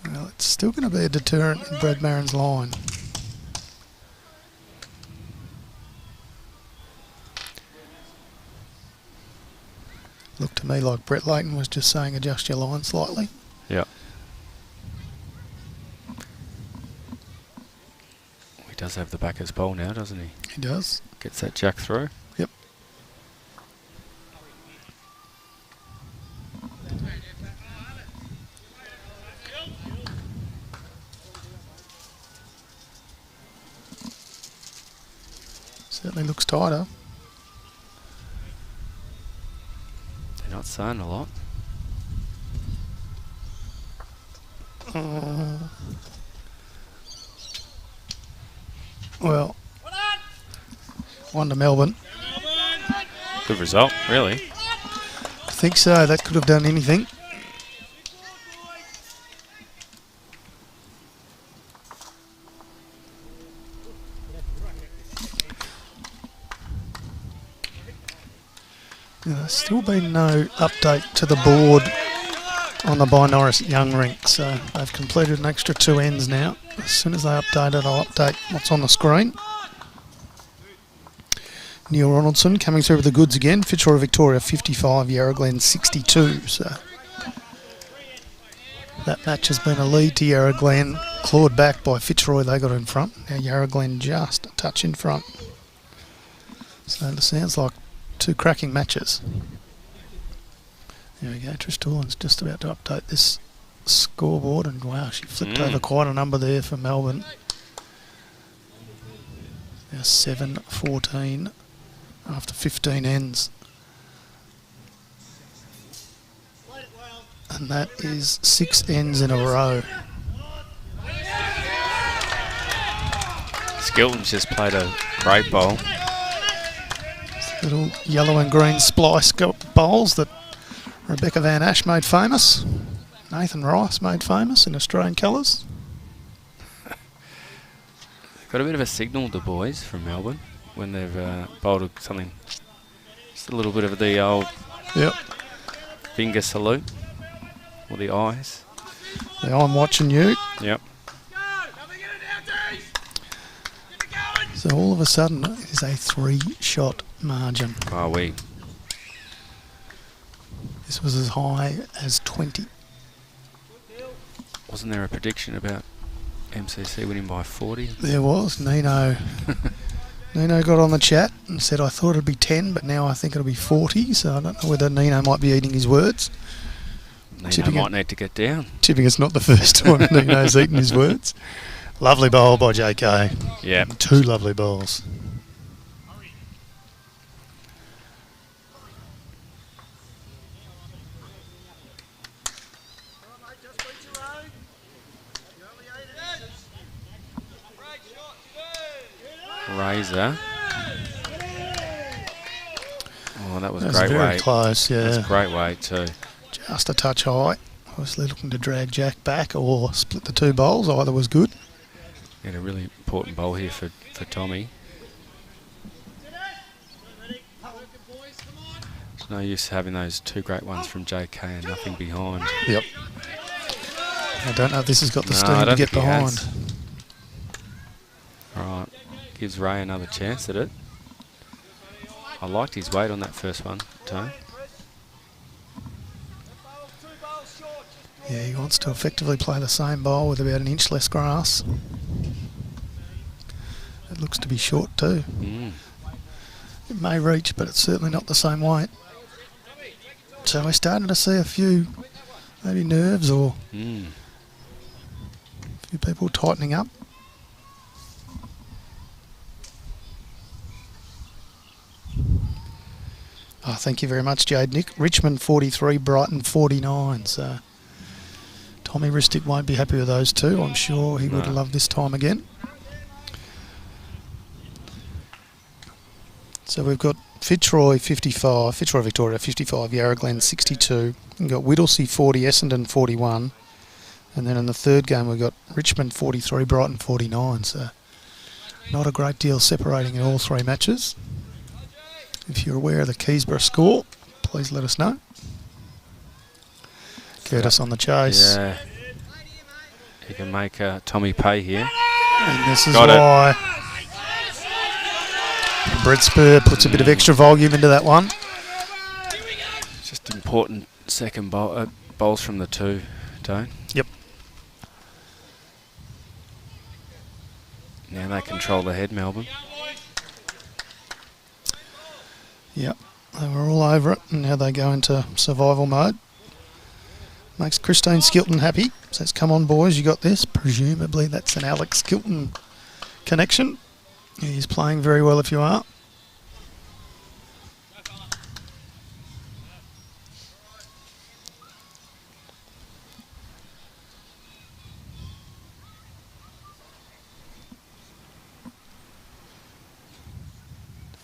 Well, it's still going to be a deterrent in Brad Marin's line. Looked to me like Brett Layton was just saying adjust your line slightly. Yeah. He does have the backer's bowl now, doesn't he? He does. Gets that jack through. Yep. Certainly looks tighter. They're not saying a lot. Well, one to Melbourne. Good result, really. I think so. That could have done anything. There's still been no update to the board on the By Norris Young rink, so they've completed an extra 2 ends now. As soon as they update it, I'll update what's on the screen. Neil Ronaldson coming through with the goods again. Fitzroy Victoria 55, Yarra Glen 62. So that match has been a lead to Yarra Glen, clawed back by Fitzroy. They got in front. Now Yarra Glen just a touch in front. So it sounds like 2 cracking matches. There we go. Trish Toolan's just about to update this scoreboard, and wow, she flipped over quite a number there for Melbourne. Now 7-14 after 15 ends. And that is 6 ends in a row. Skilton's just played a great bowl. Little yellow and green splice bowls that Rebecca Van Ash made famous. Nathan Rice made famous in Australian colours. Got a bit of a signal, the boys from Melbourne, when they've bowled something. Just a little bit of the old finger salute, or the eyes. The I'm watching you. Yep. So all of a sudden, it is a 3-shot margin. Oh, This was as high as 20. Wasn't there a prediction about MCC winning by 40? There was. Nino got on the chat and said, I thought it'd be 10, but now I think it'll be 40. So I don't know whether Nino might be eating his words. Nino might need to get down. Tipping it's not the first time Nino's eaten his words. Lovely bowl by JK. Yeah. 2 lovely bowls. Razor. Oh, that was a That's great very weight. close, yeah. That's a great weight too. Just a touch high. Obviously looking to drag Jack back or split the 2 bowls. Either was good. Got a really important bowl here for Tommy. There's no use having those 2 great ones from JK and nothing behind. Yep. I don't know if this has got the steam to get behind. All right. Gives Ray another chance at it. I liked his weight on that first one, Tone. Yeah, he wants to effectively play the same bowl with about 1 inch less grass. It looks to be short too. It may reach, but it's certainly not the same weight. So we're starting to see a few maybe nerves or a few people tightening up. Oh, thank you very much, Jade Nick. Richmond 43, Brighton 49. So Tommy Ristic won't be happy with those 2. I'm sure he would have loved this time again. So we've got Fitzroy 55, Fitzroy Victoria 55, Yarra Glen 62. We've got Whittlesea 40, Essendon 41. And then in the third game we've got Richmond 43, Brighton 49. So not a great deal separating in all three matches. If you're aware of the Keysborough score, please let us know. Curtis on the chase. Yeah. He can make Tommy pay here. And this is Got why Brett Spur puts a bit of extra volume into that one. Just important second bowls from the two, don't? Yep. Now they control the head, Melbourne. Yep. They were all over it, and now they go into survival mode. Makes Christine Skilton happy. Says, come on, boys, you got this. Presumably that's an Alex Skilton connection. He's playing very well if you are.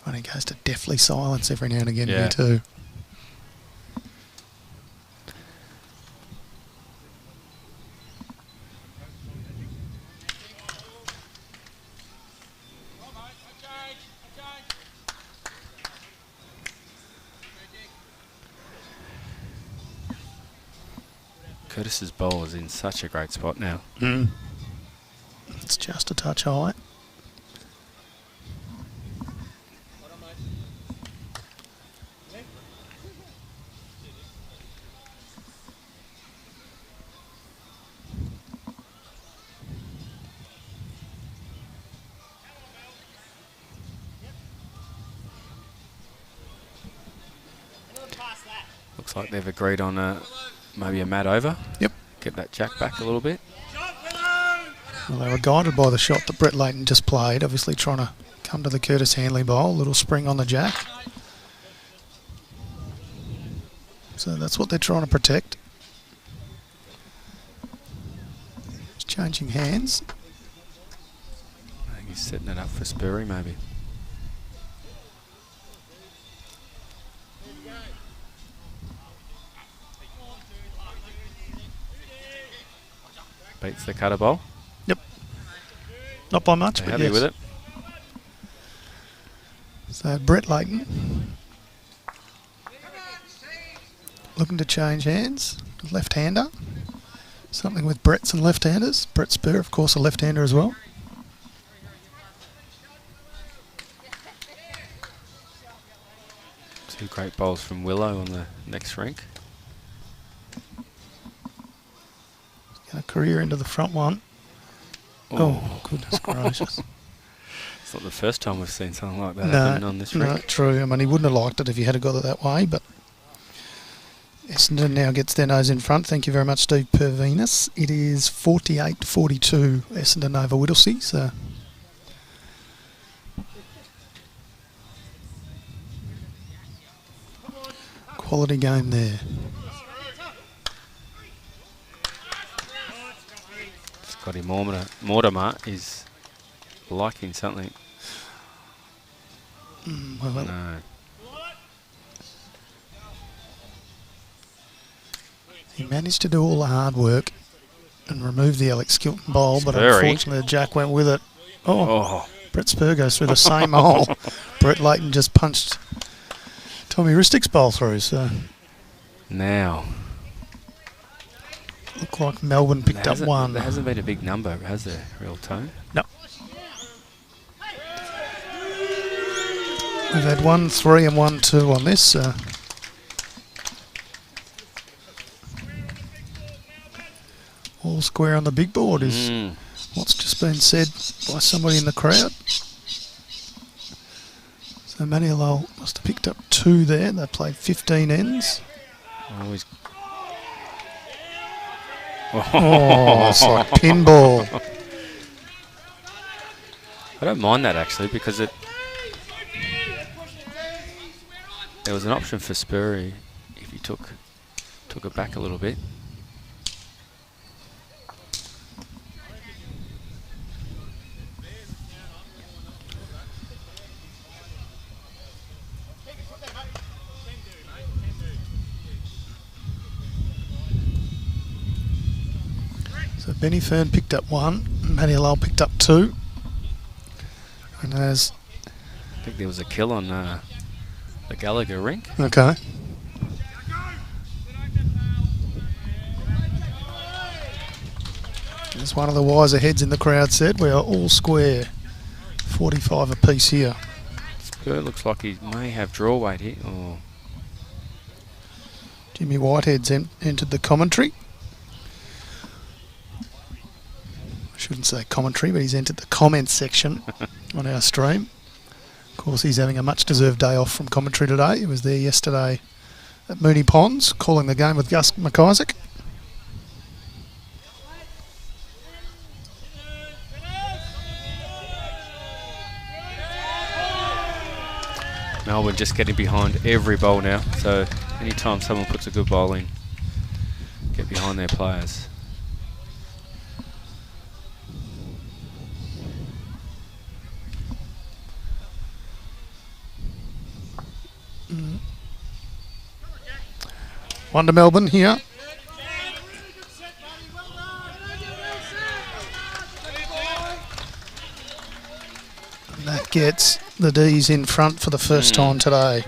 Funny, goes to deathly silence every now and again, Yeah. me too. Curtis's bowl is in such a great spot now. It's just a touch high. Looks like they've agreed on maybe a mat over. Yep. Get that jack back a little bit. Well, they were guided by the shot that Brett Layton just played, obviously trying to come to the Curtis Handley bowl. Little spring on the jack. So that's what they're trying to protect. It's changing hands. I think he's setting it up for Spurry maybe. Beats the cutter bowl. Yep. Not by much, They're but happy yes. with it. So Brett Layton looking to change hands. Left-hander. Something with Brett's and left-handers. Brett Spur, of course, a left-hander as well. Two great bowls from Willow on the next rink. A career into the front one. Oh, goodness gracious. It's not the first time we've seen something like that No, happen on this rink. no, true. I mean, he wouldn't have liked it if he had got it that way, but Essendon now gets their nose in front. Thank you very much, Steve Pervinas. It is 48-42 Essendon over Whittlesea, so quality game there. Scotty Mortimer is liking something. Well, No. he managed to do all the hard work and remove the Alex Skilton bowl, but Spurry. unfortunately the jack went with it. Oh, Oh, Brett Spur goes through the same hole. Brett Layton just punched Tommy Ristick's bowl through, so now. looked like Melbourne picked up one. There hasn't been a big number, has there, Real Tone? No. We've had 1-3 and 1-2 on this. All square on the big board is what's just been said by somebody in the crowd. So Maniello must have picked up 2 there. They played 15 ends. Oh, he's Oh, it's like pinball. I don't mind that actually because there was an option for Spurry if he took it back a little bit. Benny Fern picked up 1. Matty Lowell picked up 2. And as... I think there was a kill on the Gallagher rink. Okay. As one of the wiser heads in the crowd said, we are all square. 45 apiece here. It looks like he may have draw weight here. Oh. Jimmy Whitehead's entered the commentary. I shouldn't say commentary, but he's entered the comments section on our stream. Of course, he's having a much-deserved day off from commentary today. He was there yesterday at Mooney Ponds, calling the game with Gus McIsaac. Melbourne just getting behind every bowl now, so anytime someone puts a good bowl in, get behind their players. One to Melbourne here. And that gets the D's in front for the first time today.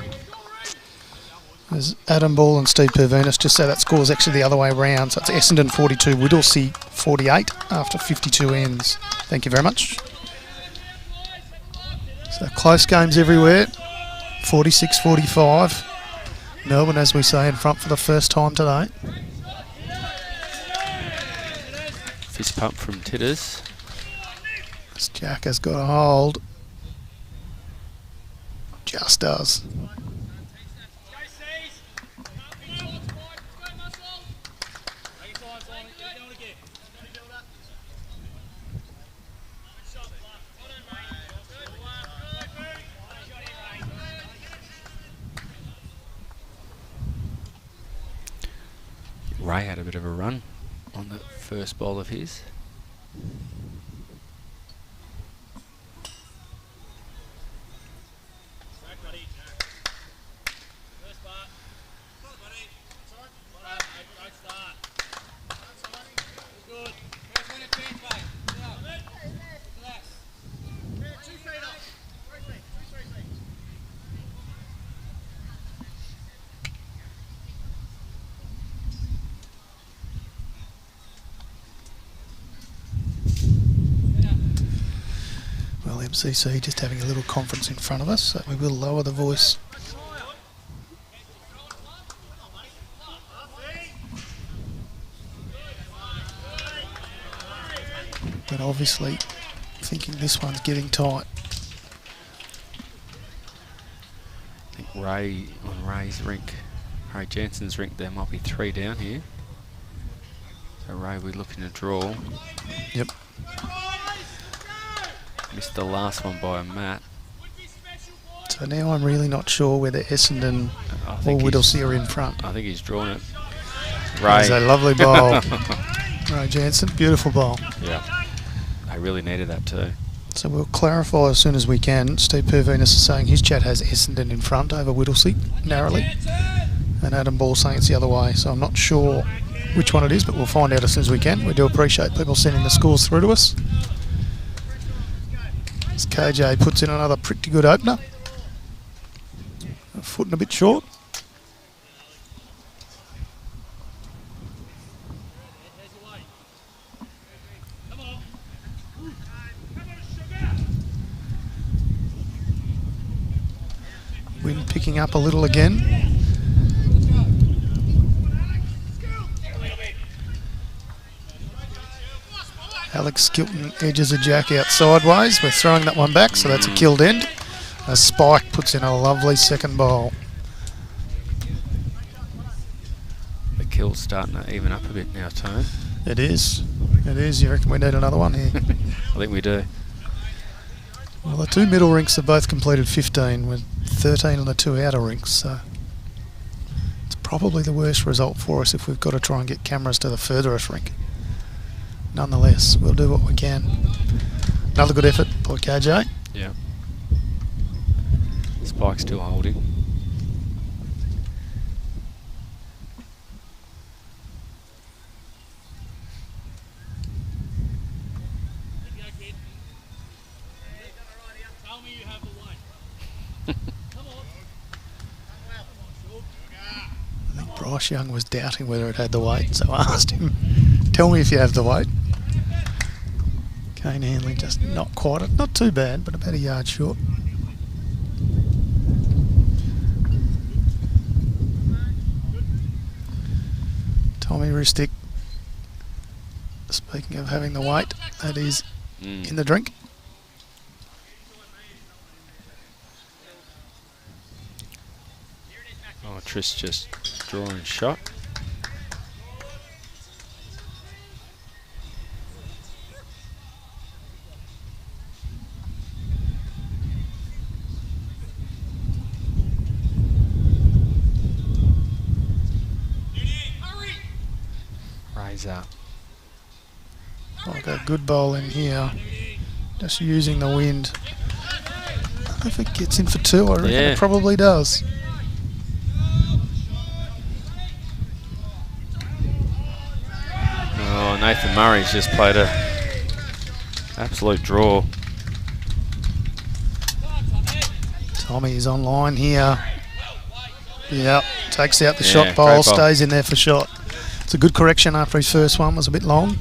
There's Adam Ball and Steve Pervinas. Just so that score's actually the other way around. So it's Essendon 42, Whittlesea 48 after 52 ends. Thank you very much. So close games everywhere. 46-45. Melbourne, as we say, in front for the first time today. Fist pump from Titters. This Jack has got a hold. Just does. Ray had a bit of a run on the first bowl of his. Well, MCC just having a little conference in front of us, so we will lower the voice. But obviously thinking this one's getting tight. I think Ray on Ray's rink, Ray Jensen's rink, there might be 3 down here. So Ray, we're looking to draw. Yep. Missed the last one by a Matt. So now I'm really not sure whether Essendon or Whittlesea are in front. I think he's drawn it. Ray. That's a lovely bowl. Ray Jensen, beautiful bowl. Yeah. I really needed that too. So we'll clarify as soon as we can. Steve Pervinas is saying his chat has Essendon in front over Whittlesea, narrowly. And Adam Ball saying it's the other way. So I'm not sure which one it is, but we'll find out as soon as we can. We do appreciate people sending the scores through to us. As KJ puts in another pretty good opener. A foot and a bit short. Wind picking up a little again. Alex Skilton edges a jack out sideways. We're throwing that one back, so that's a killed end. As Spike puts in a lovely second bowl. The kill's starting to even up a bit now, Tone. It is. It is. You reckon we need another one here? I think we do. Well, the 2 middle rinks have both completed 15 with 13 on the 2 outer rinks, so it's probably the worst result for us if we've got to try and get cameras to the furthest rink. Nonetheless, we'll do what we can. Another good effort by KJ. Yeah. Spike's still holding. Josh Young was doubting whether it had the weight, so I asked him, tell me if you have the weight. Kane Hanley just not quite, not too bad, but about a yard short. Tommy Ristic, speaking of having the weight, that is in the drink. Oh, Tris just drawing shot. Razor. Like a good bowl in here, just using the wind. If it gets in for 2, I reckon it probably does. Oh, Nathan Murray's just played a absolute draw. Tommy's online here. Yep, takes out the shot bowl, stays in there for shot. It's a good correction after his first one, was a bit long.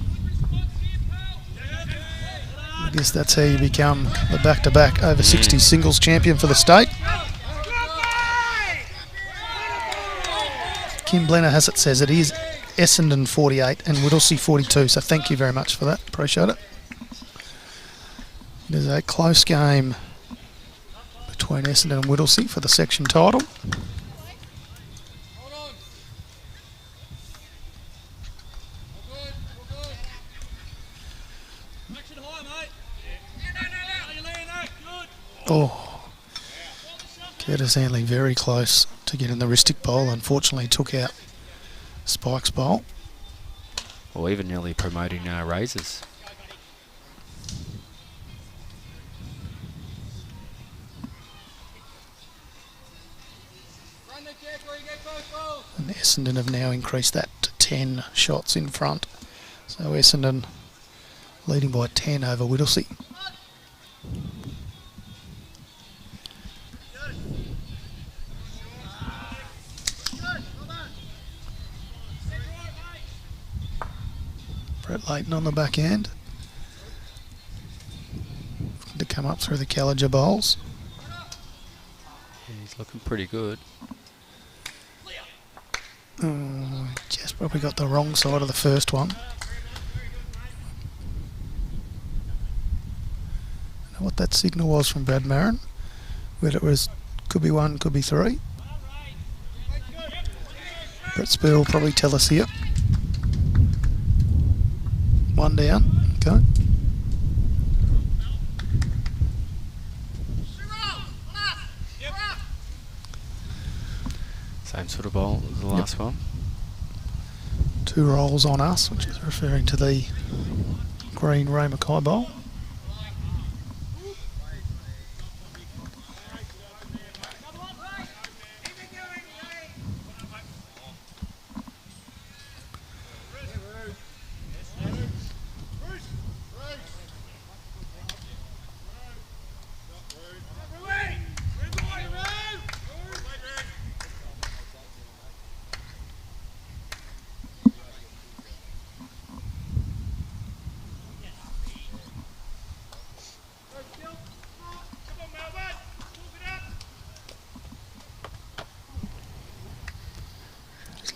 I guess that's how you become the back-to-back over 60 singles champion for the state. Kim Blenner has it, says it is Essendon 48 and Whittlesea 42, so thank you very much for that, appreciate it. It is a close game between Essendon and Whittlesea for the section title. Oh, Curtis Hanley very close to getting the Ristic bowl. Unfortunately, took out Spike's bowl. Or even nearly promoting Razors. And Essendon have now increased that to 10 shots in front. So Essendon leading by 10 over Whittlesea. Brett Leighton on the back end to come up through the Caliger bowls. Yeah, he's looking pretty good. Oh, just probably got the wrong side of the first one. I don't know what that signal was from Brad Marin. Whether it was, could be 1, could be 3. Brett Spear will probably tell us here. 1 down, okay. Same sort of bowl as the last one. 2 rolls on us, which is referring to the green Ray Mackay bowl.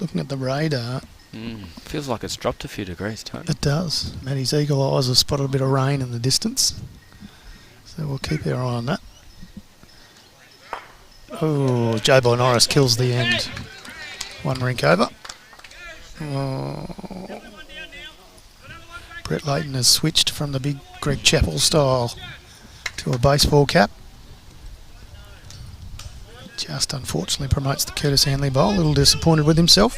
Looking at the radar. Feels like it's dropped a few degrees, Tony. It does. Matty's eagle eyes have spotted a bit of rain in the distance. So we'll keep our eye on that. Oh, J-Boy Norris kills the end. 1 rink over. Oh. Brett Leighton has switched from the big Greg Chappell style to a baseball cap. Just unfortunately promotes the Curtis Hanley bowl. A little disappointed with himself.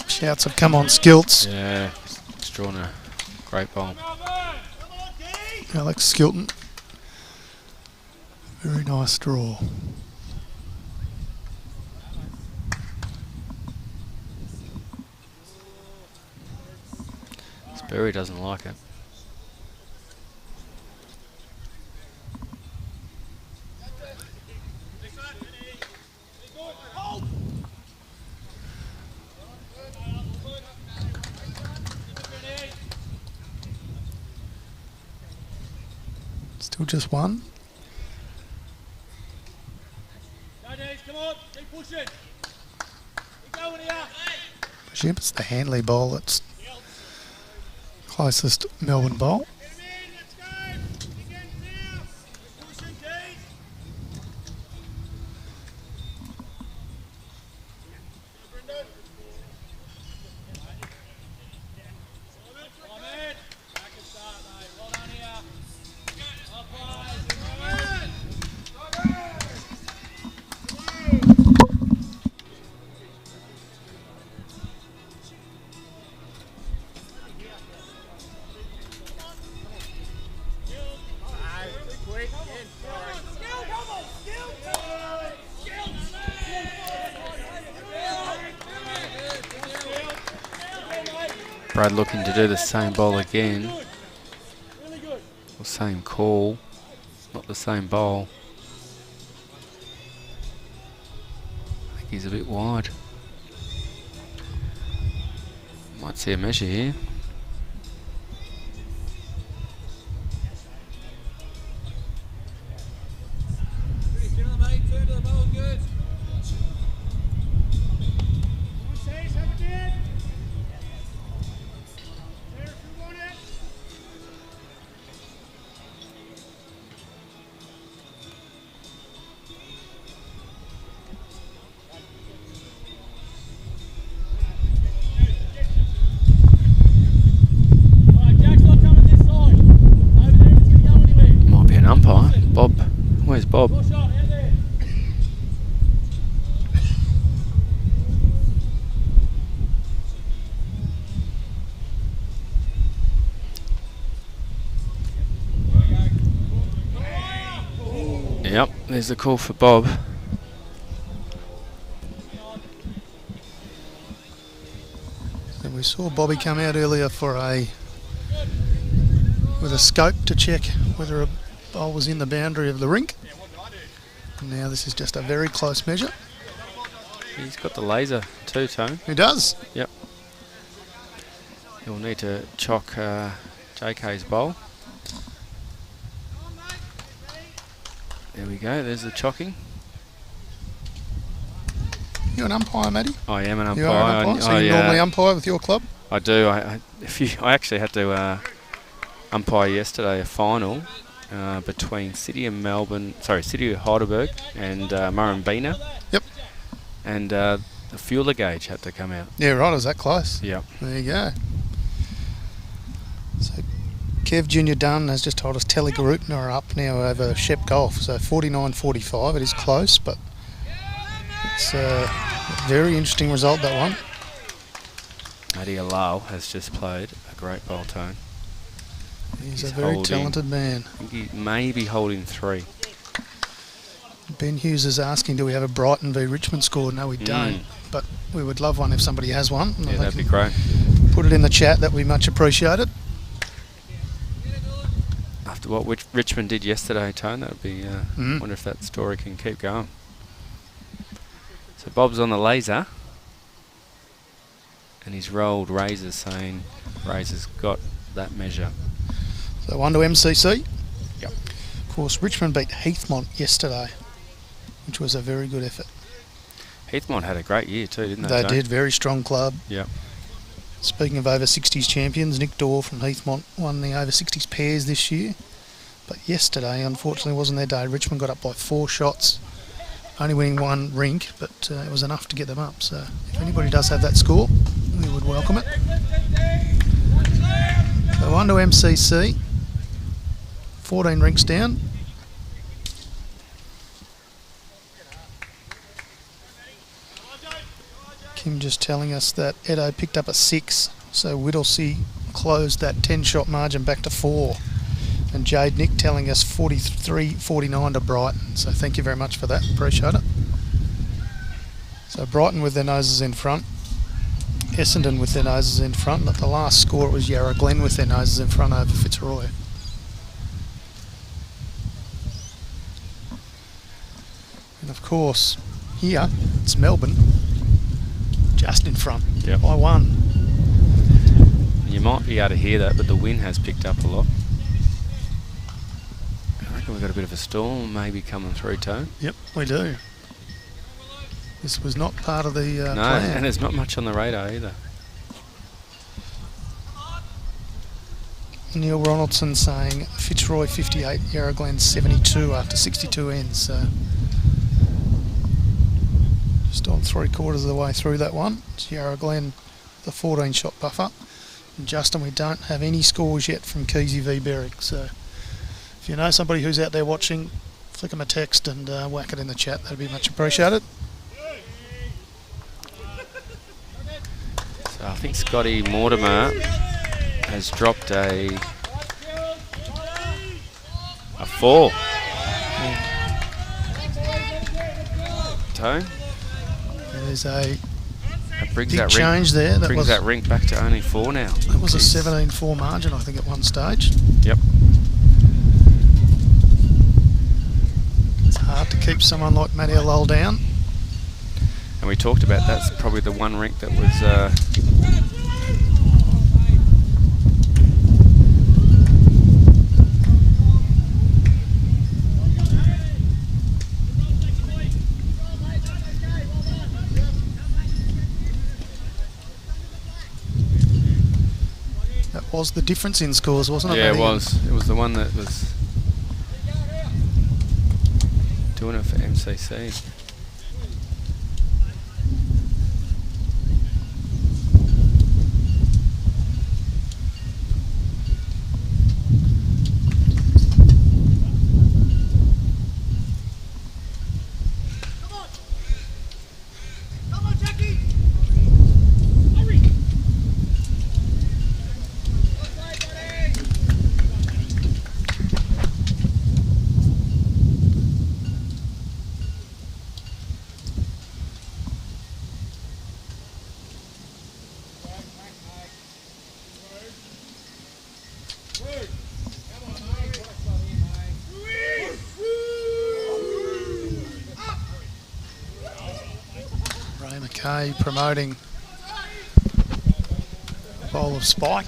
Shouts have come on Skilts. Yeah, he's drawn a great bowl. Alex Skilton. Very nice draw. Sperry doesn't like it. Still just one. Go, Dave, come on. Keep pushing. Keep going here. Presume it's the Handley bowl that's closest Melbourne bowl. Get him in. Let's go. Again, now. Pushing, Dave. Simon. Back and start, mate. Well done here. Brad looking to do the same bowl again. Or same call. Not the same bowl. I think he's a bit wide. Might see a measure here. Bob. Yep, there's the call for Bob. And we saw Bobby come out earlier with a scope to check whether a bowl was in the boundary of the rink. And now this is just a very close measure. He's got the laser too, Tone. He does. Yep. He'll need to chock JK's bowl. There we go, there's the chocking. You're an umpire, Matty? I am an umpire. You are an umpire? So you normally umpire with your club? I do. I actually had to umpire yesterday a final between City of Heidelberg and Murrumbina. Yep. And the fueler gauge had to come out. Yeah, right, it was that close. Yep. There you go. So Kev Junior Dunn has just told us Telly Garutna are up now over Shep Golf. So 49-45, it is close, but it's a very interesting result, that one. Adi Alal has just played a great bowl, Tone. He's a very talented man. I think he may be holding 3. Ben Hughes is asking, do we have a Brighton v Richmond score? No, we don't, but we would love one if somebody has one. Yeah, that'd be great. Put it in the chat, that we much appreciate it. After what Richmond did yesterday, Tone, that would be, wonder if that story can keep going. So Bob's on the laser, and he's rolled Razors, saying Razors got that measure. So on to MCC. Yep. Of course, Richmond beat Heathmont yesterday, which was a very good effort. Heathmont had a great year too, didn't they? They did, very strong club. Yep. Speaking of over 60s champions, Nick Dorr from Heathmont won the over 60s pairs this year. But yesterday, unfortunately, wasn't their day. Richmond got up by 4 shots, only winning 1 rink, but it was enough to get them up. So if anybody does have that score, we would welcome it. So on to MCC. 14 rinks down. Kim just telling us that Edo picked up a 6, so Whittlesea closed that 10-shot margin back to 4. And Jade Nick telling us 43-49 to Brighton, so thank you very much for that, appreciate it. So Brighton with their noses in front, Essendon with their noses in front, but the last score was Yarra Glen with their noses in front over Fitzroy. And of course, here, it's Melbourne, just in front, by 1. You might be able to hear that, but the wind has picked up a lot. We've got a bit of a storm maybe coming through, Tone. Yep, we do. This was not part of the No, plan. and there's not much on the radar either. Neil Ronaldson saying Fitzroy 58, Yarra Glen 72 after 62 ends. So just on 3/4 of the way through that one. It's Yarra Glen, the 14-shot buffer. And Justin, we don't have any scores yet from Keezy v Berwick. So if you know somebody who's out there watching, flick them a text and whack it in the chat. That'd be much appreciated. So I think Scotty Mortimer has dropped a 4. Tone? There's a That brings big that change rink, there. That brings was, that rink back to only 4 now. that was a Jeez. 17-4 margin, I think, at one stage. Yep. It's hard to keep someone like Matty Lowell down. And we talked about that's probably the one rink that was That was the difference in scores, wasn't it? yeah, it Matty? was. It was the one that was doing it for MCC. Ray McKay promoting a bowl of spike.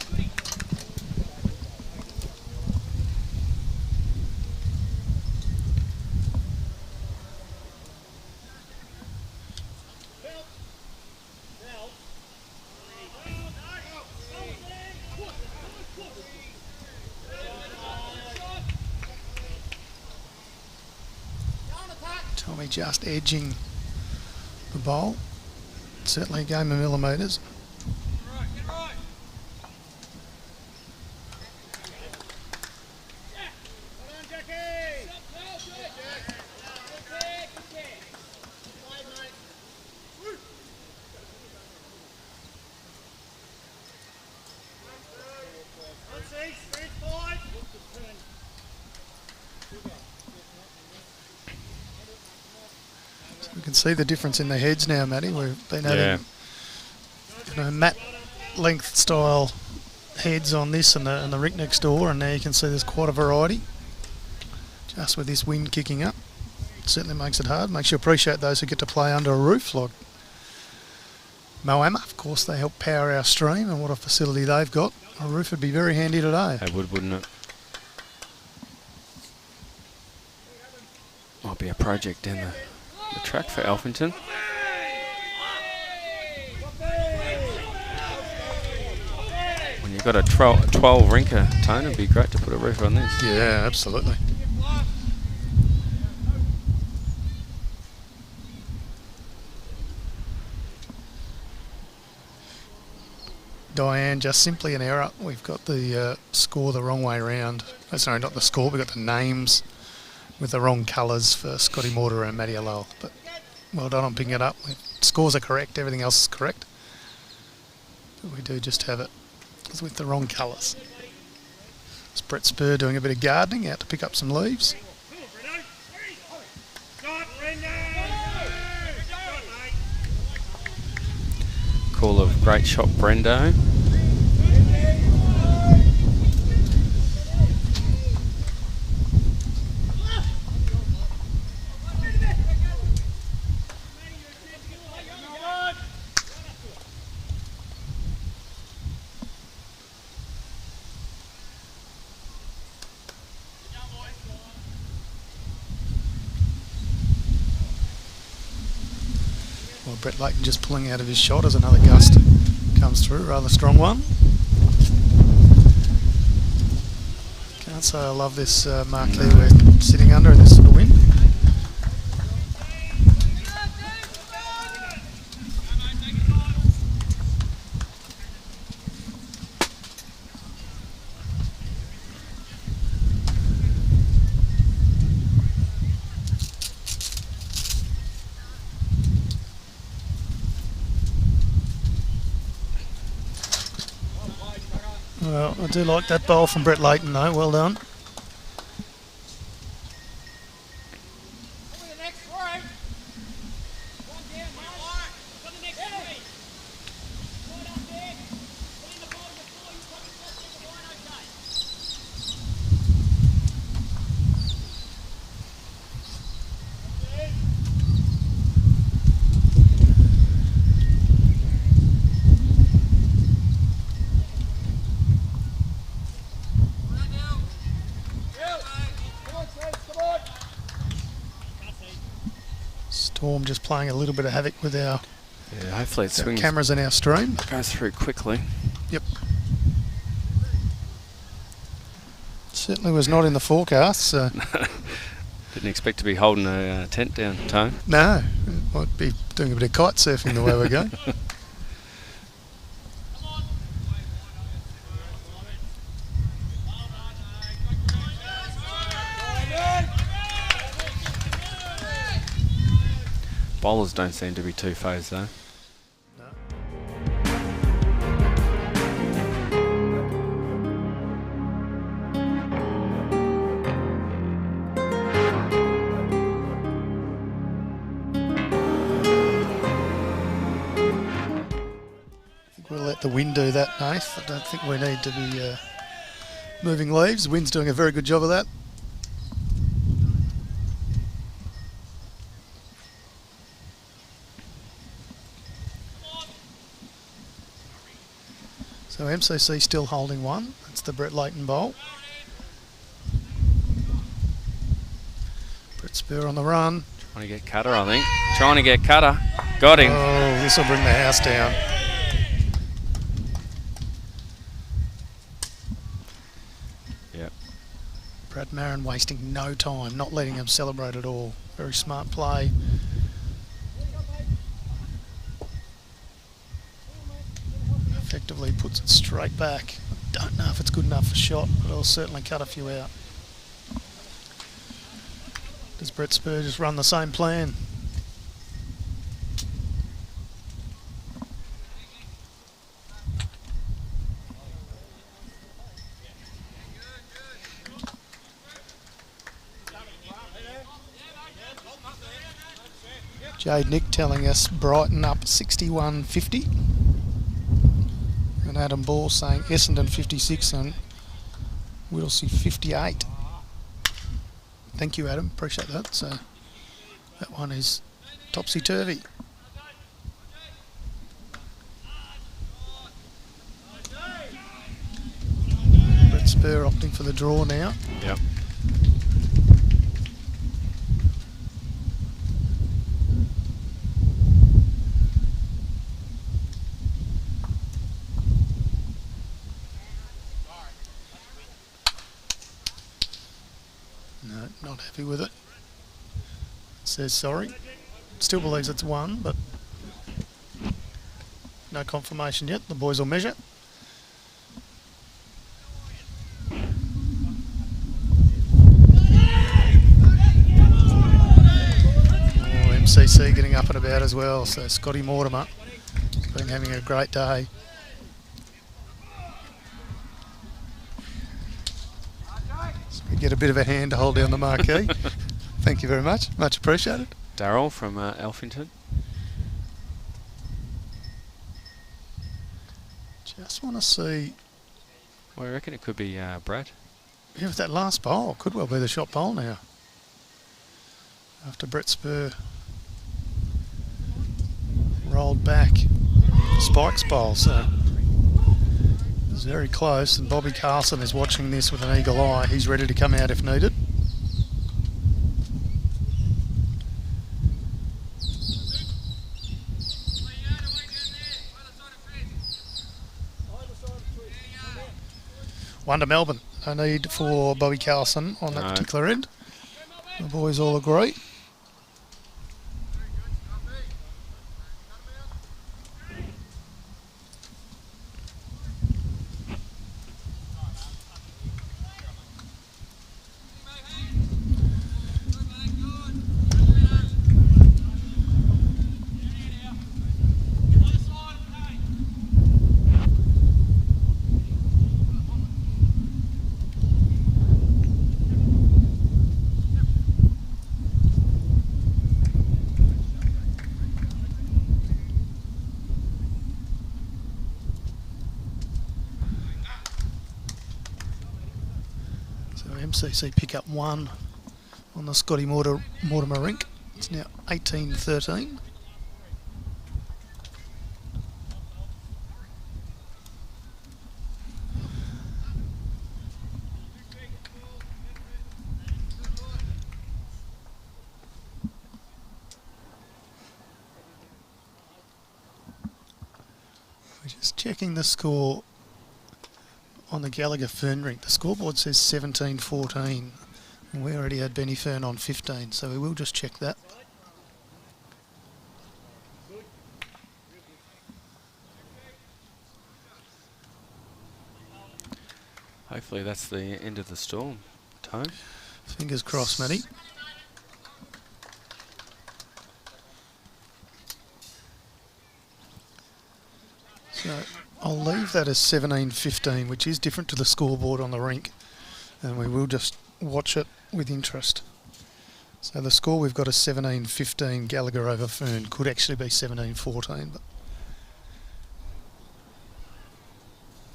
Tommy just edging the bowl. Certainly a game of millimetres. We can see the difference in the heads now, Matty. We've been having mat length style heads on this and the rink next door, and now you can see there's quite a variety. Just with this wind kicking up, it certainly makes it hard. Makes you appreciate those who get to play under a roof, like Moama. Of course, they help power our stream, and what a facility they've got. A roof would be very handy today. It would, wouldn't it? Might be a project down the track for Alphington. When you've got a 12 rinker, Tone, it'd be great to put a roof on this. Yeah, absolutely. Diane, just simply an error. We've got the score the wrong way around. Oh, sorry, not the score. We've got the names with the wrong colours for Scotty Mortimer and Matty Lowell. But well done on picking it up. Scores are correct. Everything else is correct. But we do just have it with the wrong colours. It's Brett Spur doing a bit of gardening, out to pick up some leaves. Call of great shot, Brendo. Brett Layton just pulling out of his shot as another gust comes through, rather strong one. Can't say I love this marquee we're sitting under in this sort of wind. Well, I do like that bowl from Brett Layton though, well done. Storm just playing a little bit of havoc with our hopefully it swings cameras in our stream. Goes through quickly. Yep. Certainly was not in the forecast. So. Didn't expect to be holding a tent down, Tone. No, might be doing a bit of kite surfing the way we go. Bowlers don't seem to be too phased though. We'll let the wind do that, Nath. I don't think we need to be moving leaves. The wind's doing a very good job of that. So MCC still holding one. That's the Brett Layton bowl. Brett Spur on the run. Trying to get Cutter, I think. Trying to get Cutter. Got him. Oh, this will bring the house down. Yep. Brad Marin wasting no time, not letting him celebrate at all. Very smart play. Effectively puts it straight back. Don't know if it's good enough for shot, but it'll certainly cut a few out. Does Brett Spur just run the same plan? Jade Nick telling us Brighton up 61.50. And Adam Ball saying Essendon 56 and Whittlesea 58. Thank you, Adam. Appreciate that. So that one is topsy-turvy. Brett Spur opting for the draw now. Yep. Not happy with it. Says sorry. Still believes it's one, but no confirmation yet. The boys will measure. Oh, MCC getting up and about as well. So Scotty Mortimer has been having a great day. Get a bit of a hand to hold down the marquee. Thank you very much. Much appreciated. Darryl from Alphington. Just want to see. Well, I reckon it could be Brad. Yeah, with that last bowl, could well be the shot bowl now. After Brett Spur rolled back Spike's bowl, so it's very close. And Bobby Carlson is watching this with an eagle eye. He's ready to come out if needed. 1 to Melbourne. No need for Bobby Carlson on that particular end. The boys all agree. MCC pick up 1 on the Scotty Mortimer rink. It's now 18-13. We're just checking the score on the Gallagher Fern rink. The scoreboard says 17-14. And we already had Benny Fern on 15, so we will just check that. Hopefully that's the end of the storm, Tone. Fingers crossed, Matty. So I'll leave that as 17-15, which is different to the scoreboard on the rink, and we will just watch it with interest. So the score we've got is 17-15 Gallagher over Fern. Could actually be 17-14, but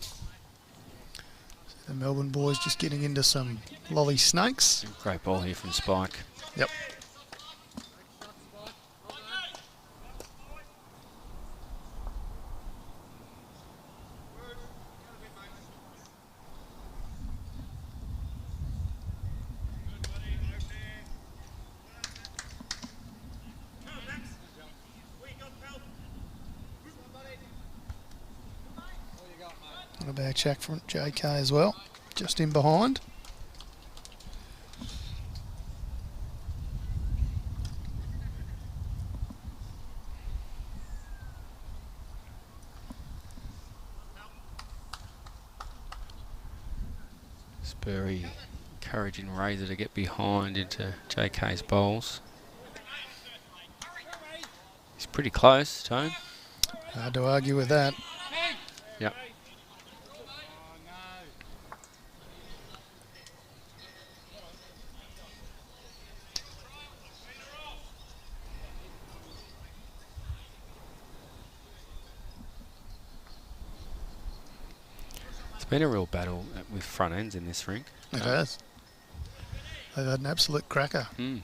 so the Melbourne boys just getting into some lolly snakes. Great ball here from Spike. Yep. A bad check from JK as well, just in behind. Spurry encouraging Razor to get behind into JK's bowls. He's pretty close, Tone. Hard to argue with that. Yep. It's been a real battle with front ends in this rink. It has. They've had an absolute cracker. Mm.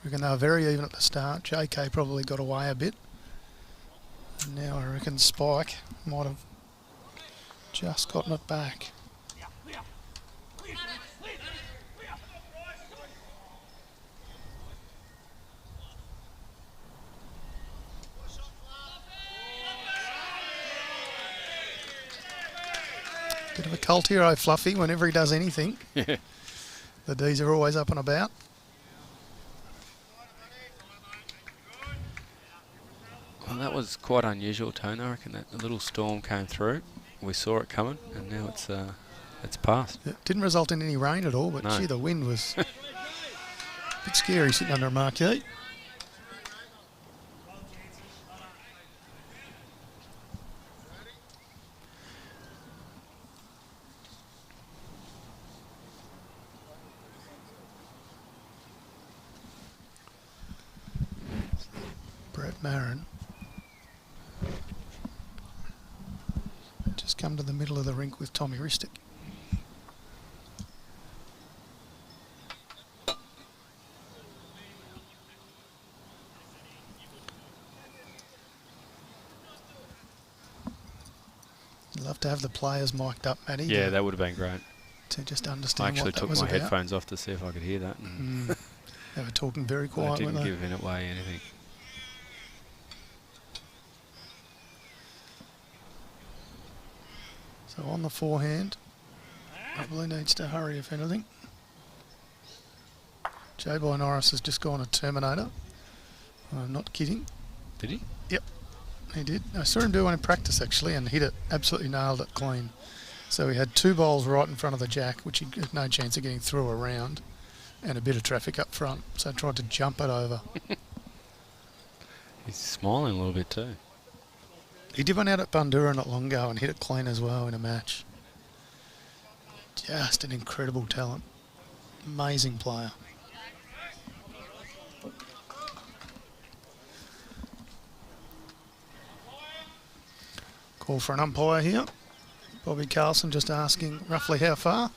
Reckon they were very even at the start. JK probably got away a bit. And now I reckon Spike might have just gotten it back. Bit of a cult hero, Fluffy, whenever he does anything. Yeah. The D's are always up and about. Well, that was quite unusual, Tone. I reckon that a little storm came through. We saw it coming, and now it's passed. It didn't result in any rain at all, but No. gee, the wind was a bit scary sitting under a marquee. Brett Marin just come to the middle of the rink with Tommy Ristic. You'd love to have the players mic'd up, Matty. Yeah, that would have been great. To just I understand actually what that took was my about. headphones off to see if I could hear that. And They were talking very I quiet, didn't weren't they? give it away anything. So on the forehand, Probably needs to hurry, if anything. J-Boy Norris has just gone a Terminator. I'm not kidding. Did he? Yep, he did. I saw him do one in practice, actually, and hit it. Absolutely nailed it clean. So he had 2 bowls right in front of the jack, which he had no chance of getting through around, and a bit of traffic up front. So I tried to jump it over. He's smiling a little bit too. He did one out at Bundoora not long ago and hit it clean as well in a match. Just an incredible talent. Amazing player. Call for an umpire here. Bobby Carlson just asking roughly how far.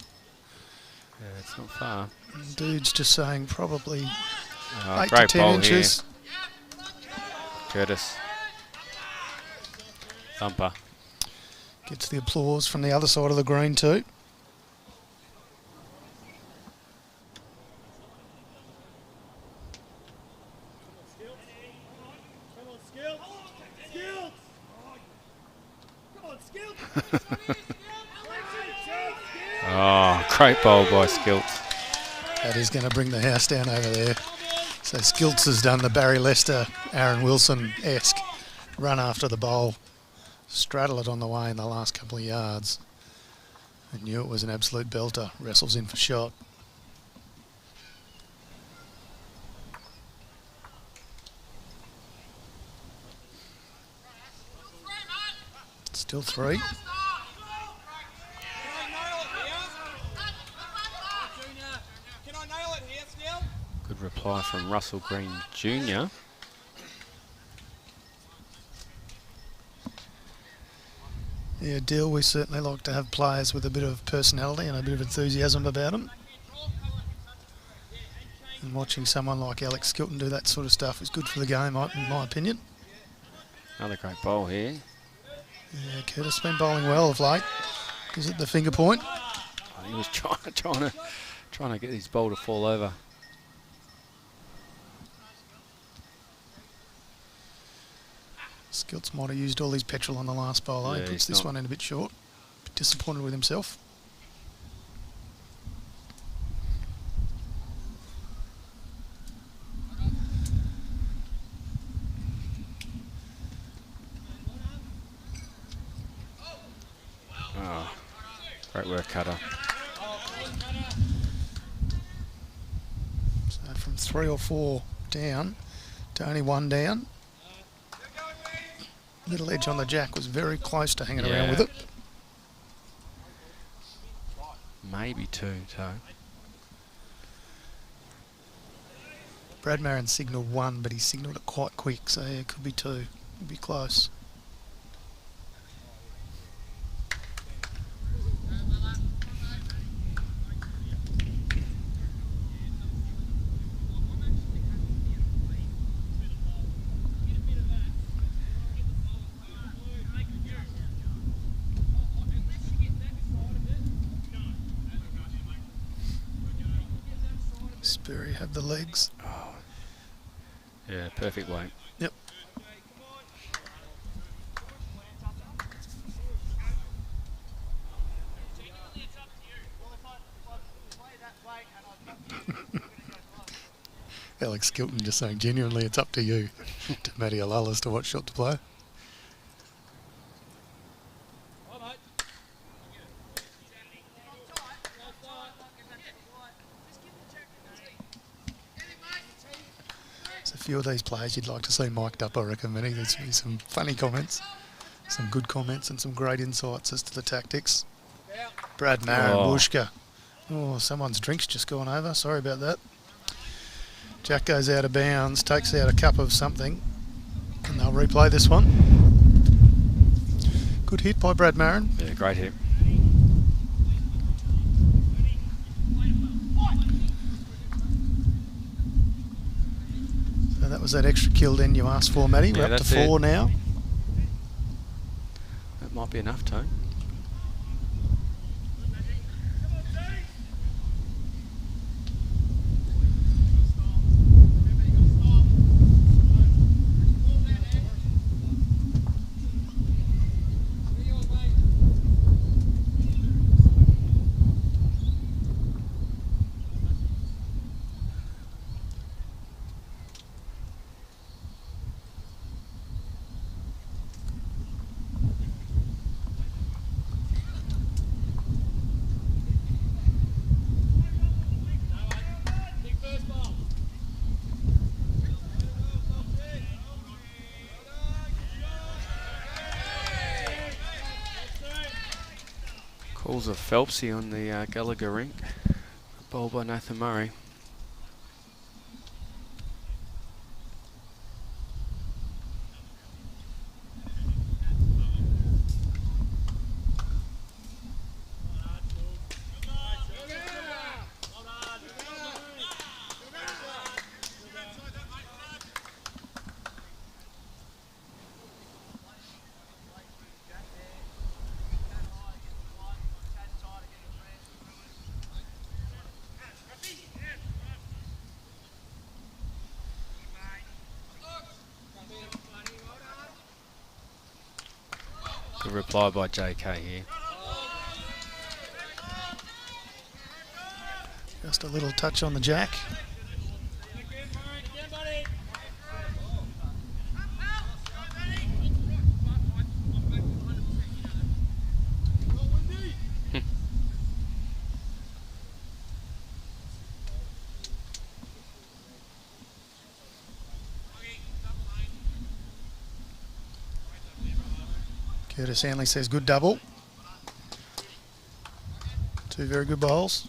Yeah, it's not far. And Dude's just saying probably 8 to great 10 ball inches. Here. Curtis. Thumper. Gets the applause from the other side of the green too. Oh, great bowl by Skilts. That is going to bring the house down over there. So Skilts has done the Barry Lester, Aaron Wilson-esque run after the bowl. Straddle it on the way in the last couple of yards. I knew it was an absolute belter. Wrestles in for shot. Still 3. Good reply from Russell Green Jr. Yeah, Dill, we certainly like to have players with a bit of personality and a bit of enthusiasm about them. And watching someone like Alex Skilton do that sort of stuff is good for the game, in my opinion. Another great bowl here. Yeah, Curtis has been bowling well of late. Is it the finger point? Oh, he was trying to get his bowl to fall over. Skilts might have used all his petrol on the last bowl. Yeah, He puts this one in a bit short. Bit disappointed with himself. Oh, great work, Cutter. So from 3 or 4 down to only 1 down. Little edge on the jack was very close to hanging around with it. Maybe 2, so. Brad Marin signalled 1, but he signalled it quite quick, so yeah, it could be 2. It'd be close. Sperry had the legs. Oh. Yeah, perfect weight. Yep. Alex Skilton just saying, genuinely, it's up to you, to Matty Alal as to what shot to play. There's a few of these players you'd like to see mic'd up, I reckon, Matty. There's be some funny comments, some good comments and some great insights as to the tactics. Brad Marin, Bushka. Oh, someone's drink's just gone over. Sorry about that. Jack goes out of bounds, takes out a cup of something, and they'll replay this one. Good hit by Brad Marin. Yeah, great hit. So that was that extra kill then you asked for, Matty. We're up to 4 now. That might be enough, Tone. Calls of Phelpsy on the Gallagher rink. Ball by Nathan Murray. Good reply by JK here. Just a little touch on the jack. Curtis Hanley says good double. Two very good bowls.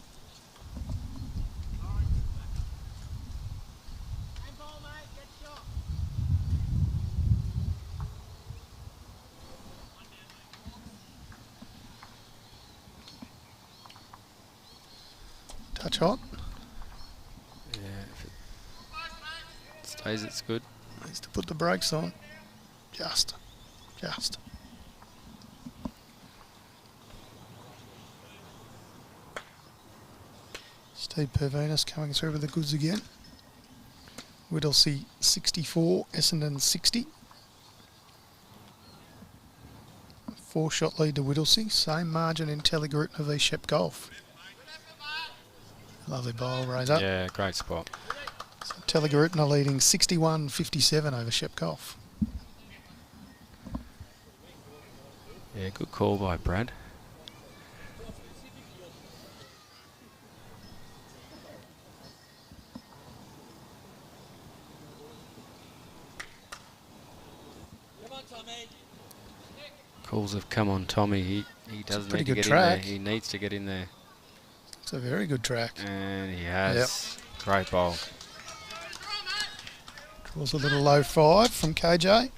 Touch hot. Yeah, if it stays, it's good. Needs to put the brakes on. Just. Steve Pervenus coming through with the goods again. Whittlesey 64, Essendon 60. 4-shot lead to Whittlesey. Same margin in Telegrutna v Shep Golf. Lovely bowl, Razor. Yeah, great spot. So Telegrutna leading 61-57 over Shep Golf. Yeah, good call by Brad. Calls have come on Tommy. He does need to get in there. He needs to get in there. It's a very good track. And he has. Yep. Great bowl. Draws a little low 5 from KJ.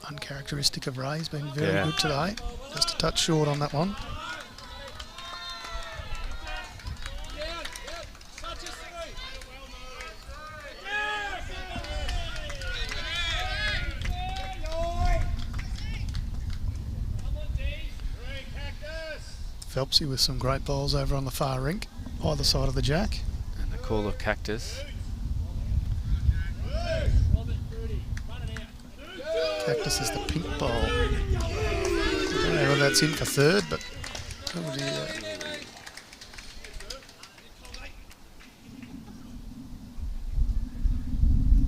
Uncharacteristic of Ray. He's been very good today. Just a touch short on that one. Phelpsy with some great balls over on the far rink, either side of the jack. And the call of Cactus. Cactus is the pink ball. I don't know whether that's in for third, but oh dear.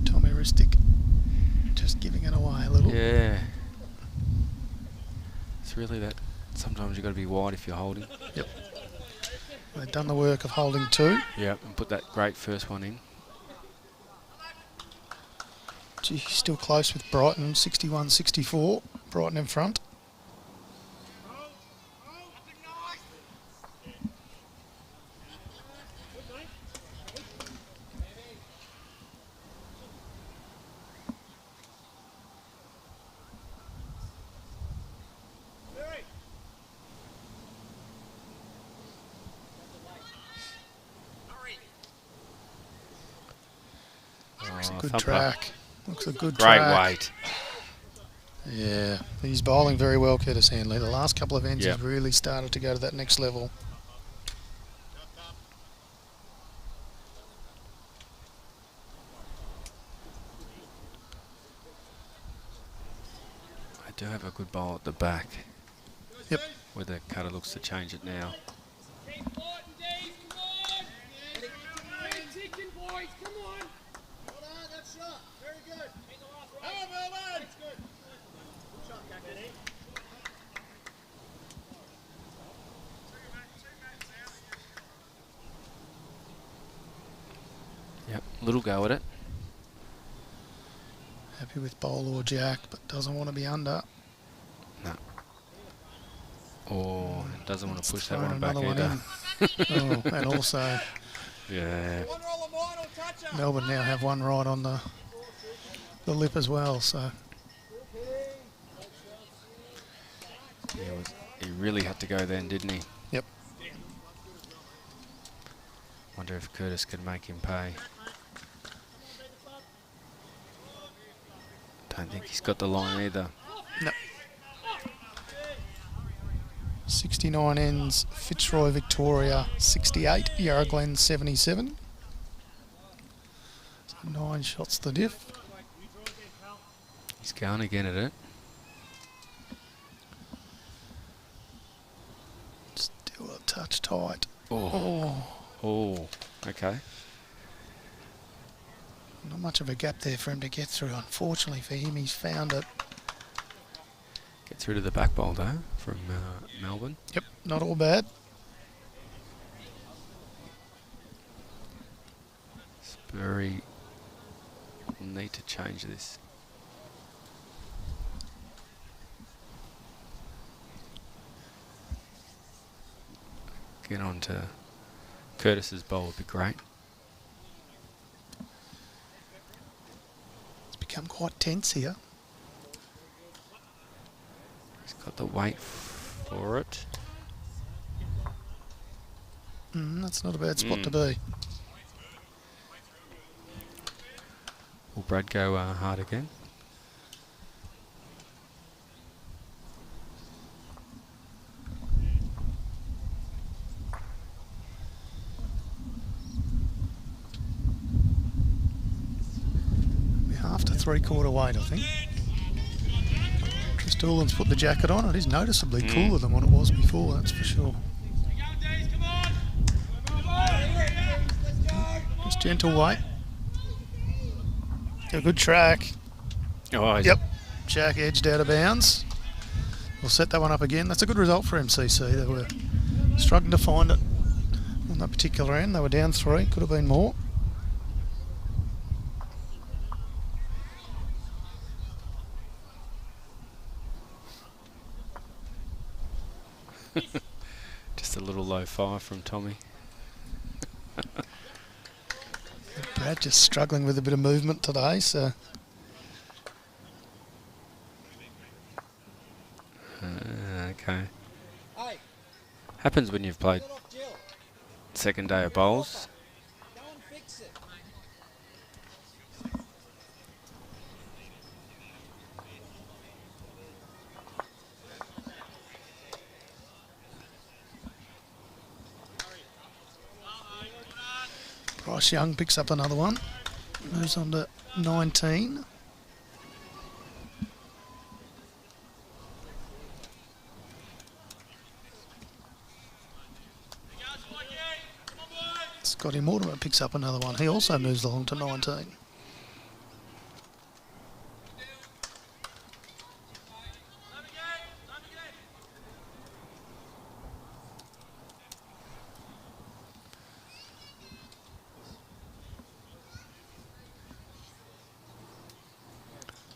Tommy Ristic just giving it away a little. Yeah. It's really that sometimes you've got to be wide if you're holding. Yep. They've done the work of holding two. Yep, and put that great first one in. Gee, still close with Brighton, 61-64. Brighton in front. Looks a good track. Looks a good track. Great weight. Yeah, he's bowling very well, Curtis Hanley. The last couple of ends he's really started to go to that next level. I do have a good bowl at the back. Yep. Where the cutter looks to change it now. Little go at it. Happy with bowl or jack, but doesn't want to be under. No. Or doesn't want to push that Thrown one back another one either. in. Oh, and also Yeah. Melbourne now have one right on the lip as well. So He really had to go then, didn't he? yep. Wonder if Curtis could make him pay. Don't think he's got the line either. No. 69 ends, Fitzroy Victoria 68, Yarra Glen 77. So 9 shots the diff. He's going again at it. Still a touch tight. Oh. Oh. Okay. Not much of a gap there for him to get through. Unfortunately for him, he's found it. Gets rid of the back bowl though from Melbourne. Yep, not all bad. It's very need to change this. Get on to Curtis's bowl would be great. It's become quite tense here. He's got the weight for it. That's not a bad spot to be. Will Brad go hard again? We're half to 3/4 weight, I think. Chris Doolan's put the jacket on. It is noticeably cooler than what it was before, that's for sure. Just gentle weight. Got a good track. Oh, Yep. Jack edged out of bounds. We'll set that one up again. That's a good result for MCC. They were struggling to find it on that particular end. They were down 3. Could have been more. Just a little low 5 from Tommy. Brad just struggling with a bit of movement today, so Okay. Happens when you've played second day of bowls. Bryce Young picks up another one. Moves on to 19. Scotty Mortimer picks up another one. He also moves along to 19.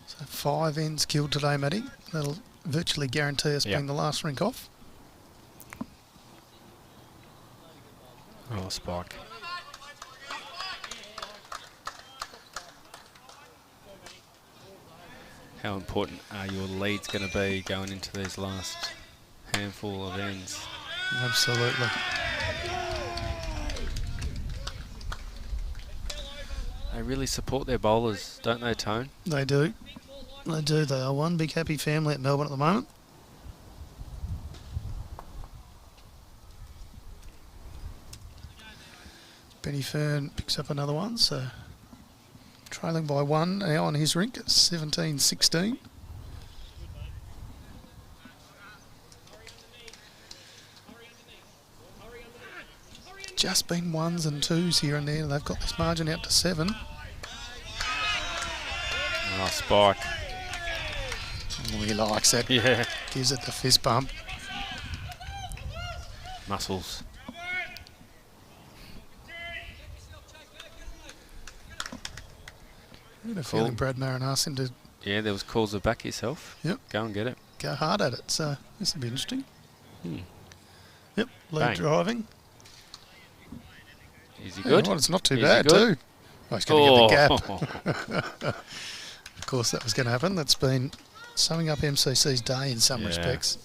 So 5 ends killed today, Matty. That'll virtually guarantee us being the last rink off. Oh, spike. How important are your leads going to be going into these last handful of ends? Absolutely. They really support their bowlers, don't they, Tone? They do. They do. They are one big happy family at Melbourne at the moment. Benny Fern picks up another one, so trailing by 1 now on his rink at 17-16. Just been 1s and 2s here and there. They've got this margin out to 7. Oh, spike. Oh, he likes it. Yeah. Gives it the fist bump. Muscles. I had a feeling Brad Marin asked him to there was calls of back yourself. Yep. Go and get it. go hard at it. So this will be interesting. Yep, lead Bang. driving. Is he good? Well, it's not too Is he bad good? too. Oh, he's going to get the gap. Of course that was going to happen. That's been summing up MCC's day in some respects.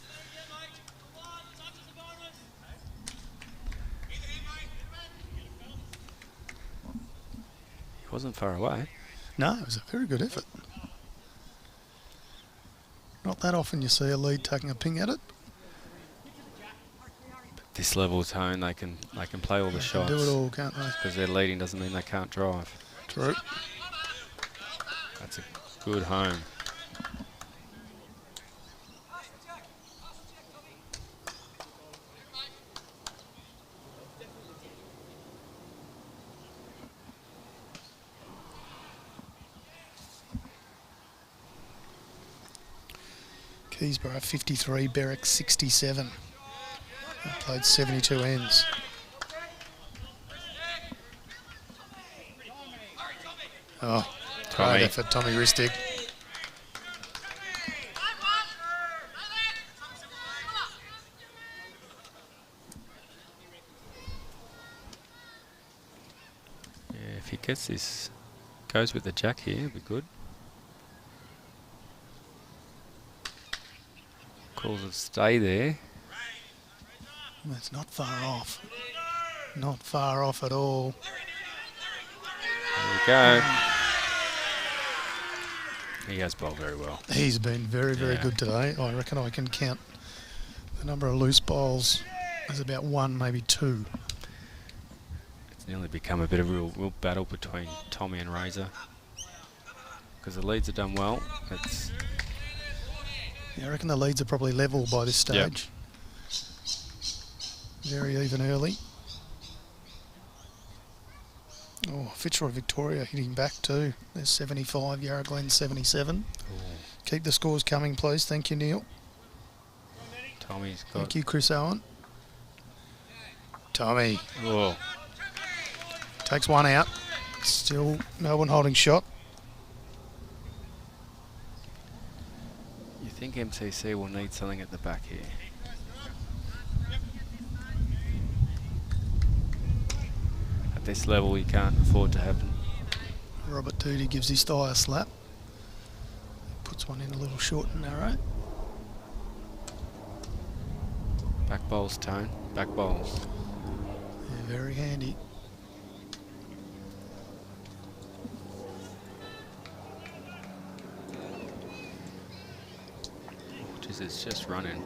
He wasn't far away. No, it was a very good effort. Not that often you see a lead taking a ping at it. This level of tone, they can play all the shots. Do it all, can't they? Because they're leading doesn't mean they can't drive. True. That's a good home. Keysborough 53, Berwick 67. They played 72 ends. Oh, Tommy. great effort, Tommy Ristig. Yeah, if he gets this, goes with the jack here, it'll be good. Calls of stay there. That's not far off. Not far off at all. There we go. He has bowled very well. He's been very, very good today. I reckon I can count the number of loose bowls as about one, maybe two. It's nearly become a bit of a real battle between Tommy and Razor. Because the leads are done well. It's Yeah, I reckon the leads are probably level by this stage. Very even early. Oh, Fitzroy Victoria hitting back too. There's 75, Yarra Glen 77. Ooh. Keep the scores coming, please. Thank you, Neil. Tommy's got... Thank you, Chris Owen. Tommy Oh, takes one out. Still Melbourne holding shot. you think MCC will need something at the back here? At this level, you can't afford to have... Robert Doody gives his thigh a slap. Puts one in a little short and narrow. Back bowls, Tone. Back bowls. Yeah, very handy. Jeez, it's just running.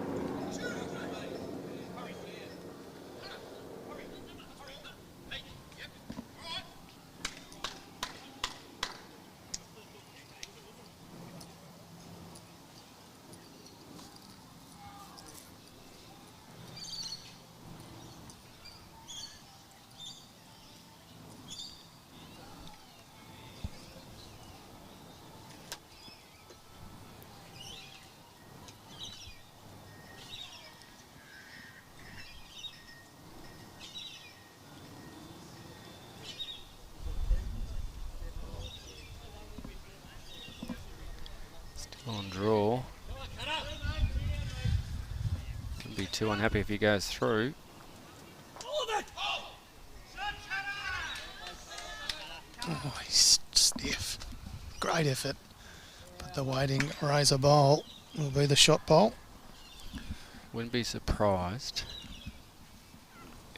On draw. Can be too unhappy if he goes through. Oh, he's stiff. Great effort. But the waiting Razor bowl will be the shot bowl. Wouldn't be surprised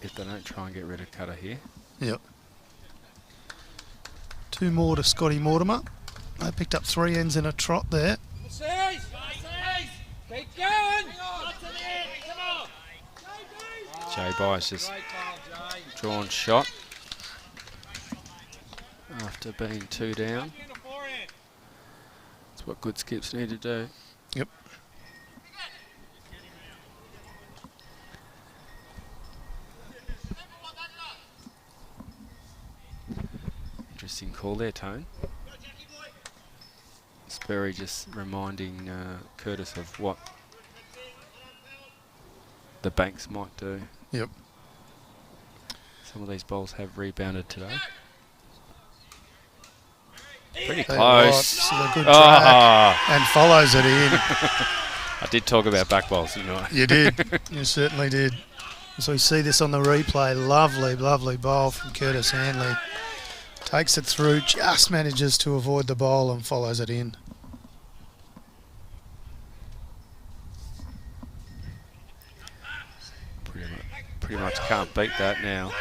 if they don't try and get rid of Cutter here. Yep. Two more to Scotty Mortimer. They picked up 3 ends in a trot there. Keep going! Jay Byers just drawn shot after being 2 down. That's what good skips need to do. Yep. Interesting call there, Tone. Sperry just reminding Curtis of what the Banks might do. Yep. Some of these bowls have rebounded today. Pretty Tell you what, close. this is a good track Oh, and follows it in. I did talk about back bowls, didn't I? You did. You certainly did. So we see this on the replay. Lovely, lovely bowl from Curtis Hanley. Takes it through, just manages to avoid the bowl and follows it in. Pretty much can't beat that now.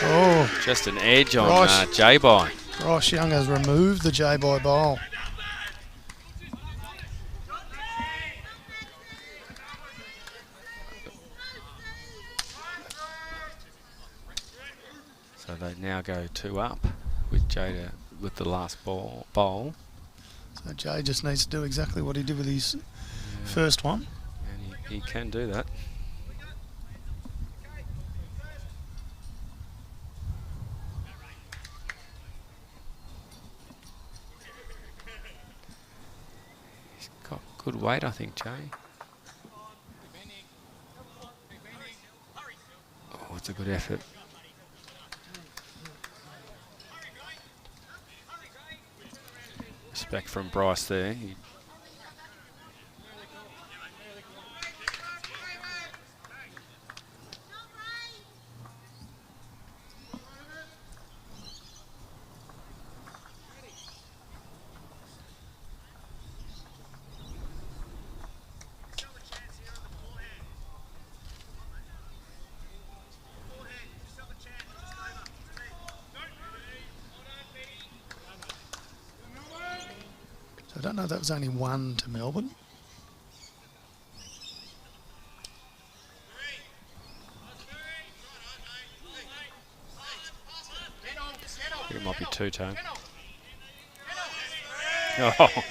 Oh, Just an edge on Ross. J-By. Ross Young has removed the J-Boy bowl. So they now go 2 up with Jada with the last bowl. So Jay just needs to do exactly what he did with his first one. And he can do that. He's got good weight, I think, Jay. Oh, it's a good effort. Respect from Bryce there. So I don't know if that was only 1 to Melbourne. It might be 2 tone. Oh,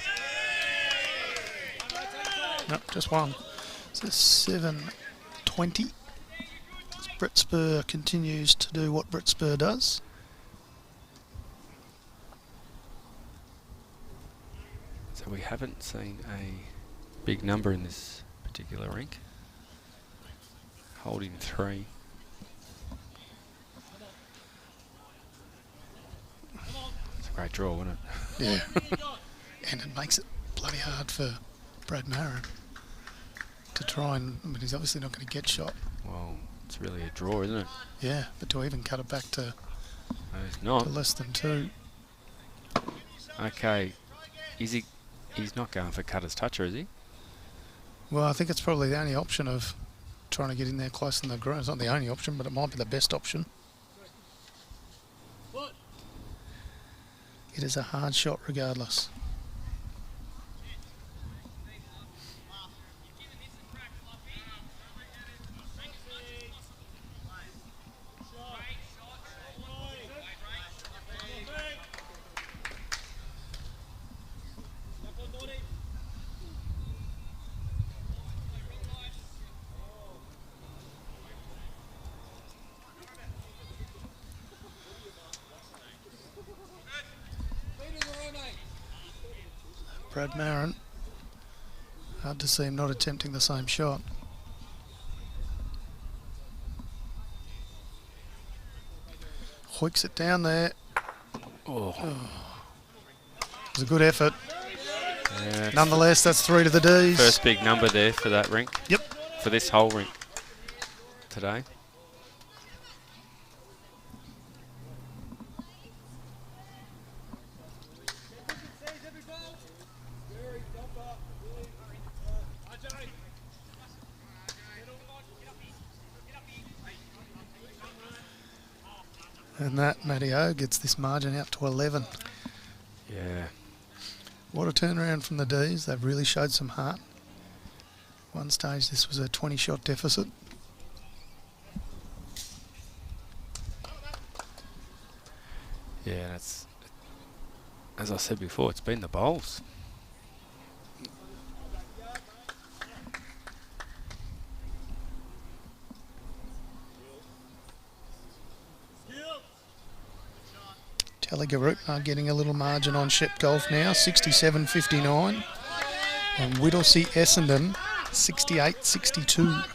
No, just 1. So 7:20. As Brett Spur continues to do what Brett Spur does. so we haven't seen a big number in this particular rink. Holding 3. It's a great draw, wasn't it? Yeah. And it makes it bloody hard for Brad Marin to try and, I mean, he's obviously not going to get shot. Well, it's really a draw, isn't it? Yeah, but to even cut it back to, No, it's not. less than 2. Okay. He's not going for cutter's toucher, is he? Well, I think it's probably the only option of trying to get in there close in the ground. It's not the only option, but it might be the best option. It is a hard shot regardless. Brad Marin, hard to see him not attempting the same shot. Hoiks it down there. Oh. It was a good effort. Yeah. Nonetheless, that's 3 to the Ds. First big number there for that rink. Yep. For this whole rink today. And that, Matty O, gets this margin out to 11. Yeah. What a turnaround from the Ds. They've really showed some heart. One stage this was a 20-shot deficit. Yeah, that's, as I said before, it's been the bowls. Telly-Garupna getting a little margin on Shep Golf now, 67.59. And Whittlesea Essendon, 68.62.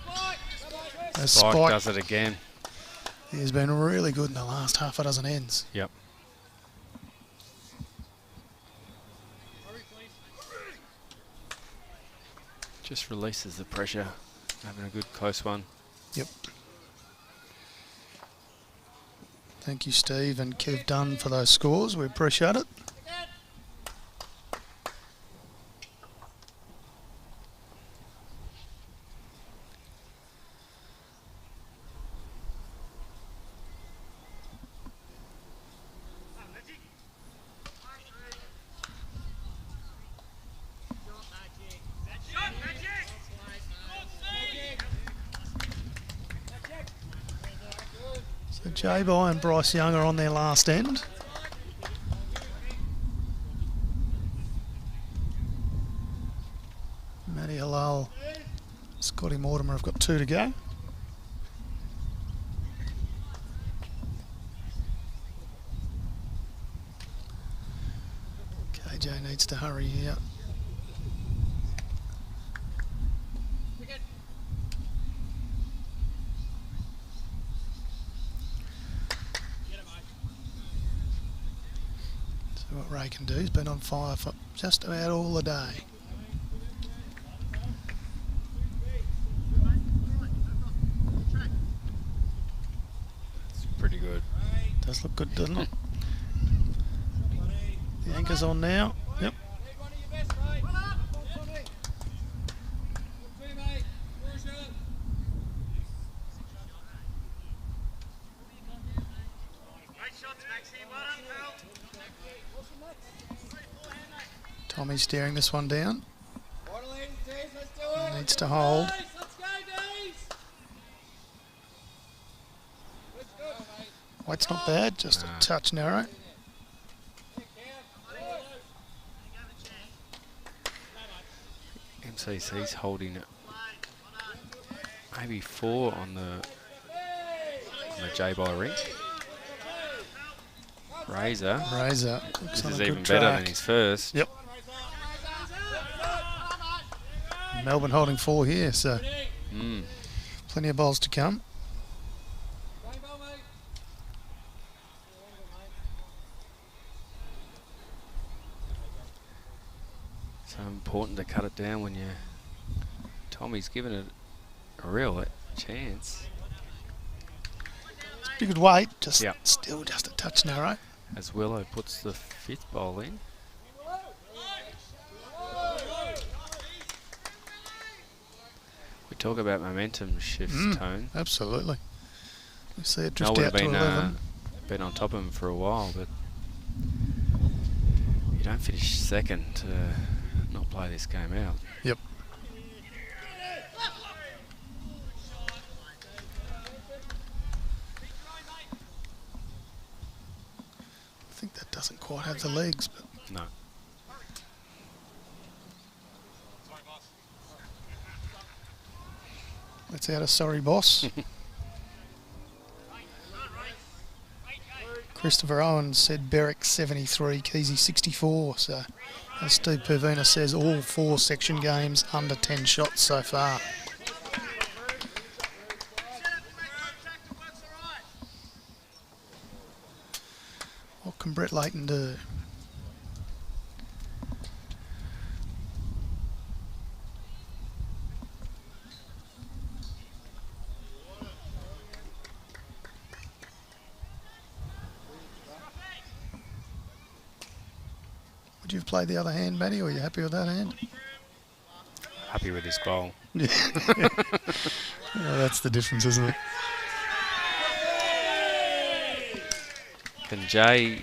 Spike does it again. He has been really good in the last half a dozen ends. Yep. Just releases the pressure. Having a good close one. Yep. Thank you, Steve and Kev Dunn, for those scores. We appreciate it. So J-By and Bryce Young are on their last end. Matty Halal, Scotty Mortimer have got 2 to go. KJ needs to hurry here. See what Ray can do. He's been on fire for just about all the day. It's pretty good. Does look good, doesn't it? The anchor's on now. Yep. Tommy's steering this one down. Needs to hold. Weight's not bad, just a touch narrow. MCC's holding it. Maybe 4 on the J-By ring. Razor. Looks This on is a even good better track. than his first. Yep. Melbourne holding 4 here, so plenty of bowls to come. So important to cut it down when Tommy's given it a real chance. Pretty good weight, just Yep. still just a touch narrow. As Willow puts the 5th bowl in. We talk about momentum shifts, Tone. Absolutely. We see it drift Melbourne out to have 11. been on top of him for a while, but you don't finish second to not play this game out. Yep. I think that doesn't quite have the legs, but No. that's out of sorry, boss. Christopher Owens said Berwick 73, Keezy 64. So, as Steve Pervina says, all 4 section games under 10 shots so far. What can Brett Layton do? Would you have played the other hand, Matty, or are you happy with that hand? Happy with this bowl. Yeah, that's the difference, isn't it? Can Jay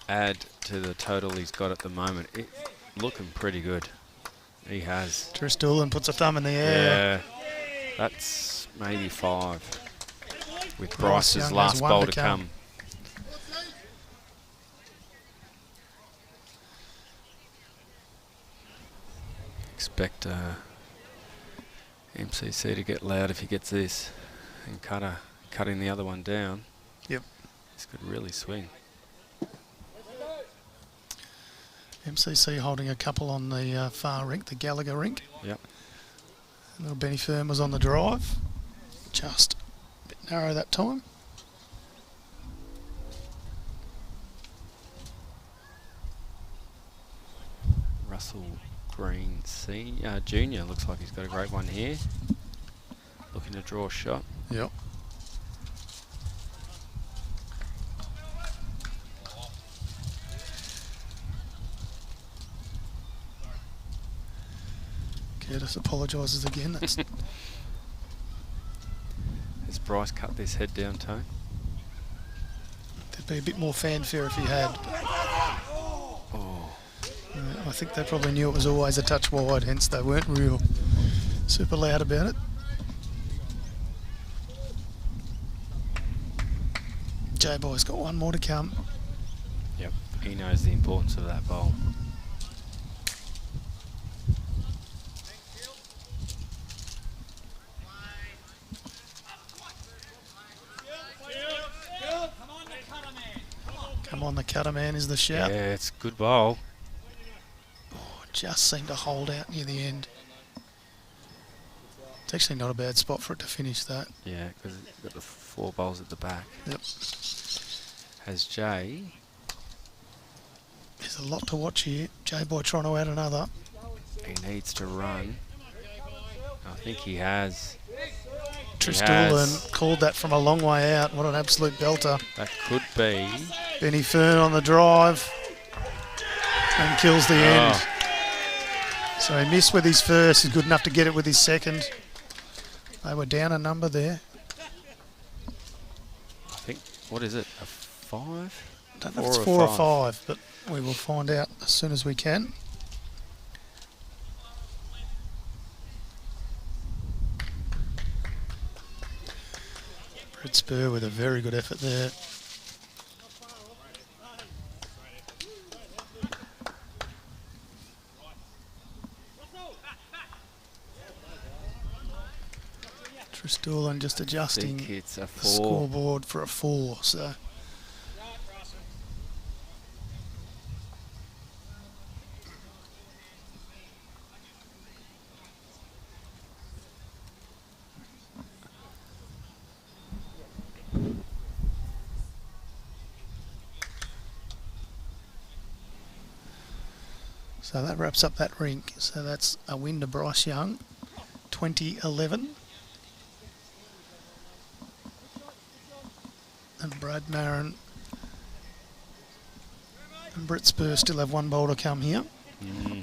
add to the total he's got at the moment? It's looking pretty good. He has. Tris Doolan puts a thumb in the air. Yeah. That's maybe 5. With Bryce Bryce's Young last has 1 bowl to to come. come. Expect MCC to get loud if he gets this, and cutting the other one down. Yep. This could really swing. MCC holding a couple on the far rink, the Gallagher rink. Yep. Little Benny Firm was on the drive. Just a bit narrow that time. Russell Green Junior looks like he's got a great one here. Looking to draw a shot. Yep. Curtis apologises again. That's Has Bryce cut this head down, Tone? there'd be a bit more fanfare if he had. Oh, I think they probably knew it was always a touch wide, hence they weren't real super loud about it. J-Boy's got one more to come. yep. He knows the importance of that bowl. Come on, the cutter man is the shout. Yeah, it's a good bowl. Oh, just seemed to hold out near the end. It's actually not a bad spot for it to finish that. Yeah, because it's got the 4 bowls at the back. Yep. Has Jay. There's a lot to watch here. J-Boy trying to add another. He needs to run. I think he has. Tristoolan called that from a long way out. What an absolute belter. That could be. Benny Fern on the drive and kills the end. So he missed with his first. He's good enough to get it with his second. They were down a number there. I think, what is it, a 5? I don't know if it's 4 or 5, but we will find out as soon as we can. Brett Spur with a very good effort there. Tristoolan just I adjusting think it's a the 4. scoreboard for a 4. So that wraps up that rink. So that's a win to Bryce Young, 2011. And Brad Marin and Brett Spur still have one bowl to come here.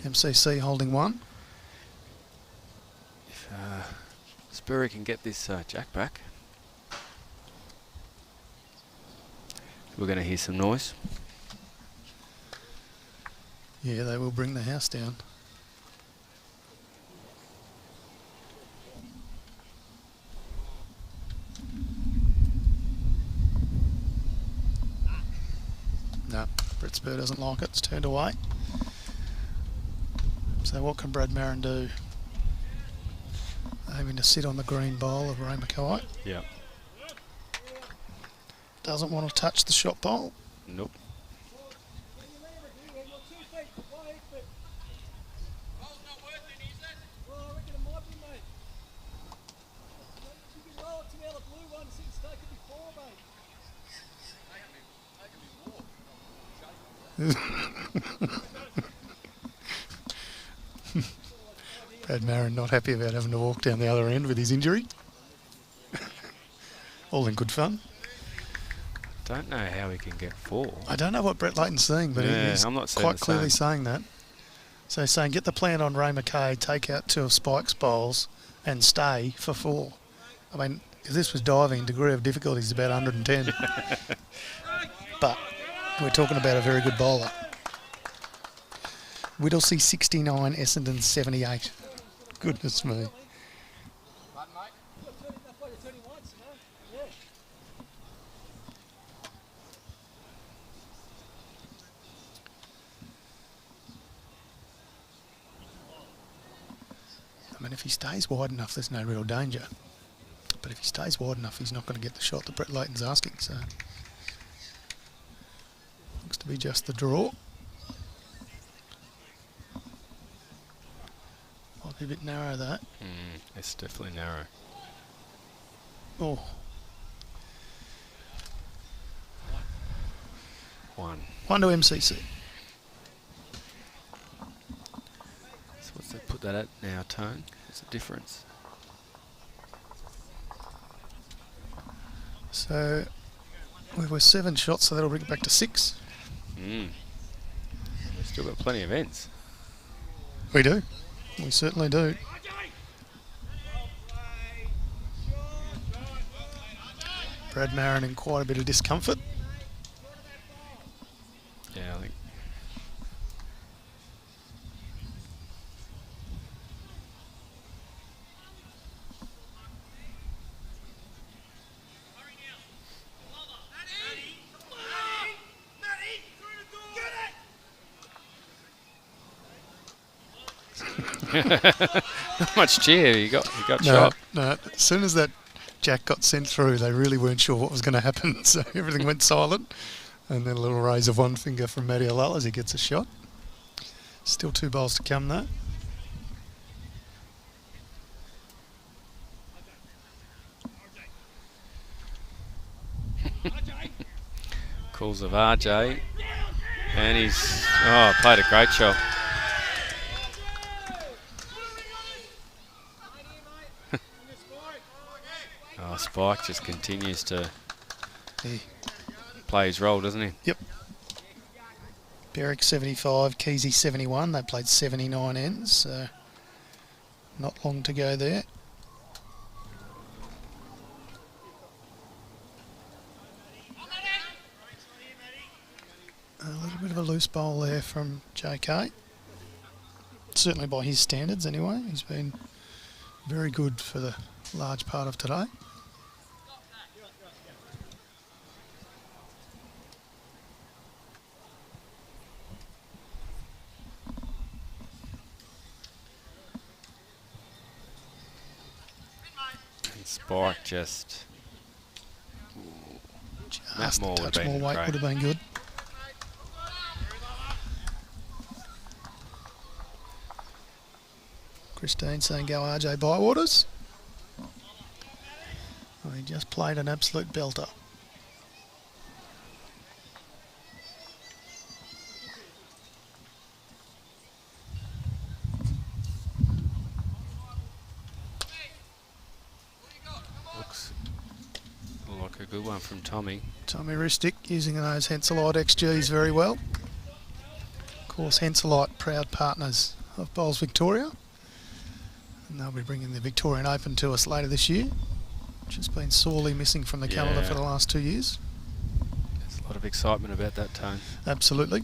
MCC holding one. If Spurry can get this jack back, we're going to hear some noise. Yeah, they will bring the house down. No, Brett Spur doesn't like it. It's turned away. So what can Brad Marin do? Aiming to sit on the green bowl of Ray Mackay. Yeah. Doesn't want to touch the shot bowl. Nope. Brad Marin not happy about having to walk down the other end with his injury. All in good fun. Don't know how he can get 4. I don't know what Brett Layton's saying, but Yeah, he's I'm not saying quite the clearly same. saying that. So he's saying get the plan on Ray Mackay, take out 2 of Spike's bowls and stay for 4. I mean, if this was diving, degree of difficulty is about 110. But we're talking about a very good bowler. Whittlesey 69, Essendon 78. Goodness me. I mean, if he stays wide enough, there's no real danger. But if he stays wide enough, he's not going to get the shot that Brett Layton's asking. So looks to be just the draw. Might be a bit narrow, that. It's definitely narrow. Oh. 1. 1 to MCC. So we put that at now, Tone? What's the difference? So we were 7 shots, so that'll bring it back to 6. We've still got plenty of ends. We do. We certainly do. Brad Marin in quite a bit of discomfort. Yeah, I think. Not much cheer. He got shot. No, as soon as that Jack got sent through, they really weren't sure what was going to happen, so everything went silent. And then a little raise of one finger from Matty Alal as he gets a shot. Still 2 bowls to come though. Calls of RJ. And he's played a great shot. Spike just continues to play his role, doesn't he? Yep. Berwick 75, Keesey 71. They played 79 ends, so not long to go there. A little bit of a loose bowl there from JK. Certainly by his standards anyway. He's been very good for the large part of today. Spike just that more a touch more weight would have been good. Christine saying go RJ Bywaters. Oh, he just played an absolute belter. Like a good one from Tommy. Tommy Ristic using those Henselite XGs very well. Of course, Henselite, proud partners of Bowls Victoria. And they'll be bringing the Victorian Open to us later this year, which has been sorely missing from the calendar for the last 2 years. There's a lot of excitement about that, Tone. Absolutely.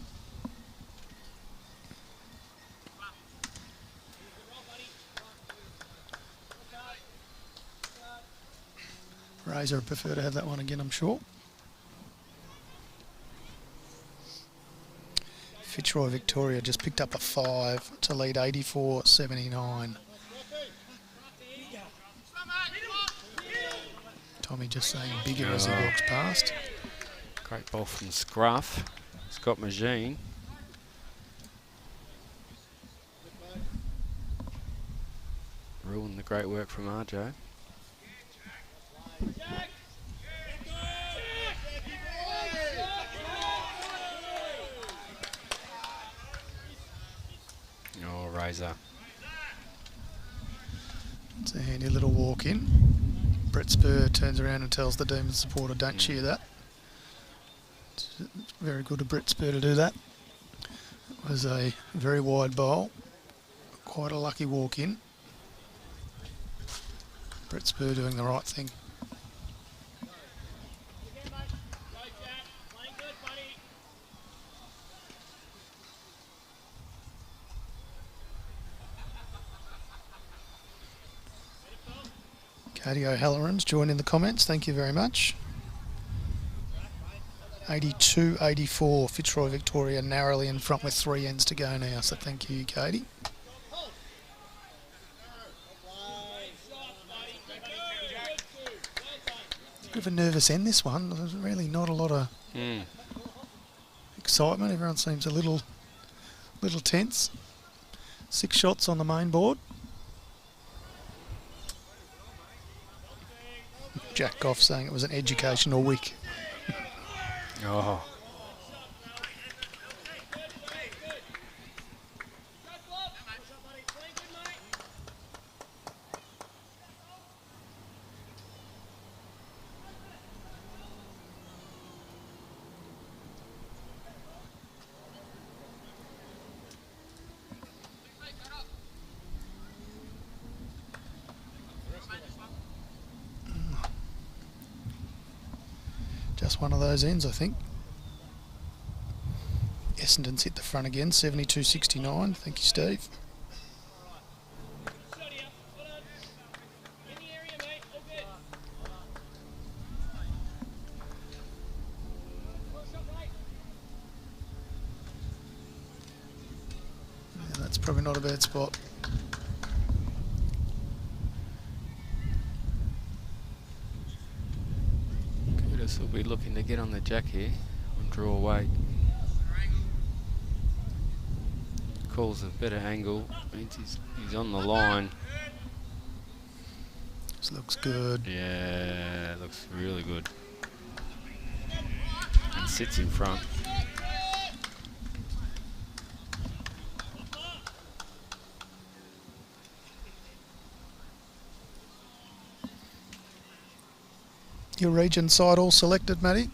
Razor would prefer to have that one again, I'm sure. Fitzroy Victoria just picked up a 5 to lead 84-79. Tommy just saying bigger as he walks past. Great ball from Scruff. Scott Magine. Ruined the great work from RJ. Oh, Razor. It's a handy little walk in. Brett Spur turns around and tells the Demon supporter, don't cheer that. It's very good of Brett Spur to do that. It was a very wide bowl. Quite a lucky walk in. Brett Spur doing the right thing. Katie O'Halloran's joined in the comments. Thank you very much. 82-84, Fitzroy Victoria narrowly in front with 3 ends to go now. So thank you, Katie. Bit of a nervous end, this one. There's really not a lot of excitement. Everyone seems a little tense. 6 shots on the main board. Jack Goff saying it was an educational week. Oh. Just one of those ends, I think. Essendon's hit the front again, 72-69. Thank you, Steve. Yeah, that's probably not a bad spot. Curtis will be looking to get on the jack here and draw weight. Calls a better angle, means he's on the line. This looks good. Yeah, it looks really good. And sits in front. Your region side all selected, Matty?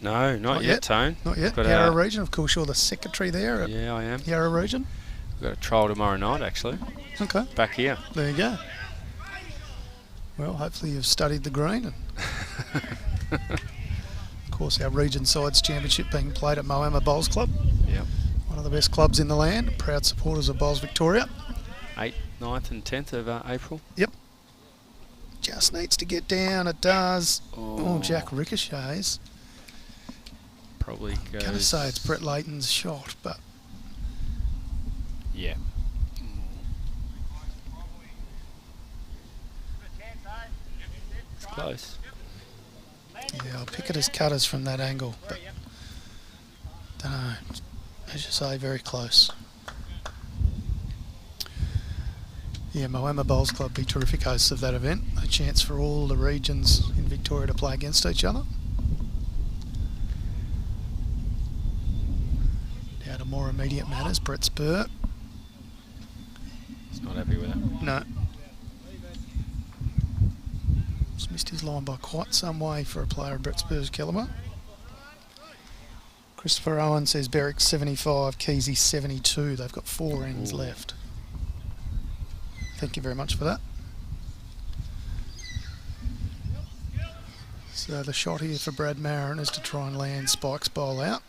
No, not yet, Tone. Not yet. Got Yarra region, of course, you're the secretary there at Yeah, I am. Yarra region. We've got a trial tomorrow night, actually. Okay, Back here. there you go. Well, hopefully you've studied the green. And of course, our region sides championship being played at Moama Bowls Club. Yep. One of the best clubs in the land. Proud supporters of Bowls Victoria. 8th, 9th and 10th of April. Yep. Just needs to get down. It does. Oh. Oh, Jack ricochets. Probably goes... Going to say it's Brett Layton's shot, but Yeah. It's close. yeah, I'll pick it as cutters from that angle. But don't know. As you say, very close. Yeah, Moama Bowls Club be terrific hosts of that event. A chance for all the regions in Victoria to play against each other. Now to more immediate matters, Brett Spur. He's not happy with it. No. Just missed his line by quite some way for a player of Brett Spur's calibre. Christopher Owen says Berwick 75, Keysy 72. They've got 4 ends left. Thank you very much for that. So the shot here for Brad Marin is to try and land Spike's bowl out.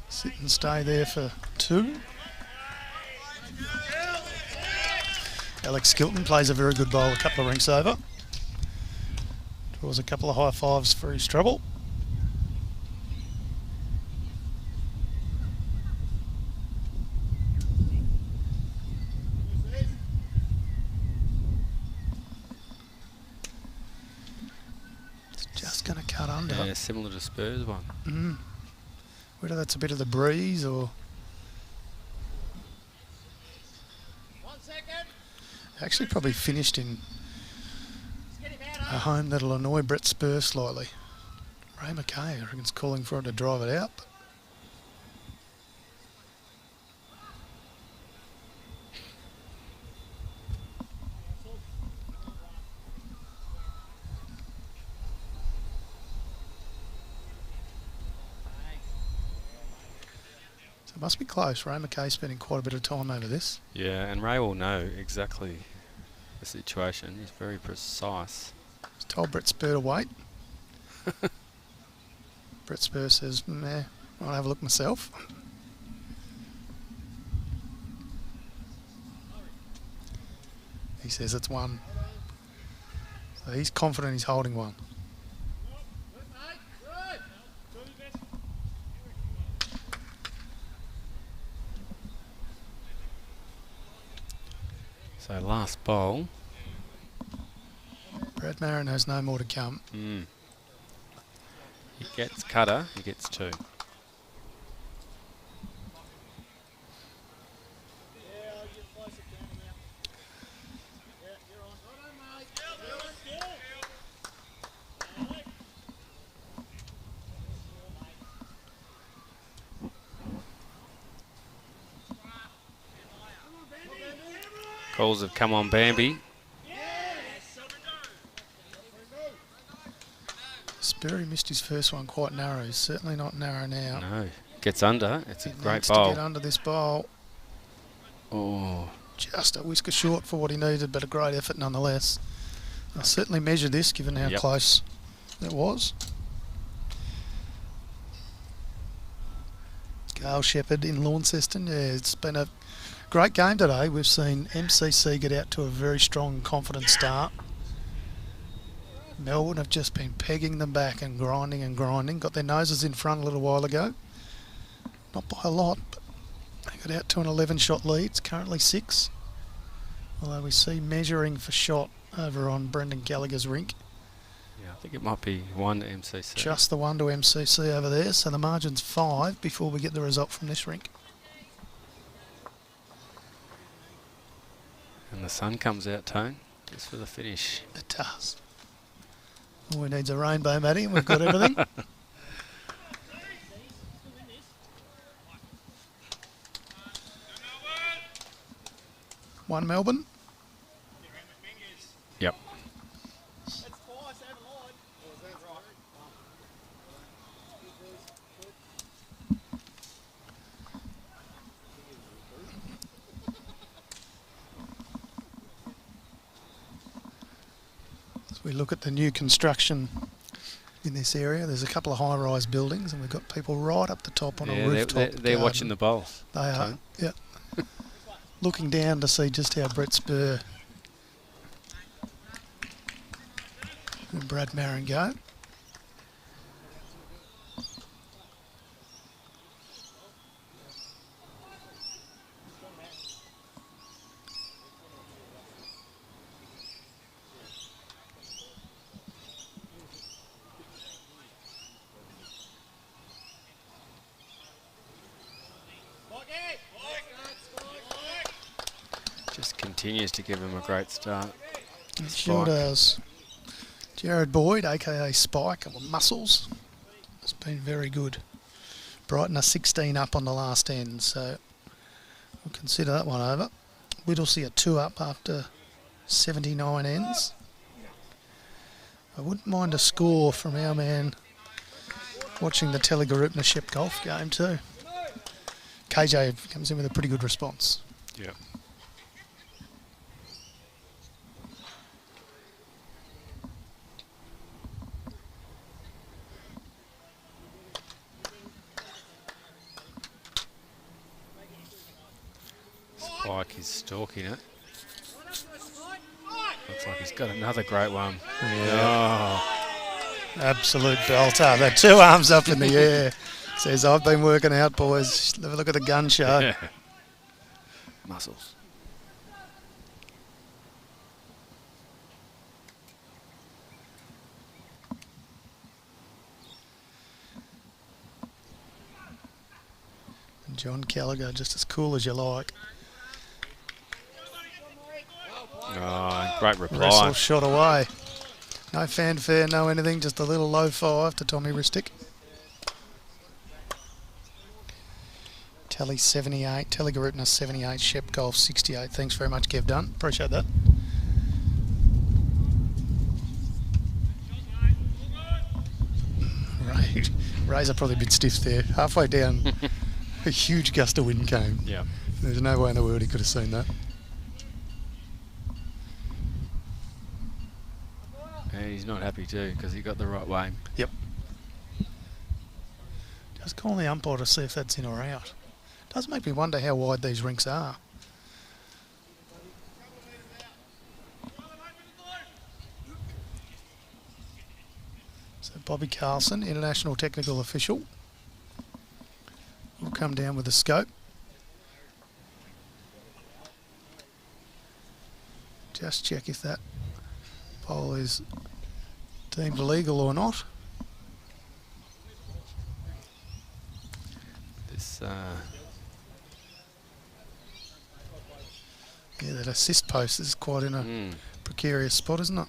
Sit and stay there for 2. Alex Skilton plays a very good bowl, a couple of rinks over. Draws a couple of high fives for his trouble. Going to cut under. Yeah, similar to Spurs one. Whether that's a bit of the breeze or... 1 second. Actually probably finished in a home that'll annoy Brett Spur slightly. Ray McKay, I reckon's calling for him to drive it out. It must be close. Ray McKay spending quite a bit of time over this. Yeah, and Ray will know exactly the situation. He's very precise. He's told Brett Spur to wait. Brett Spur says, nah, I'll have a look myself. He says it's 1. So he's confident he's holding 1. So last bowl. Brad Marin has no more to come. He gets cutter, he gets 2. Calls have come on Bambi. Sperry missed his first one quite narrow. He's certainly not narrow now. No, gets under. It's a He great needs bowl. to get under this bowl. Oh, Just a whisker short for what he needed, but a great effort nonetheless. I'll certainly measure this given how Yep. close it was. Gail Shepherd in Launceston. Yeah, it's been a great game today. We've seen MCC get out to a very strong, confident start. Melbourne have just been pegging them back and grinding and grinding. Got their noses in front a little while ago. Not by a lot, but they got out to an 11-shot lead. It's currently 6. Although we see measuring for shot over on Brendan Gallagher's rink. Yeah, I think it might be 1 to MCC. Just the 1 to MCC over there. So the margin's 5 before we get the result from this rink. And the sun comes out, Tone, just for the finish. It does. All we need's a rainbow, Matty, and we've got everything. One Melbourne. Yep. As we look at the new construction in this area, there's a couple of high-rise buildings, and we've got people right up the top on a rooftop. They're watching the bowls. They are. Yeah. Looking down to see just how Brett Spur and Brad Marin go. Just continues to give him a great start. It sure does. Jared Boyd, aka Spike, or Muscles, has been very good. Brighton are 16 up on the last end, so we'll consider that one over. Whittlesea are 2 up after 79 ends. I wouldn't mind a score from our man watching the Telegarupna Shep golf game too. KJ comes in with a pretty good response. Yeah. Spike is stalking it. Looks like he's got another great one. Yeah. Oh. Absolute belter. They're 2 arms up in the air. Says, I've been working out, boys. Have a look at the gun show. Yeah. Muscles. And John Gallagher, just as cool as you like. Oh, great reply. Russell shot away. No fanfare, no anything, just a little low 5 to Tommy Ristic. Tally 78, Telegarupna 78, Shep Golf 68. Thanks very much, Kev Dunn. Appreciate that. Ray's are probably a bit stiff there. Halfway down, a huge gust of wind came. Yeah. There's no way in the world he could have seen that. And he's not happy too because he got the right way. Yep. Just calling the umpire to see if that's in or out. Does make me wonder how wide these rinks are. So Bobby Carlson, international technical official, will come down with the scope. Just check if that bowl is deemed legal or not. This Yeah, that assist post is quite in a precarious spot, isn't it?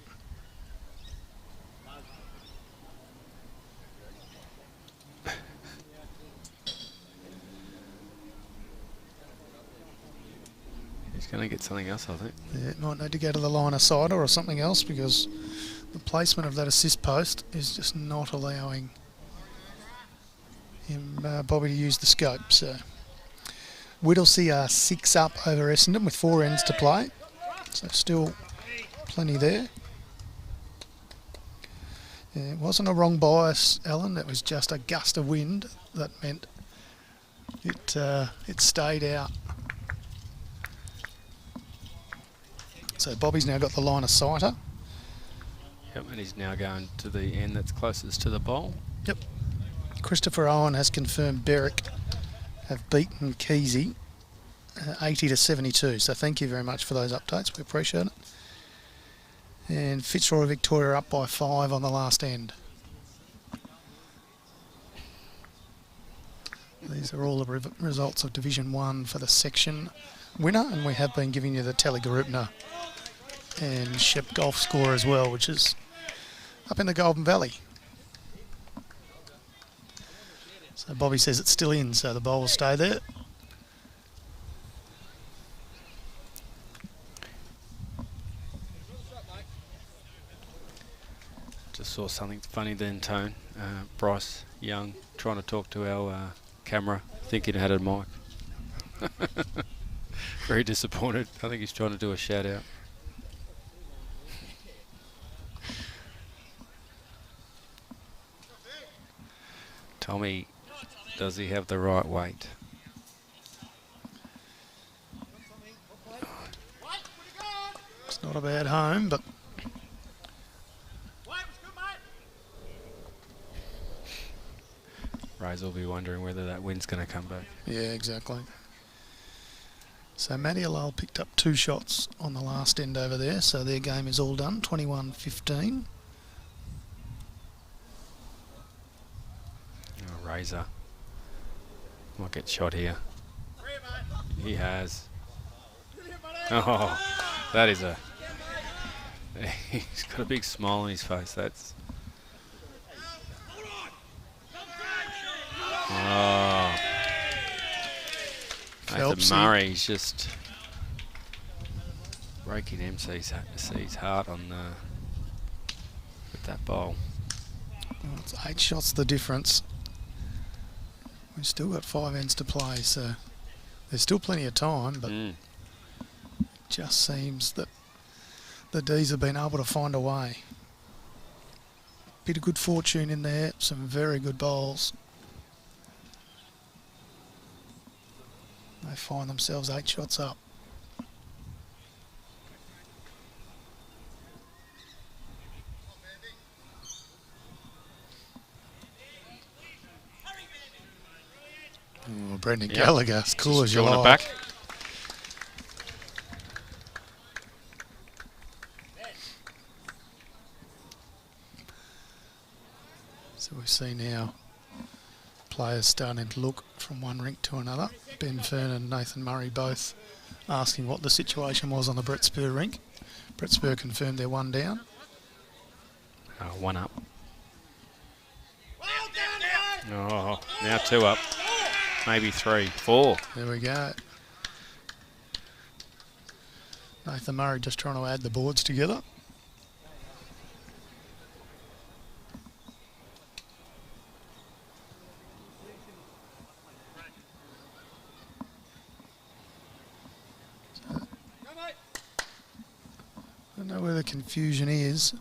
He's going to get something else, I think. Yeah, it might need to go to the line of cider or something else because the placement of that assist post is just not allowing him, Bobby, to use the scope. So Whittlesea are 6 up over Essendon with 4 ends to play. So still plenty there. Yeah, it wasn't a wrong bias, Alan. It was just a gust of wind that meant It stayed out. So Bobby's now got the line of sighter. Yep, and he's now going to the end that's closest to the bowl. Yep. Christopher Owen has confirmed Berwick have beaten Keesey 80 to 72. So thank you very much for those updates. We appreciate it. And Fitzroy Victoria up by 5 on the last end. These are all the results of Division 1 for the section winner, and we have been giving you the Telegarupna and Shep Golf score as well, which is up in the Golden Valley. So Bobby says it's still in, so the bowl will stay there. Just saw something funny then, Tone. Bryce Young trying to talk to our camera, thinking it had a mic. Very disappointed. I think he's trying to do a shout out. Tommy, does he have the right weight? It's not a bad home, but Rays will be wondering whether that wind's going to come back. yeah, exactly. So Matty picked up 2 shots on the last end over there, so their game is all done, 21-15. Oh, Razor might get shot here. He has. Oh, that is a... He's got a big smile on his face. That's... Oh. Nathan Murray's just breaking MCC's heart on with that bowl. Well, it's 8 shots the difference. We've still got 5 ends to play, so there's still plenty of time, but it just seems that the D's have been able to find a way. Bit of good fortune in there, some very good bowls. They find themselves 8 shots up. Oh, Brendan Gallagher, as cool as you like. Back. So we see now players starting to look from one rink to another. Ben Fern and Nathan Murray both asking what the situation was on the Brett Spur rink. Brett Spur confirmed they're 1 down. 1 up. Oh, now 2 up. Maybe 3, 4. There we go. Nathan Murray just trying to add the boards together. I don't know where the confusion is,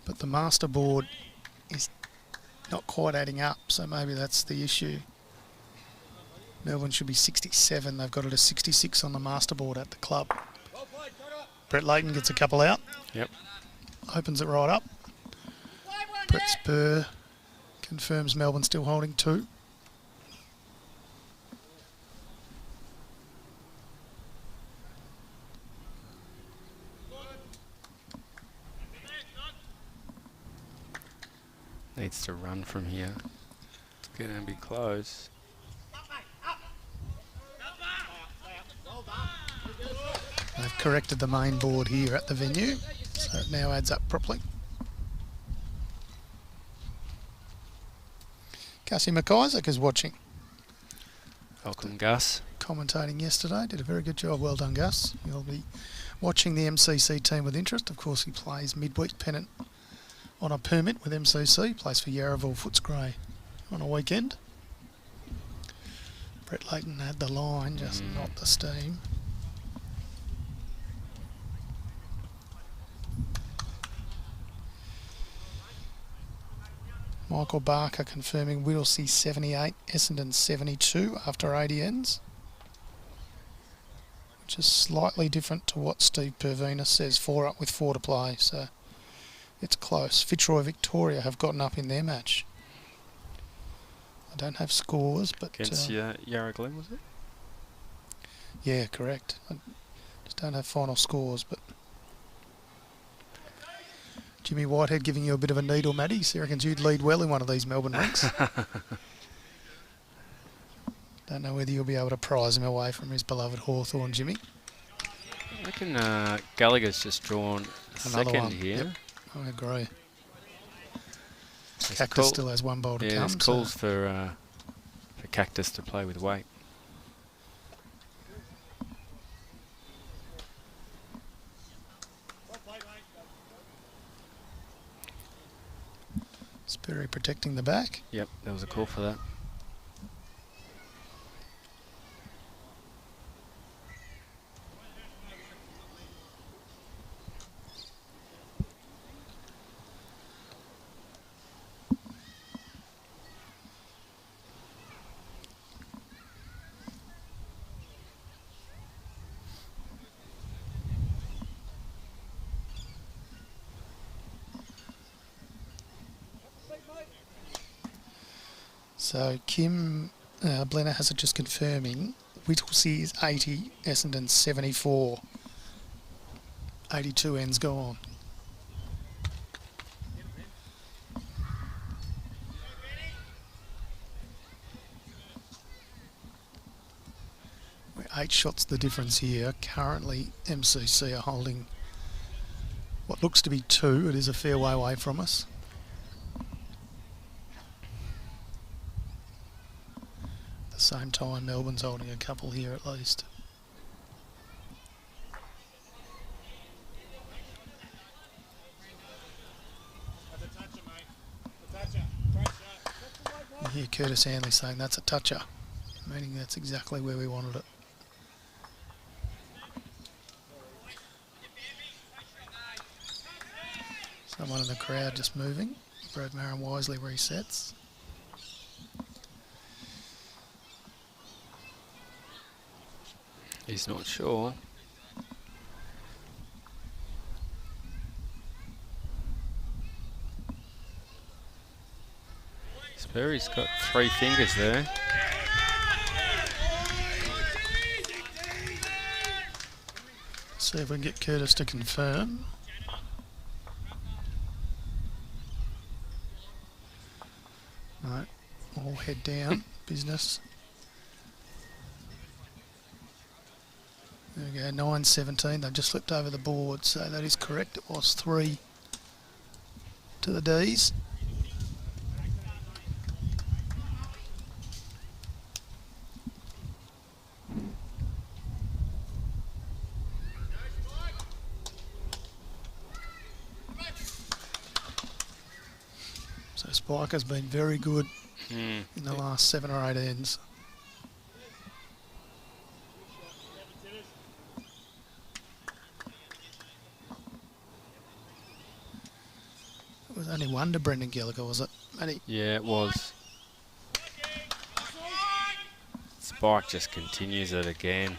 but the master board is not quite adding up, so maybe that's the issue. Melbourne should be 67. They've got it as 66 on the master board at the club. Brett Layton gets a couple out. Yep. Opens it right up. Brett Spur confirms Melbourne still holding 2. Needs to run from here. It's going to be close. They've corrected the main board here at the venue, so it now adds up properly. Gussie McIsaac is watching. Welcome, Gus. Commentating yesterday, did a very good job. Well done, Gus. You'll be watching the MCC team with interest. Of course, he plays midweek Pennant on a permit with MCC, plays for Yarraville Footscray on a weekend. Brett Layton had the line, just not the steam. Michael Barker confirming Whittlesea 78, Essendon 72 after 80 ends. Which is slightly different to what Steve Pervina says, 4 up with 4 to play, so it's close. Fitzroy Victoria have gotten up in their match. I don't have scores, but... Against Yarra Glen, was it? Yeah, correct. I just don't have final scores, but... Jimmy Whitehead giving you a bit of a needle, Matty. So he reckons you'd lead well in one of these Melbourne rinks. Don't know whether you'll be able to prize him away from his beloved Hawthorn, Jimmy. I reckon Gallagher's just drawn Another second one. here. Yep, I agree. It's Cactus still has one bowl to come. There's calls for Cactus to play with weight. Sperry protecting the back. Yep, there was a call for that. So Kim Blennerhassett just confirming Whittlesea is 80, Essendon 74. 82 ends go on. We're 8 shots the difference here. Currently MCC are holding what looks to be 2. It is a fair way away from us. At the same time, Melbourne's holding a couple here at least. You hear Curtis Hanley saying that's a toucher, meaning that's exactly where we wanted it. Someone in the crowd just moving. Brad Marin wisely resets. He's not sure. Sperry's got 3 fingers there. See if we can get Curtis to confirm. No, all head down, business. There we go, 9-17. They've just flipped over the board, so that is correct. It was 3 to the D's. So Spike has been very good in the last 7 or 8 ends. It was only one to Brendan Gallagher, was it? Yeah, it was. Spike just continues it again.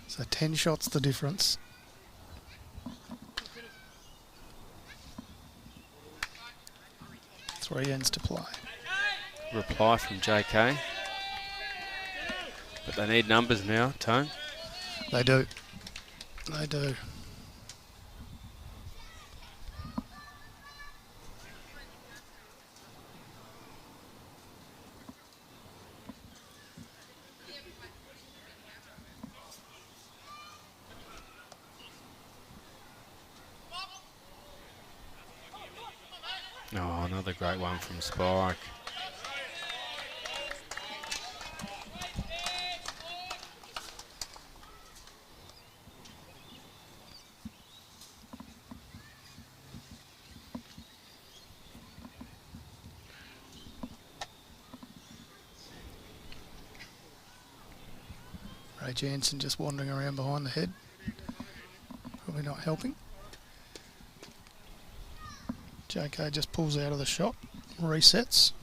So 10 shots the difference. Three ends to play. Reply from JK. But they need numbers now, Tone. They do. They do. Oh, another great one from Spike. Ray Jansen just wandering around behind the head. Probably not helping. JK just pulls out of the shot, resets.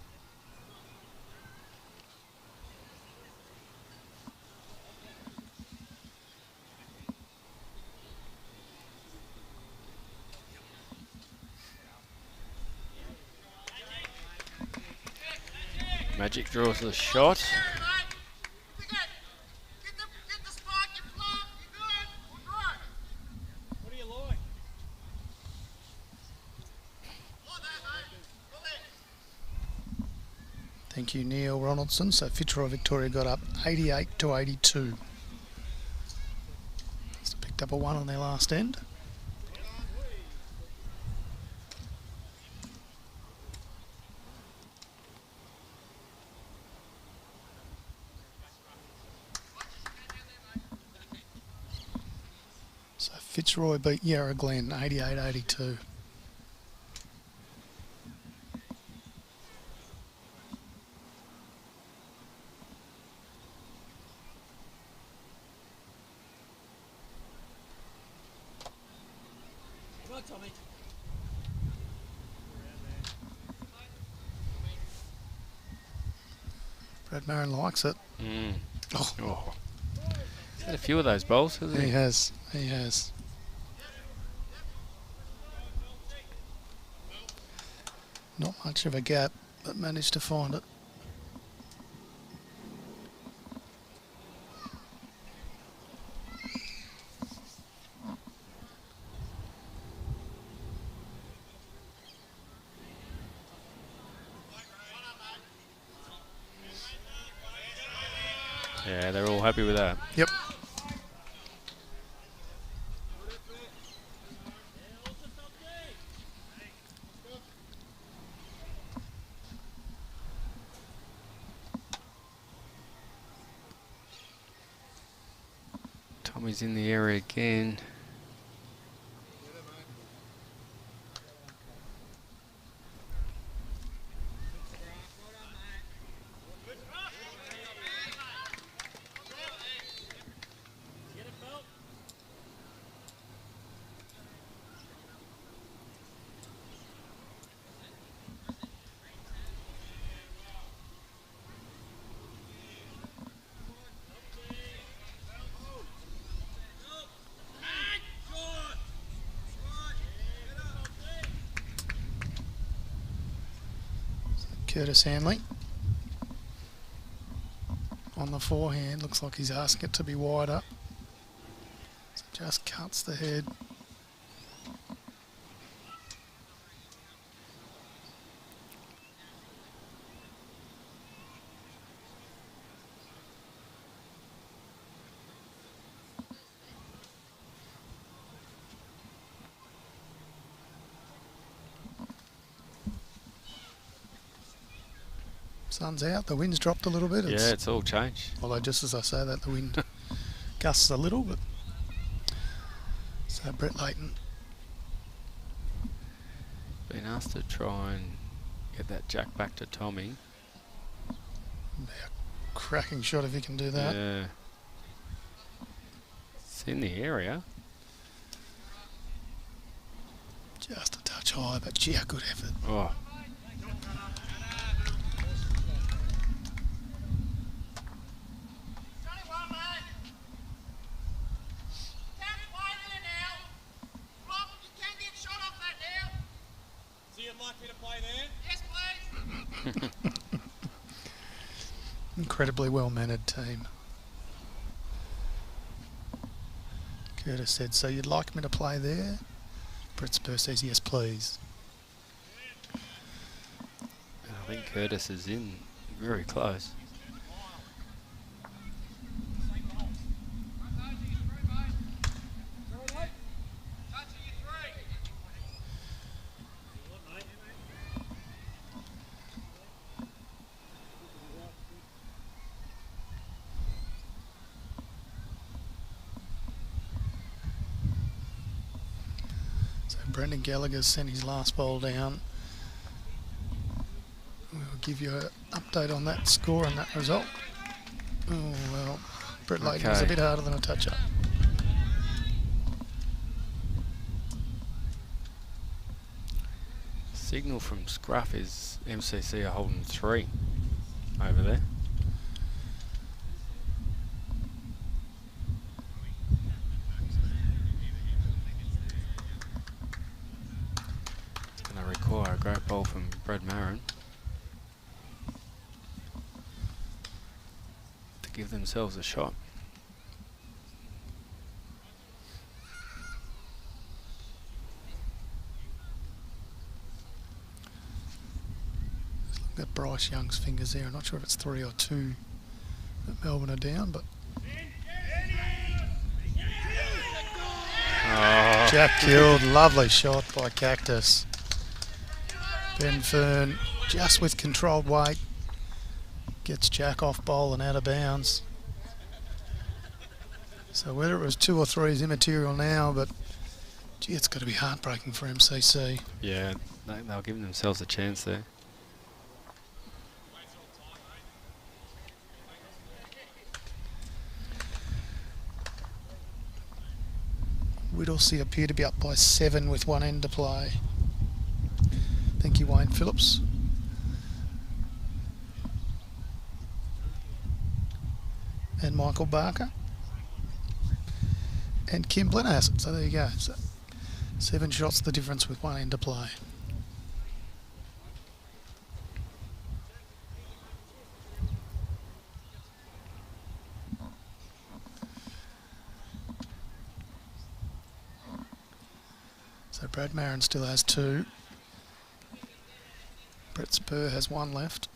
Magic draws the shot. Thank you, Neil Ronaldson. So Fitzroy Victoria got up 88 to 82. So picked up a 1 on their last end. So Fitzroy beat Yarra Glen 88-82. Brad Marin likes it. Oh. He's had a few of those bowls, hasn't he? He has. He has. Not much of a gap, but managed to find it. Yeah, they're all happy with that. Yep. Tommy's in the area again. Curtis Hanley on the forehand, looks like he's asking it to be wider. So just cuts the head. Sun's out, the wind's dropped a little bit. Yeah, it's all changed. Although just as I say that, the wind gusts a little, but so Brett Layton Been asked to try and get that jack back to Tommy. be a cracking shot if he can do that. Yeah. It's in the area. Just a touch high, but gee, a good effort. Oh. Incredibly well-mannered team. Curtis said, so you'd like me to play there? Brett Spur says, yes, please. I think Curtis is in very close. Brendan Gallagher's sent his last bowl down. We'll give you an update on that score and that result. Oh, well, Brett Layton was a bit harder than a touch-up. Signal from Scruff is MCC are holding 3 over there. It's going to require a great ball from Brad Marin to give themselves a shot. Got Bryce Young's fingers there. I'm not sure if it's 3 or 2 that Melbourne are down, but Jack killed. Lovely shot by Cactus. Ben Fern, just with controlled weight, gets Jack off bowl and out of bounds. So whether it was 2 or 3 is immaterial now, but gee, it's got to be heartbreaking for MCC. Yeah, they'll give themselves a chance there. Whittlesea appear to be up by 7 with 1 end to play. Thank you, Wayne Phillips. And Michael Barker. And Kim Blennerhassett. So there you go. So 7 shots the difference with 1 end to play. So Brad Marin still has 2. Brett Spur has 1 left.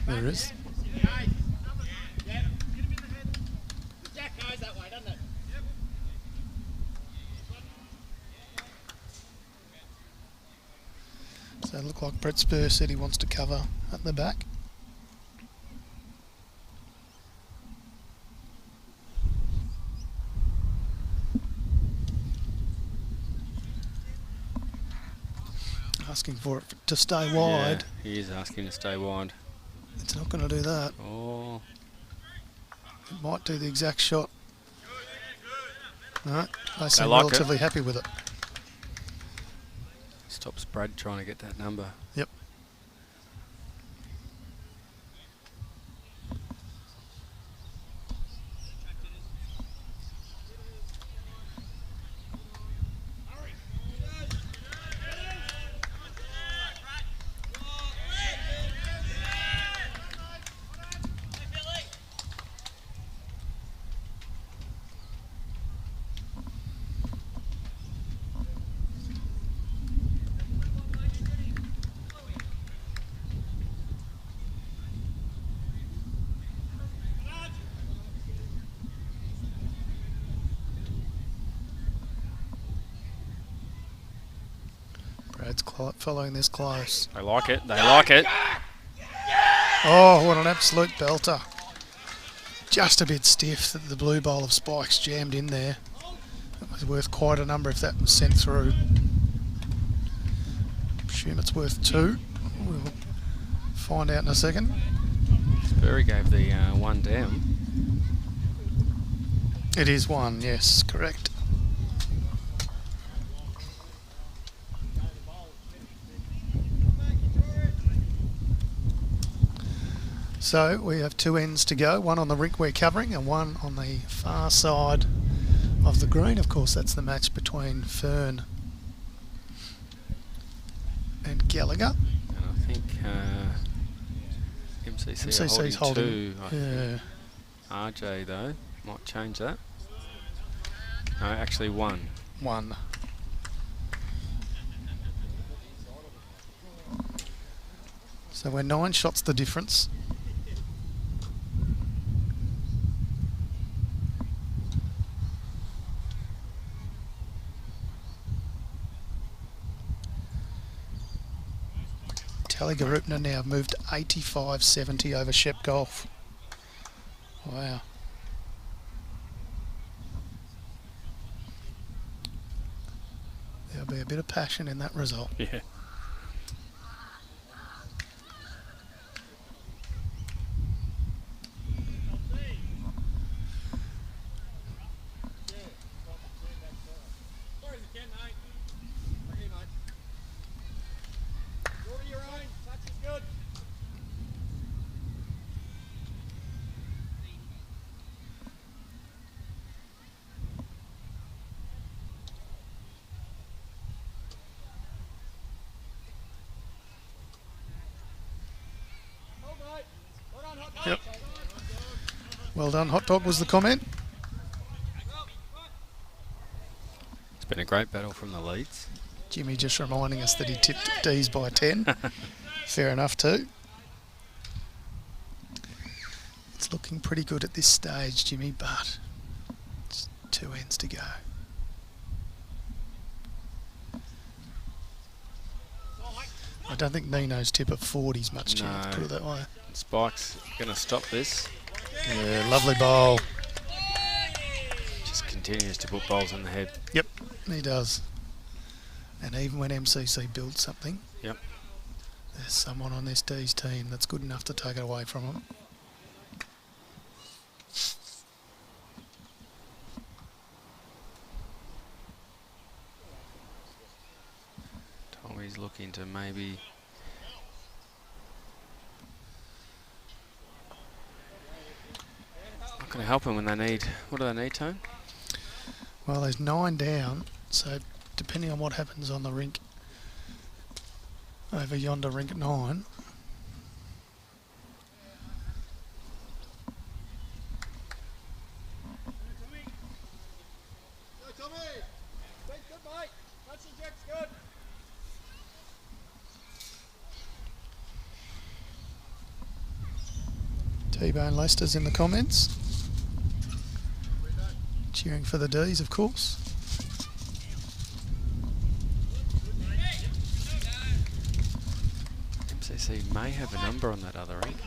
There is. So it looked like Brett Spur said he wants to cover at the back. Asking for it to stay wide. Yeah, he is asking to stay wide. It's not going to do that. Oh. It might do the exact shot. No, they seem like relatively happy with it. Stops Brad trying to get that number. Yep. Brad's following this close. They like it. They like it. Oh, what an absolute belter. Just a bit stiff that the blue bowl of spikes jammed in there. It was worth quite a number if that was sent through. Assume it's worth 2. We'll find out in a second. Spurry gave the 1 down. It is 1, yes, correct. So we have 2 ends to go, 1 on the rink we're covering and 1 on the far side of the green. Of course, that's the match between Fern and Gallagher. And I think MCC's holding 2. I think. RJ, though, might change that. No, actually 1. 1. So we're 9 shots the difference. Charlie Garupna now moved to 85-70 over Shep Golf. Wow. There'll be a bit of passion in that result. Yeah. Yep. Well done, Hot Dog was the comment. It's been a great battle from the leads. Jimmy just reminding us that he tipped D's by 10. Fair enough too. It's looking pretty good at this stage, Jimmy, but it's 2 ends to go. I don't think Nino's tip of 40's much chance, put it that way. Spike's going to stop this. Yeah, lovely bowl. Just continues to put bowls in the head. Yep, he does. And even when MCC builds something, yep, there's someone on this D's team that's good enough to take it away from them. Tommy's looking to maybe... Not going to help them when they need... What do they need, Tone? Well, there's 9 down, so depending on what happens on the rink over yonder rink at 9. T-Bone Leicester's in the comments. Cheering for the D's, of course. MCC may have a number on that other rink.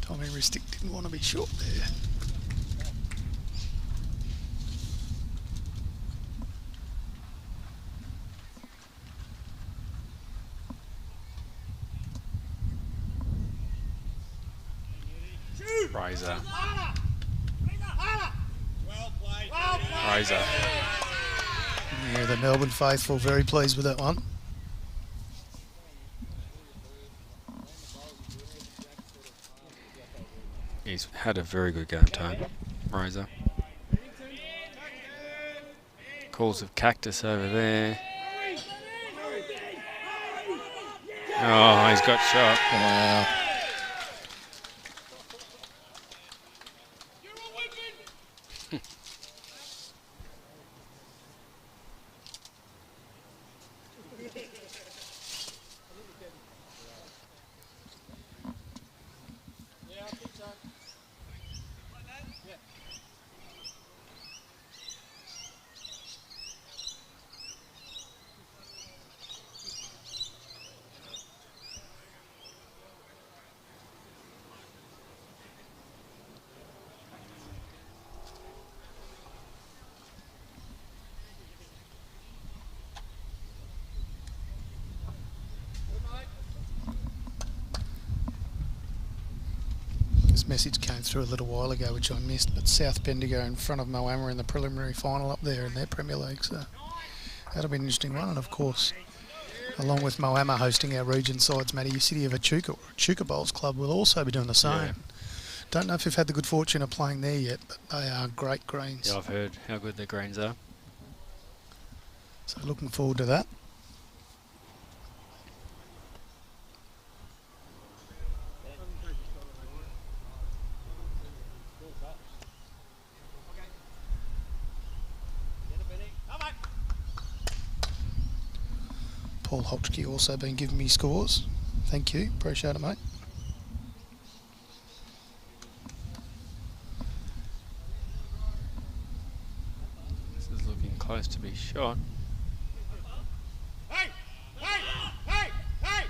Tommy Ristic didn't want to be short there. Razor. Razor. Yeah, the Melbourne faithful very pleased with that one. He's had a very good game, Tone. Razor. Calls of Cactus over there. Oh, he's got shot. Wow. This message came through a little while ago, which I missed, but South Bendigo in front of Moama in the preliminary final up there in their Premier League, so that'll be an interesting one. And of course, along with Moama hosting our region sides, Matty, City of Echuca Bowls Club will also be doing the same. Yeah. Don't know if you've had the good fortune of playing there yet, but they are great greens. Yeah, I've heard how good the greens are. So looking forward to that. Paul Hotchkiss also been giving me scores. Thank you, appreciate it, mate. This is looking close to be shot. Hey! Hey! Hey! Hey!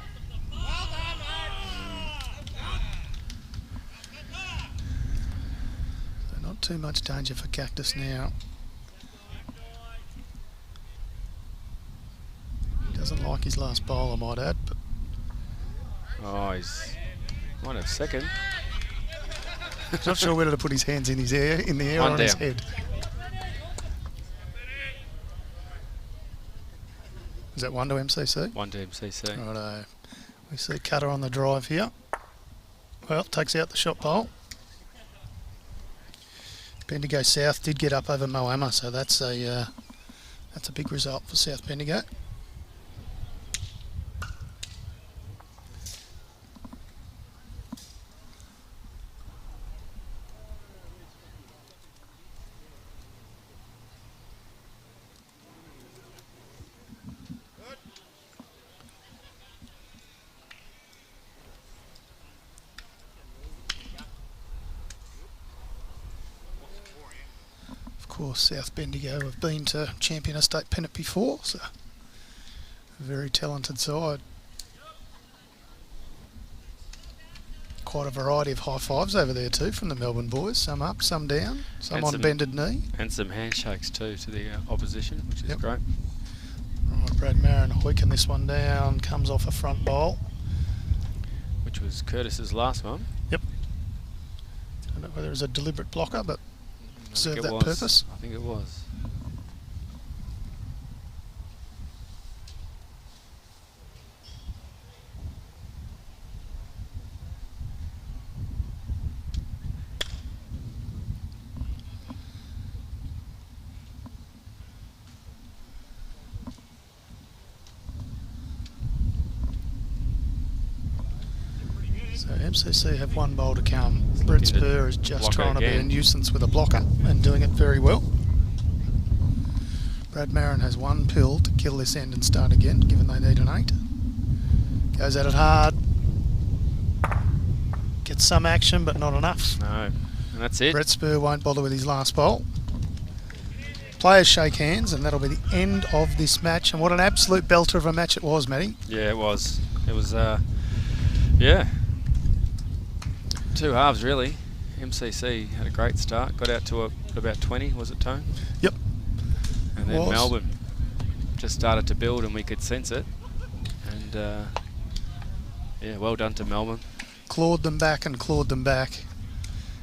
Not too much danger for Cactus now. He doesn't like his last bowl, I might add. But Oh, might have second. not sure whether to put his hands in the air or One on his down. head. Is that 1 to MCC? 1 to MCC. Righto. We see Cutter on the drive here. Well, takes out the shot bowl. Bendigo South did get up over Moama, so that's a big result for South Bendigo. Of course, South Bendigo have been to Champion Estate Pennant before, so a very talented side. Quite a variety of high fives over there too from the Melbourne boys. Some up, some down, some And on some- bended knee. And some handshakes too to the opposition, which is Yep. great. Right, Brad Marin hoiking this one down, comes off a front bowl. Which was Curtis's last one. Yep. I don't know whether it was a deliberate blocker, but I served think it that was. purpose. I think it was. So MCC have one bowl to come. It's Brett looking to Spur is just block trying to be a again. nuisance with a blocker and doing it very well. Brad Marin has one pill to kill this end and start again, given they need an 8. Goes at it hard. Gets some action, but not enough. No. And that's it. Brett Spur won't bother with his last bowl. Players shake hands, and that'll be the end of this match. And what an absolute belter of a match it was, Matty. Yeah, it was. It was, yeah. 2 halves, really. MCC had a great start. Got out to about 20, was it, Tone? Yep. And then Was. Melbourne just started to build, and we could sense it. And, yeah, well done to Melbourne. Clawed them back and clawed them back.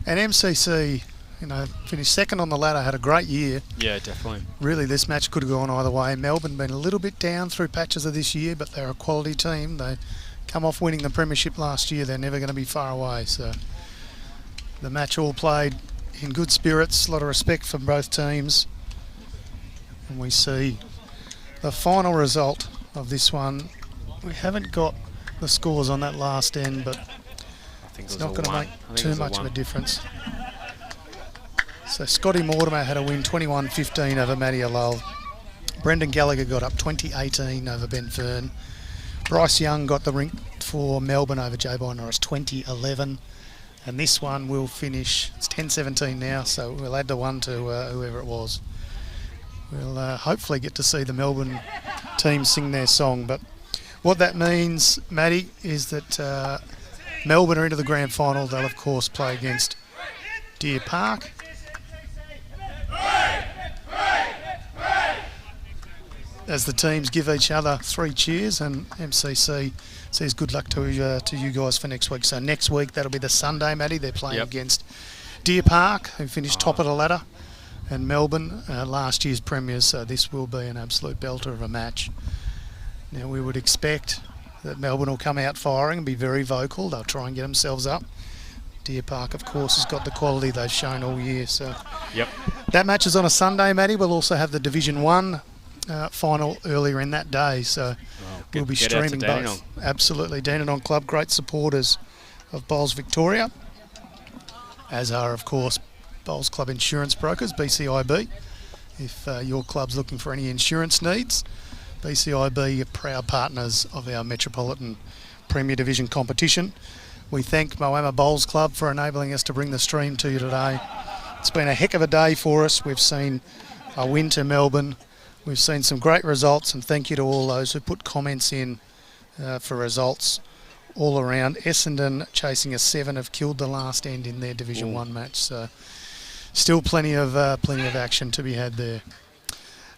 And MCC, you know, finished second on the ladder, had a great year. Yeah, definitely. Really, this match could have gone either way. Melbourne been a little bit down through patches of this year, but they're a quality team. They come off winning the premiership last year. They're never going to be far away. So the match all played in good spirits, a lot of respect from both teams. And we see the final result of this one. We haven't got the scores on that last end, but I think it's it was not a going to 1. make I think it too was much of a 1. difference. So Scotty Mortimer had a win 21-15 over Matty Lowell. Brendan Gallagher got up 20-18 over Ben Fern. Bryce Young got the ring for Melbourne over J-By Norris 20-11. And this one will finish, it's 10-17 now, so we'll add the 1 to whoever it was. We'll hopefully get to see the Melbourne team sing their song. But what that means, Matty, is that Melbourne are into the grand final. They'll, of course, play against Deer Park. As the teams give each other 3 cheers, and MCC says good luck to you guys for next week. So next week, that'll be the Sunday, Matty. They're playing against Deer Park, who finished top of the ladder, and Melbourne, last year's premiers. So this will be an absolute belter of a match. Now, we would expect that Melbourne will come out firing and be very vocal. They'll try and get themselves up. Deer Park, of course, has got the quality they've shown all year. So that match is on a Sunday, Matty. We'll also have the Division 1 final earlier in that day, so we'll be streaming both. Absolutely. Dandenong Club, great supporters of Bowls Victoria, as are, of course, Bowls Club Insurance Brokers, BCIB. If your club's looking for any insurance needs, BCIB are proud partners of our Metropolitan Premier Division competition. We thank Moama Bowls Club for enabling us to bring the stream to you today. It's been a heck of a day for us. We've seen a win to Melbourne. We've seen some great results, and thank you to all those who put comments in for results all around. Essendon chasing a 7 have killed the last end in their Division 1 match. So still plenty of action to be had there.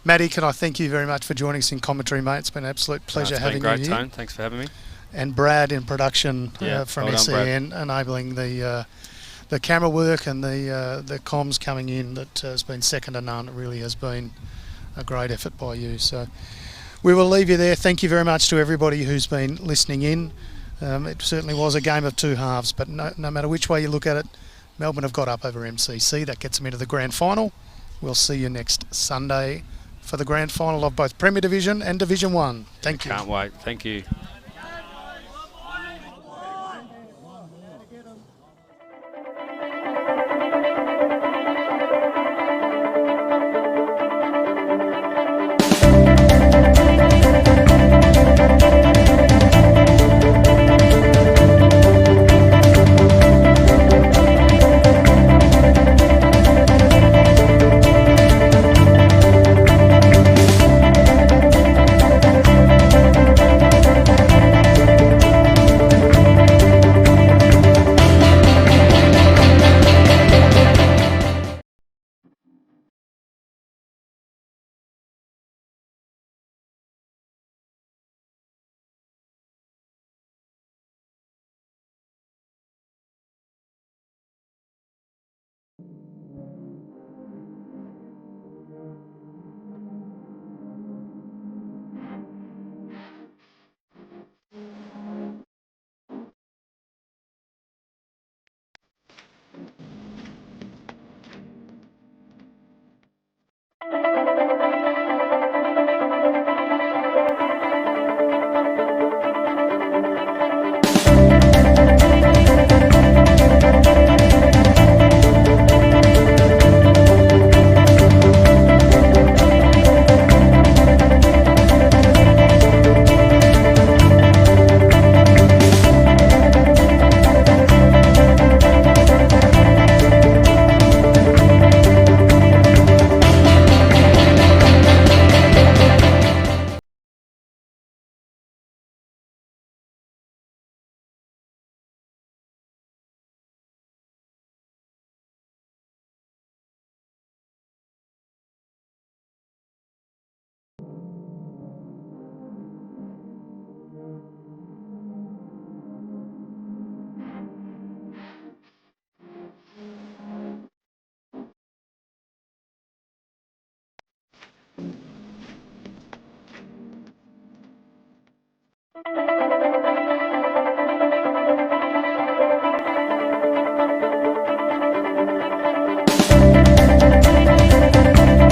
Matty, can I thank you very much for joining us in commentary, mate? It's been an absolute pleasure having you here. It's been great, Tone. Thanks for having me. And Brad in production from well SEN, enabling the camera work and the comms coming in. That has been second to none. It really has been a great effort by you. So we will leave you there. Thank you very much to everybody who's been listening in. It certainly was a game of two halves, but no matter which way you look at it, Melbourne have got up over MCC. That gets them into the grand final. We'll see you next Sunday for the grand final of both Premier Division and Division 1. Thank you. Can't wait. Thank you.